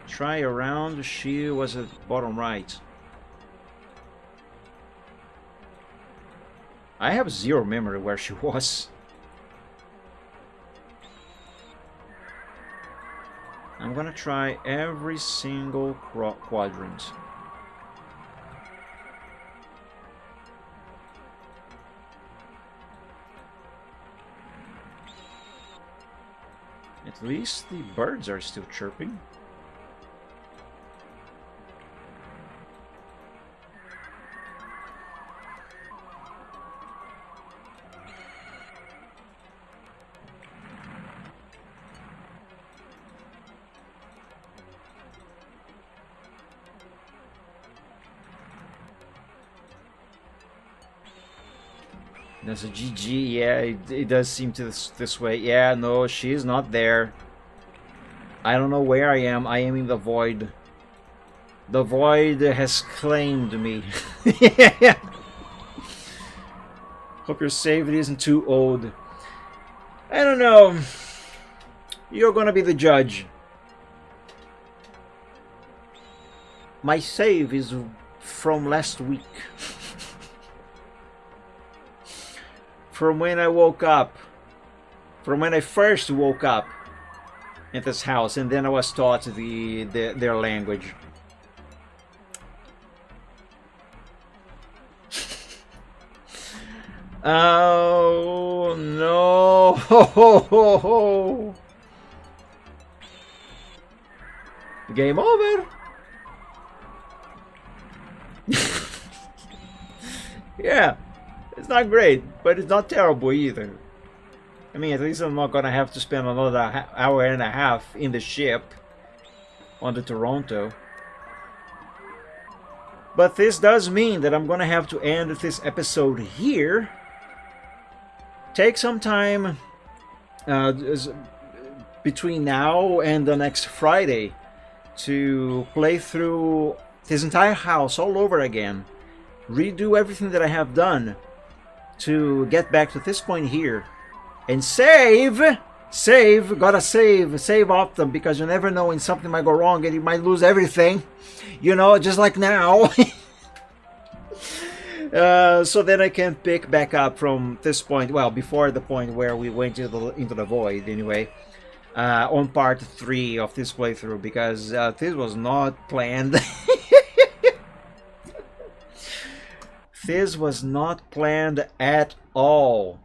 Try around. She was at bottom right. I have zero memory where she was. I'm gonna try every single quadrant. At least the birds are still chirping. There's a GG, yeah, it does seem to this way. Yeah, no, she's not there. I don't know where I am. I am in the void. The void has claimed me. Yeah. Hope your save isn't too old. I don't know. You're gonna be the judge. My save is from last week. From when I woke up. From when I first woke up in this house, and then I was taught their language. Oh no! Game over. Yeah. It's not great, but it's not terrible either. I mean, at least I'm not gonna have to spend another hour and a half in the ship on the Toronto. But this does mean that I'm gonna have to end this episode here. Take some time between now and the next Friday to play through this entire house all over again. Redo everything that I have done to get back to this point here and gotta save Optum, because you never know when something might go wrong and you might lose everything, you know, just like now. So then I can pick back up from this point, well, before the point where we went into the void anyway, on part 3 of this playthrough, because this was not planned. This was not planned at all.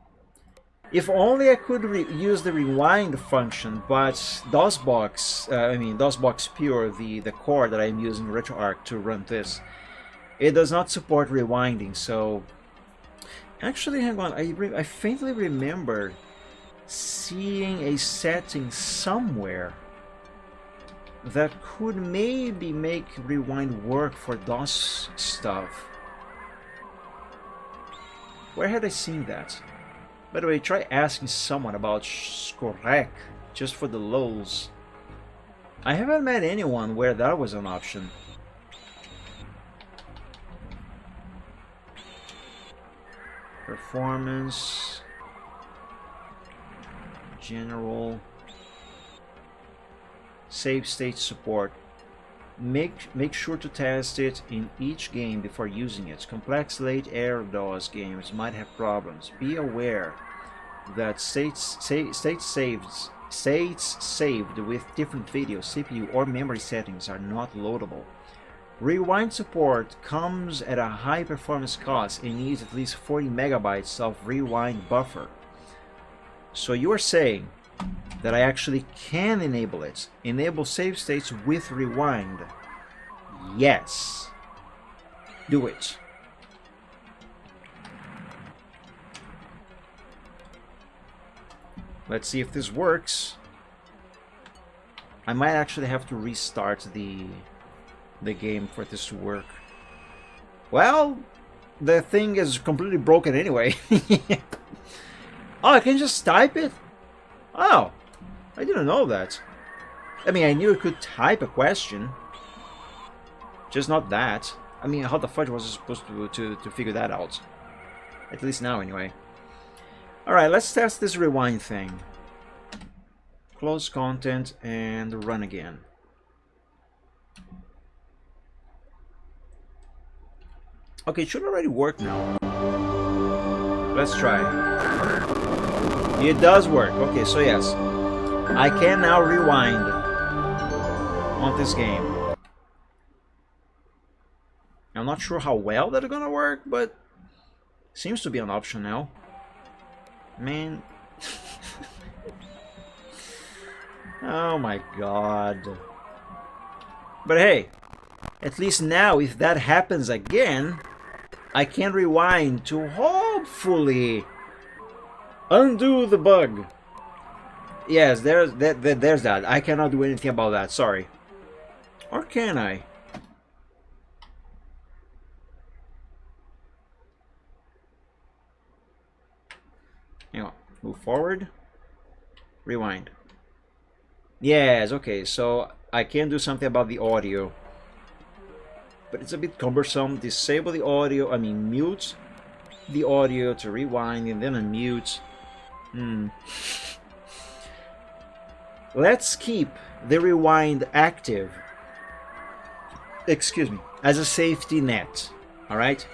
If only I could use the rewind function, but DOSBox Pure, the core that I'm using RetroArch to run this, it does not support rewinding. So, actually, hang on, I faintly remember seeing a setting somewhere that could maybe make rewind work for DOS stuff. Where had I seen that? By the way, try asking someone about Skorek, just for the lulz. I haven't met anyone where that was an option. Performance, general, save state support. Make sure to test it in each game before using it. Complex late air DOS games might have problems. Be aware that states saved with different video, CPU, or memory settings are not loadable. Rewind support comes at a high performance cost and needs at least 40 megabytes of rewind buffer. So you are saying that I actually can enable it. Enable save states with rewind. Yes. Do it. Let's see if this works. I might actually have to restart the game for this to work. Well, the thing is completely broken anyway. Oh, I can just type it? Oh, I didn't know that. I mean, I knew I could type a question. Just not that. I mean, how the fudge was I supposed to figure that out? At least now, anyway. Alright, let's test this rewind thing. Close content and run again. Okay, it should already work now. Let's try. It does work. Okay, so yes, I can now rewind on this game. I'm not sure how well that's gonna work, but seems to be an option now. Man. Oh my god. But hey, at least now if that happens again, I can rewind to hopefully undo the bug. Yes, there's that. I cannot do anything about that, sorry. Or can I? Hang on. Move forward. Rewind. Yes, okay, so I can do something about the audio. But it's a bit cumbersome. Disable the audio, mute the audio to rewind and then unmute. Let's keep the rewind active. Excuse me, as a safety net. All right,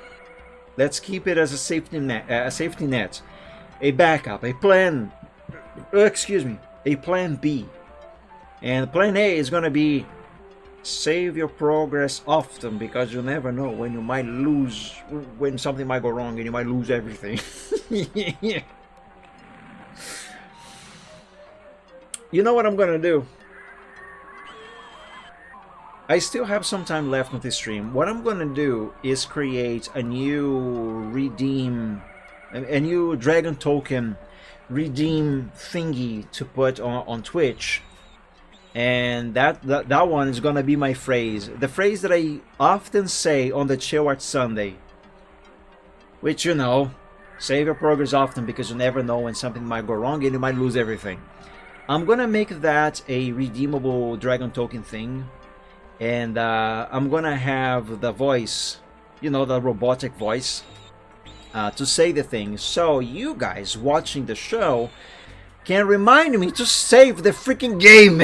let's keep it as a safety net, a backup, a plan. A plan B, and plan A is gonna be save your progress often, because you never know when you might lose, when something might go wrong and you might lose everything. You know what I'm gonna do? I still have some time left on this stream. What I'm gonna do is create a new a new dragon token redeem thingy to put on Twitch. And that one is gonna be my phrase. The phrase that I often say on the Chill Art Sunday. Which, you know, save your progress often because you never know when something might go wrong and you might lose everything. I'm gonna make that a redeemable dragon token thing. And I'm gonna have the voice, you know, the robotic voice, to say the thing. So you guys watching the show can remind me to save the freaking game.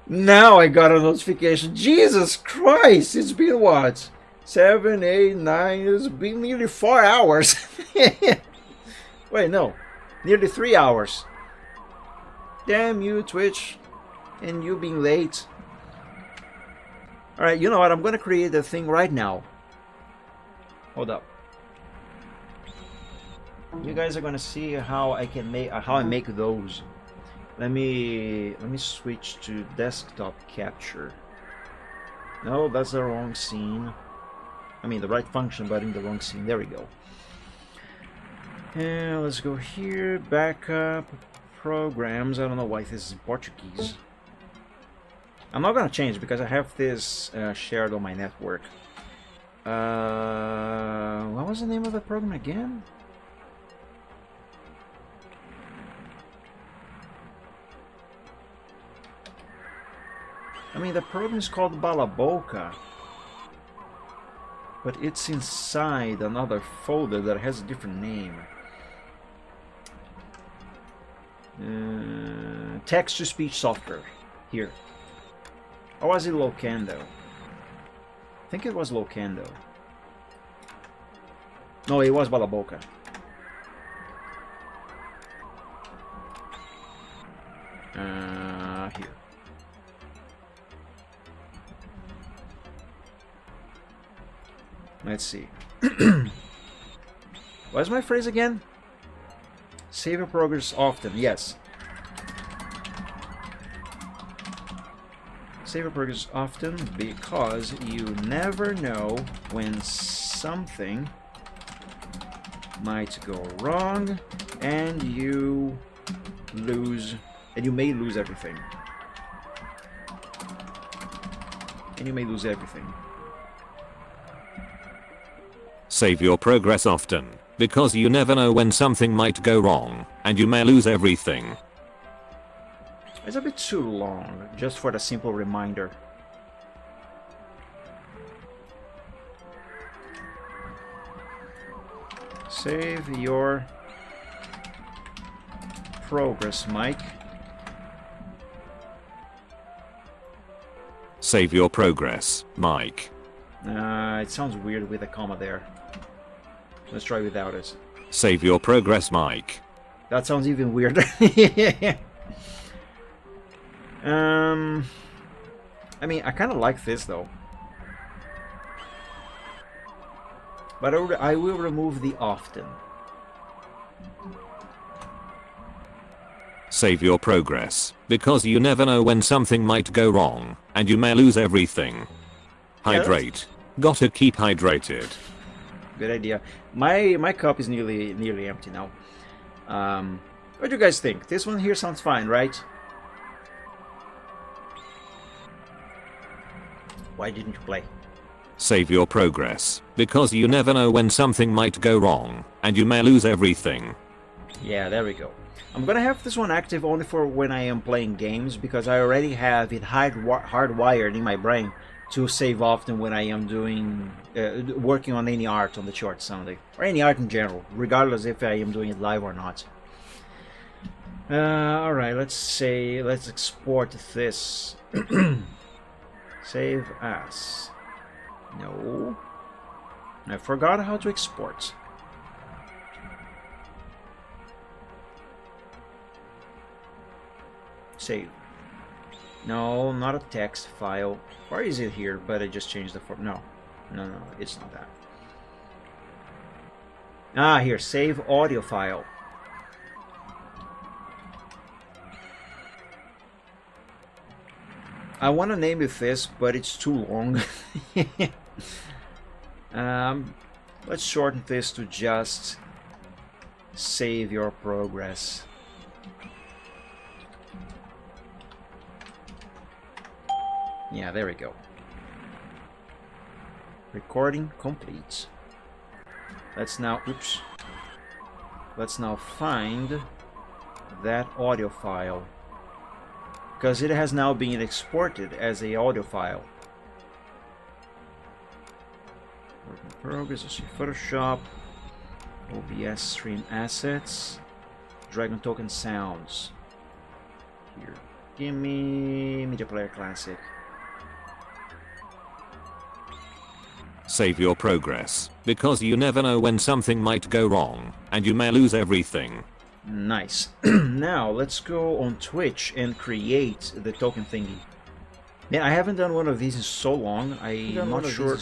Now I got a notification. Jesus Christ, it's been what? 7, 8, 9, it's been nearly 4 hours. Wait, no, nearly 3 hours. Damn you, Twitch, and you being late. Alright, you know what, I'm gonna create a thing right now. Hold up.
You guys are gonna see how I can make how I make those. Let me switch to desktop capture. No, that's the wrong scene. I mean the right function, but in the wrong scene. There we go. And let's go here. Backup programs. I don't know why this is in Portuguese. I'm not gonna change because I have this shared on my network. What was the name of the program again? I mean, the program is called Balaboca, but it's inside another folder that has a different name. Text-to-speech software. Here. Or was it Locando? I think it was Locando. No, it was Balaboca. Here. Let's see. What's my phrase again? Save your progress often. Yes. Save your progress often because you never know when something might go wrong and you may lose everything. And you may lose everything.
Save your progress often, because you never know when something might go wrong, and you may lose everything.
It's a bit too long, just for the simple reminder. Save your progress, Mike.
Save your progress, Mike.
It sounds weird with a comma there. Let's try without it.
Save your progress, Mike.
That sounds even weirder. I mean, I kind of like this though. But I will remove the often.
Save your progress, because you never know when something might go wrong, and you may lose everything. Hydrate. Gotta keep hydrated.
Good idea. My cup is nearly empty now. What do you guys think? This one here sounds fine, right? Why didn't you play?
Save your progress, because you never know when something might go wrong, and you may lose everything.
Yeah, there we go. I'm gonna have this one active only for when I am playing games, because I already have it hardwired in my brain to save often when I am doing working on any art on the short Sunday, or any art in general, regardless if I am doing it live or not. Alright, let's export this. Save as. No. I forgot how to export. Save. No, not a text file. Or is it here, but I just changed the form? No, it's not that. Ah, here, save audio file. I want to name it this, but it's too long. Let's shorten this to just save your progress. Yeah, there we go. Recording complete. Let's now find that audio file, because it has now been exported as a audio file. Work in progress. Let's see, Photoshop, OBS stream assets, Dragon Token sounds. Here, give me Media Player Classic.
Save your progress, because you never know when something might go wrong, and you may lose everything.
Nice. Now let's go on Twitch and create the token thingy. Man, I haven't done one of these in so long. I'm not sure.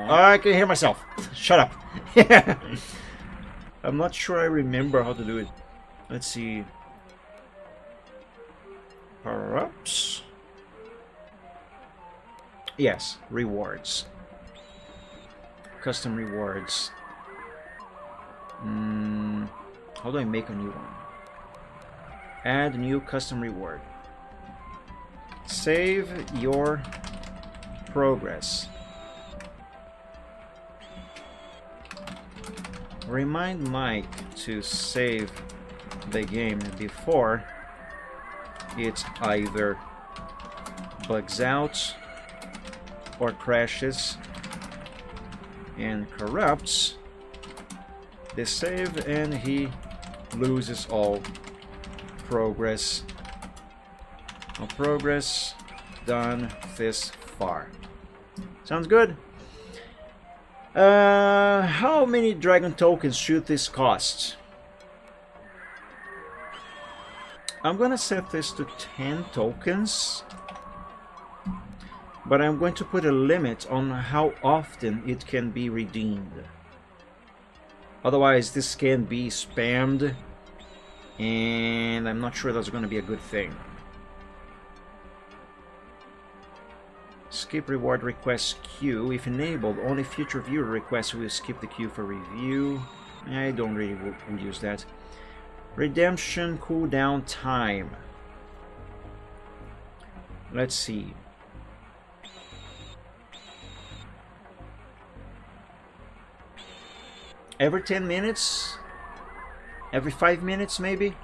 I can hear myself. Shut up. I'm not sure I remember how to do it. Let's see. Power-ups. Yes, rewards. Custom rewards. How do I make a new one? Add new custom reward. Save your progress. Remind Mike to save the game before it either bugs out or crashes and corrupts the save, and he loses all progress. No progress done this far. Sounds good. How many dragon tokens should this cost? I'm gonna set this to 10 tokens, but I'm going to put a limit on how often it can be redeemed. Otherwise, this can be spammed, and I'm not sure that's going to be a good thing. Skip reward request queue. If enabled, only future viewer requests will skip the queue for review. I don't really use that. Redemption cooldown time. Let's see. Every 10 minutes? Every 5 minutes maybe?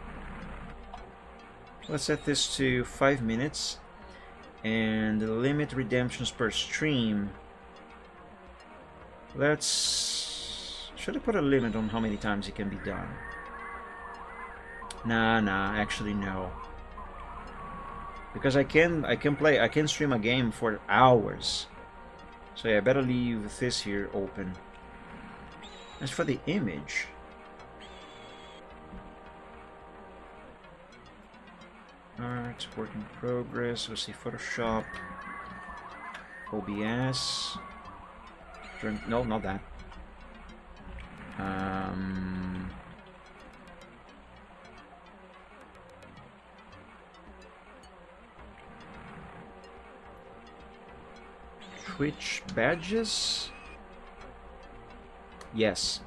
Let's set this to 5 minutes. And limit redemptions per stream. Should I put a limit on how many times it can be done? Nah, actually no. Because I can stream a game for hours. So yeah, I better leave this here open. As for the image, art, work in progress, let's see, Photoshop, OBS, no, not that. Twitch badges? Yes.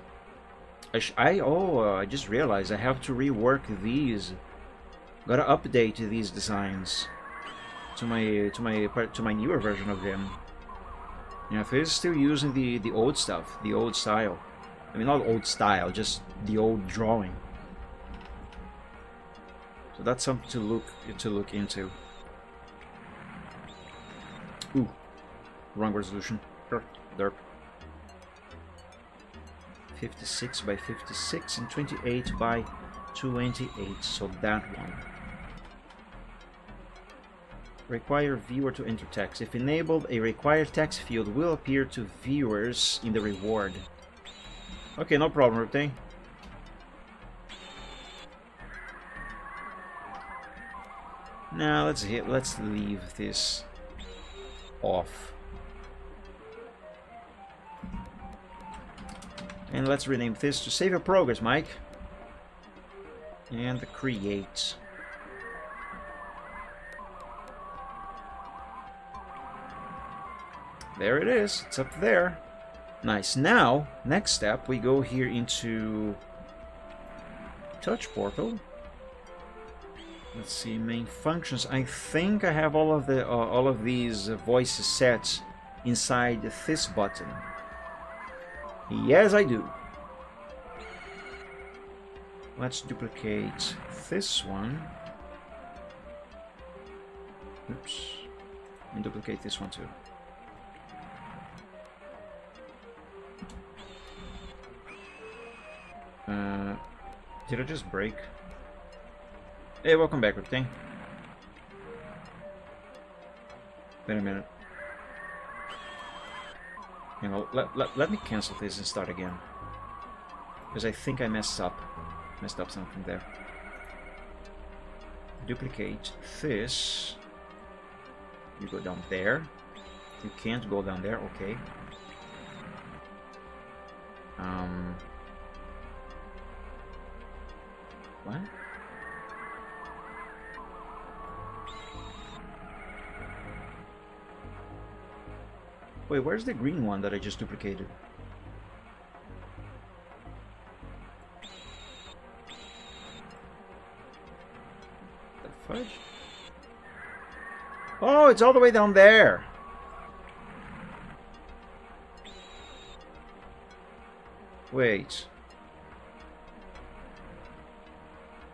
I just realized I have to rework these. Gotta update these designs to my newer version of them. Yeah, if it's still using the old stuff, the old style. I mean, not old style, just the old drawing. So that's something to look into. Ooh, wrong resolution. Derp. 56 by 56 and 28 by 28. So that one. Require viewer to enter text. If enabled, a required text field will appear to viewers in the reward. Okay, no problem, everything. Now let's leave this off. And let's rename this to Save Your Progress, Mike. And create. There it is. It's up there. Nice. Now, next step, we go here into Touch Portal. Let's see, main functions. I think I have all of these voices set inside this button. Yes, I do. Let's duplicate this one. Oops. And duplicate this one too. Did I just break? Hey, welcome back, everything. Wait a minute. You know, let me cancel this and start again. Because I think I messed up something there. Duplicate this. You go down there. You can't go down there, okay. What? Wait, where's the green one that I just duplicated? The fudge? Oh, it's all the way down there. Wait.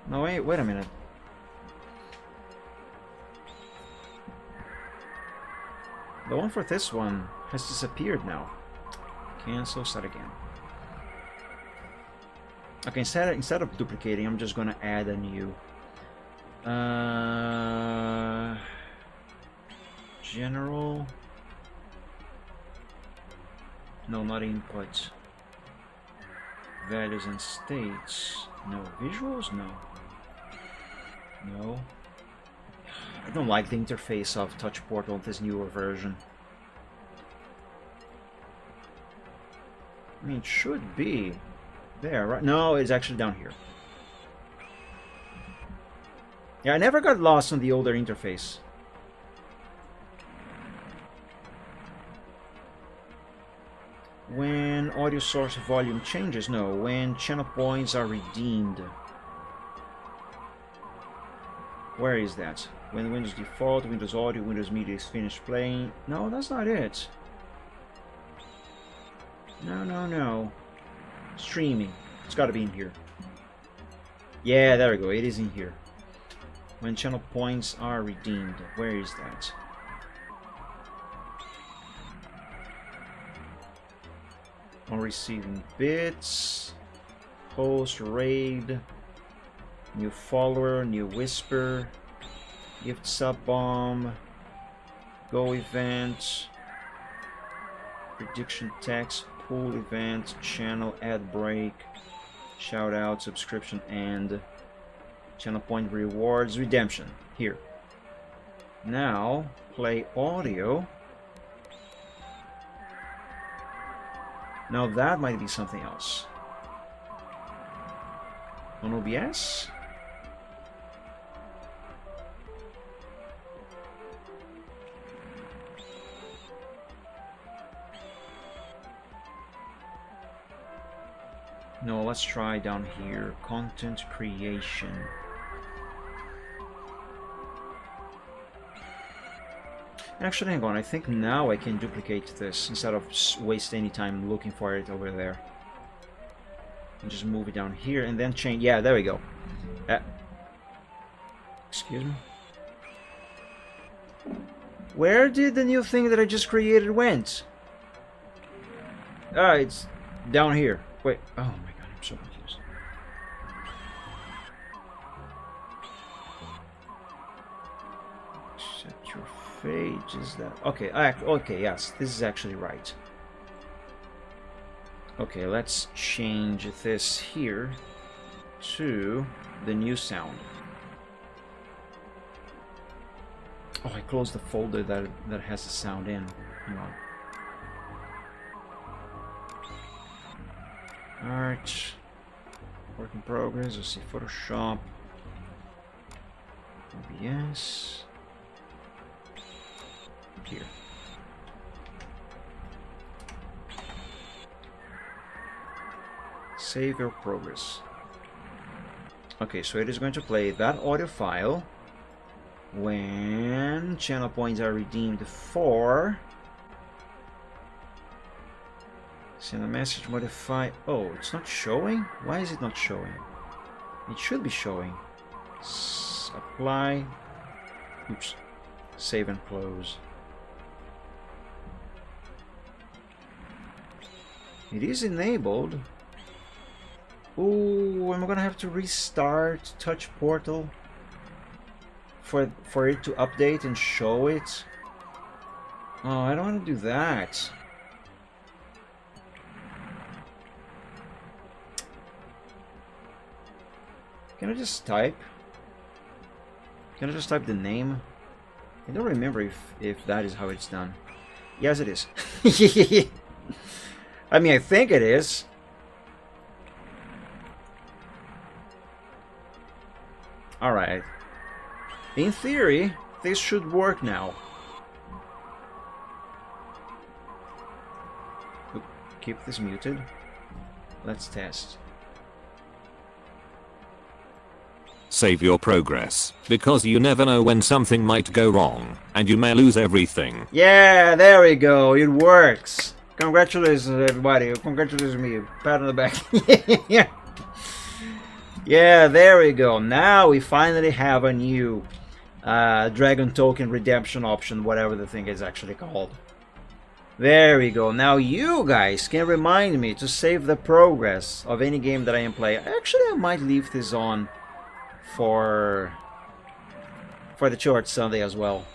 No, wait a minute. The one for this one has disappeared now. Cancel, start again. Okay, instead of duplicating, I'm just gonna add a new. General. No, not input. Values and states. No. Visuals? No. No. I don't like the interface of Touch Portal in this newer version. I mean, it should be there, right? No, it's actually down here. Yeah, I never got lost on the older interface. When audio source volume changes? No, when channel points are redeemed. Where is that? When Windows Default, Windows Audio, Windows Media is finished playing. No, that's not it. No. Streaming. It's gotta be in here. Yeah, there we go. It is in here. When channel points are redeemed. Where is that? On receiving bits. Host, raid. New follower, new whisper. Gift sub bomb. Go event. Prediction text. Pool event. Channel ad break. Shout out. Subscription end. Channel point rewards. Redemption. Here. Now play audio. Now that might be something else. On OBS? No, let's try down here. Content creation. Actually, hang on. I think now I can duplicate this instead of waste any time looking for it over there. And just move it down here and then change. Yeah, there we go. Excuse me. Where did the new thing that I just created went? Ah, it's down here. Wait. Oh my god, I'm so confused. Set your page. Is that okay? Okay, yes, this is actually right. Okay, let's change this here to the new sound. Oh, I closed the folder that has the sound in. Hang on. Art. Work in progress. Let's see. Photoshop. OBS. Here. Save your progress. Okay, so it is going to play that audio file when channel points are redeemed for. Send a message, modify. Oh, it's not showing? Why is it not showing? It should be showing. Apply. Oops. Save and close. It is enabled. Ooh, am I gonna have to restart Touch Portal for it to update and show it? Oh, I don't want to do that. Can I just type? Can I just type the name? I don't remember if that is how it's done. Yes, it is. I mean, I think it is. Alright. In theory, this should work now. Oop, keep this muted. Let's test.
Save your progress, because you never know when something might go wrong, and you may lose everything.
Yeah, there we go. It works. Congratulations, everybody. Congratulations me. Pat on the back. Yeah. Yeah, there we go. Now we finally have a new Dragon Token redemption option, whatever the thing is actually called. There we go. Now you guys can remind me to save the progress of any game that I am playing. Actually, I might leave this on for the short Sunday as well.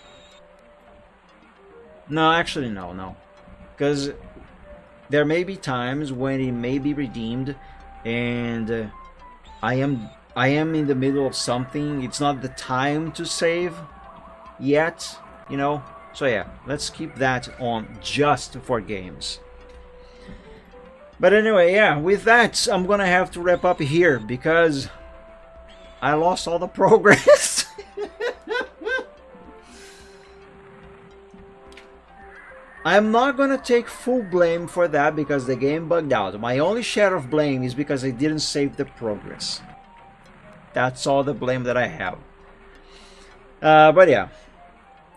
No, actually no. Because there may be times when it may be redeemed and I am in the middle of something. It's not the time to save yet, you know. So yeah, let's keep that on just for games. But anyway, yeah, with that, I'm gonna have to wrap up here because I lost all the progress. I'm not gonna take full blame for that because the game bugged out. My only share of blame is because I didn't save the progress. That's all the blame that I have. But yeah.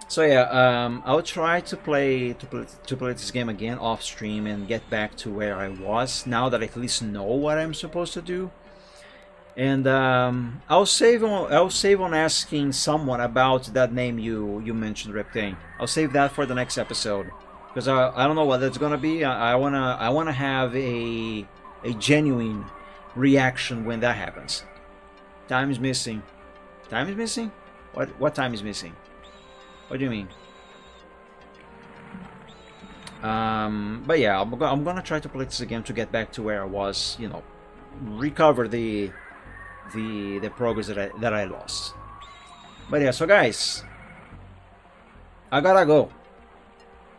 So yeah, I'll try to play this game again off stream and get back to where I was now that I at least know what I'm supposed to do. And I'll save on asking someone about that name you mentioned, Reptane. I'll save that for the next episode because I don't know what that's gonna be. I wanna have a genuine reaction when that happens. Time is missing. Time is missing? What time is missing? What do you mean? But yeah, I'm gonna try to play this again to get back to where I was. You know, recover the progress that I lost. But yeah, so guys, I gotta go.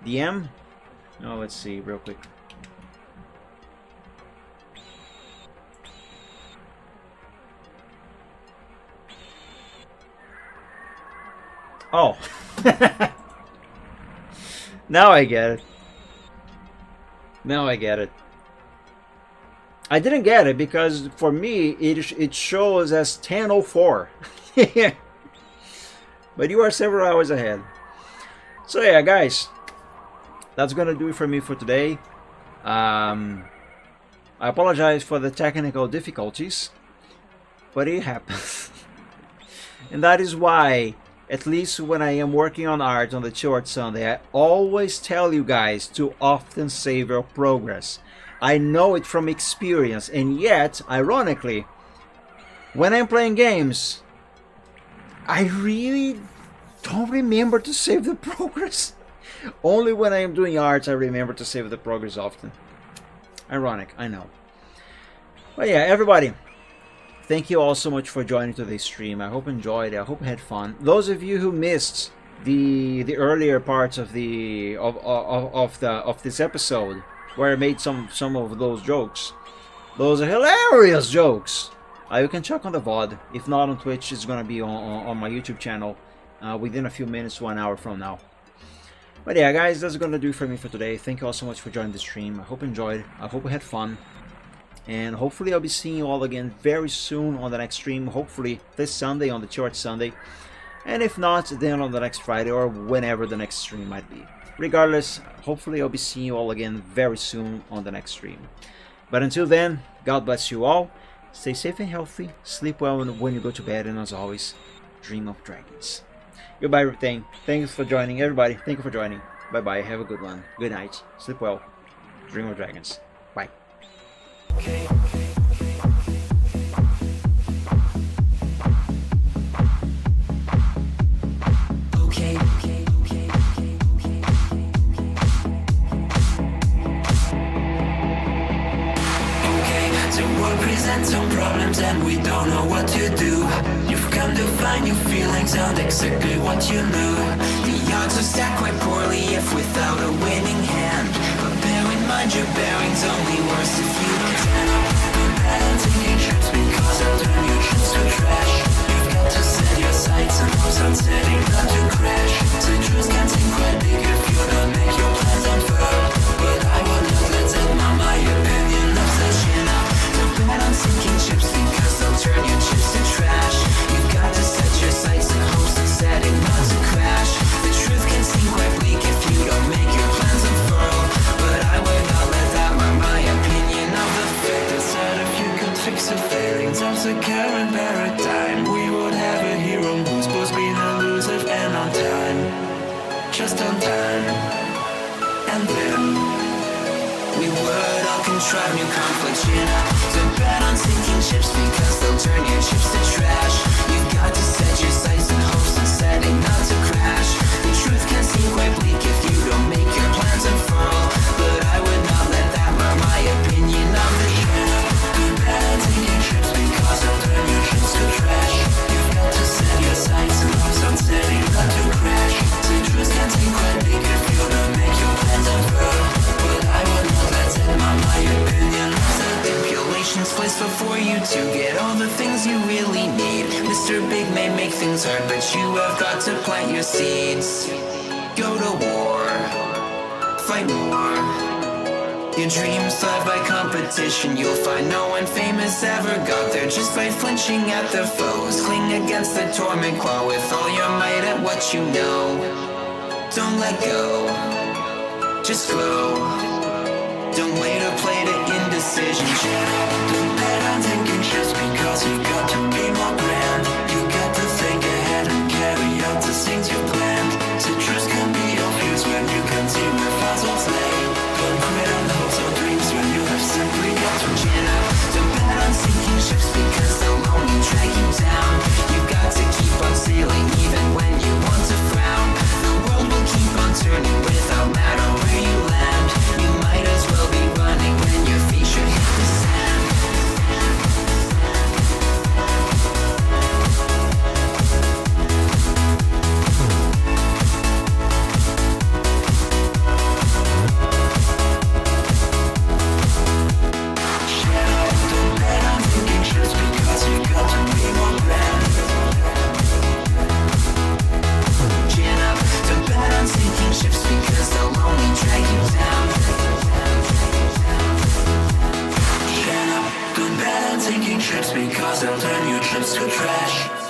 DM? Oh, let's see real quick. Oh. Now I get it. Now I get it. I didn't get it because for me it shows as 10:04. But you are several hours ahead. So yeah, guys, that's gonna do it for me for today. I apologize for the technical difficulties, but it happens. And that is why, at least when I am working on art on the short Sunday, I always tell you guys to often save your progress. I know it from experience, and yet, ironically, when I'm playing games, I really don't remember to save the progress. Only when I am doing art, I remember to save the progress often. Ironic, I know. But yeah, everybody, thank you all so much for joining today's stream. I hope you enjoyed it. I hope you had fun. Those of you who missed the earlier parts of this episode, where I made some of those jokes, those are hilarious jokes. You can check on the VOD. If not on Twitch, it's gonna be on my YouTube channel within a few minutes to an hour from now. But yeah, guys, that's gonna do it for me for today. Thank you all so much for joining the stream. I hope you enjoyed. I hope you had fun. And hopefully I'll be seeing you all again very soon on the next stream. Hopefully this Sunday, on the short Sunday. And if not, then on the next Friday or whenever the next stream might be. Regardless, hopefully I'll be seeing you all again very soon on the next stream. But until then, God bless you all. Stay safe and healthy. Sleep well when you go to bed. And as always, dream of dragons. Goodbye, everything. Thanks for joining, everybody. Thank you for joining. Bye-bye. Have a good one. Good night. Sleep well. Dream of dragons. Bye.
Okay. So we'll present some problems and we don't know what to do. You've come to find your feelings out exactly what you knew. The odds are stacked quite poorly if without a winning hand. But bear in mind your bearing's only worse if you don't stand up to the balancing insurance, because I'll turn your chips to trash. You've got to on setting not to crash. Citrus can seem quite big if you don't make your plans unfurl. But I will not let them on my opinion of such enough. Don't bet on sinking ships because they'll turn your chips to trash. You've got to set your sights and hopes on setting not to crash. The truth can seem quite bleak if you don't make your plans unfurl. But I would not let that mark my opinion of the fact that if you could fix the failings of the current paradigm, we would have a hero who's supposed to be elusive and on time. Just on time. And then we would all contrive new conflicts, you know. To bet on sinking ships because they'll turn your chips to trash. You've got to set your sights and hopes on setting not to crash. The truth can seem quite bleak if you don't make your plans unfurl. But I would not let that mark my opinion of the show. To bet on sinking ships because they'll turn your chips to trash. You've got to set your sights and hopes on setting not to crash. The truth can seem quite bleak if you don't make your plans unfurl. But I would not let them on my opinion. Stipulations placed before you to get all the things you really need. Mr. Big may make things hard, but you have got to plant your seeds. Go to war, fight more. Your dreams thrive by competition. You'll find no one famous ever got there just by flinching at their foes. Cling against the torment claw with all your might at what you know. Don't let go, just grow. Don't wait or play to indecision. Don't bet on taking shifts because you've got to be more grand. You got to think ahead and carry out the things you planned. Citrus can be your fuse when you can see where fossils lay. Don't quit on hopes or dreams when you have simply got to chin up. Don't bet on sinking ships because they'll only drag you down. You've got to keep on sailing even when you want to frown. The world will keep on turning without matter where you land. You might as well be running when your feet should hit the sand. Don't bet on sinking ships because you've got to be more grand. Chin up, don't bet on sinking ships because they'll only drag you down. Chin up, don't bet on sinking ships because they'll turn your trips to trash.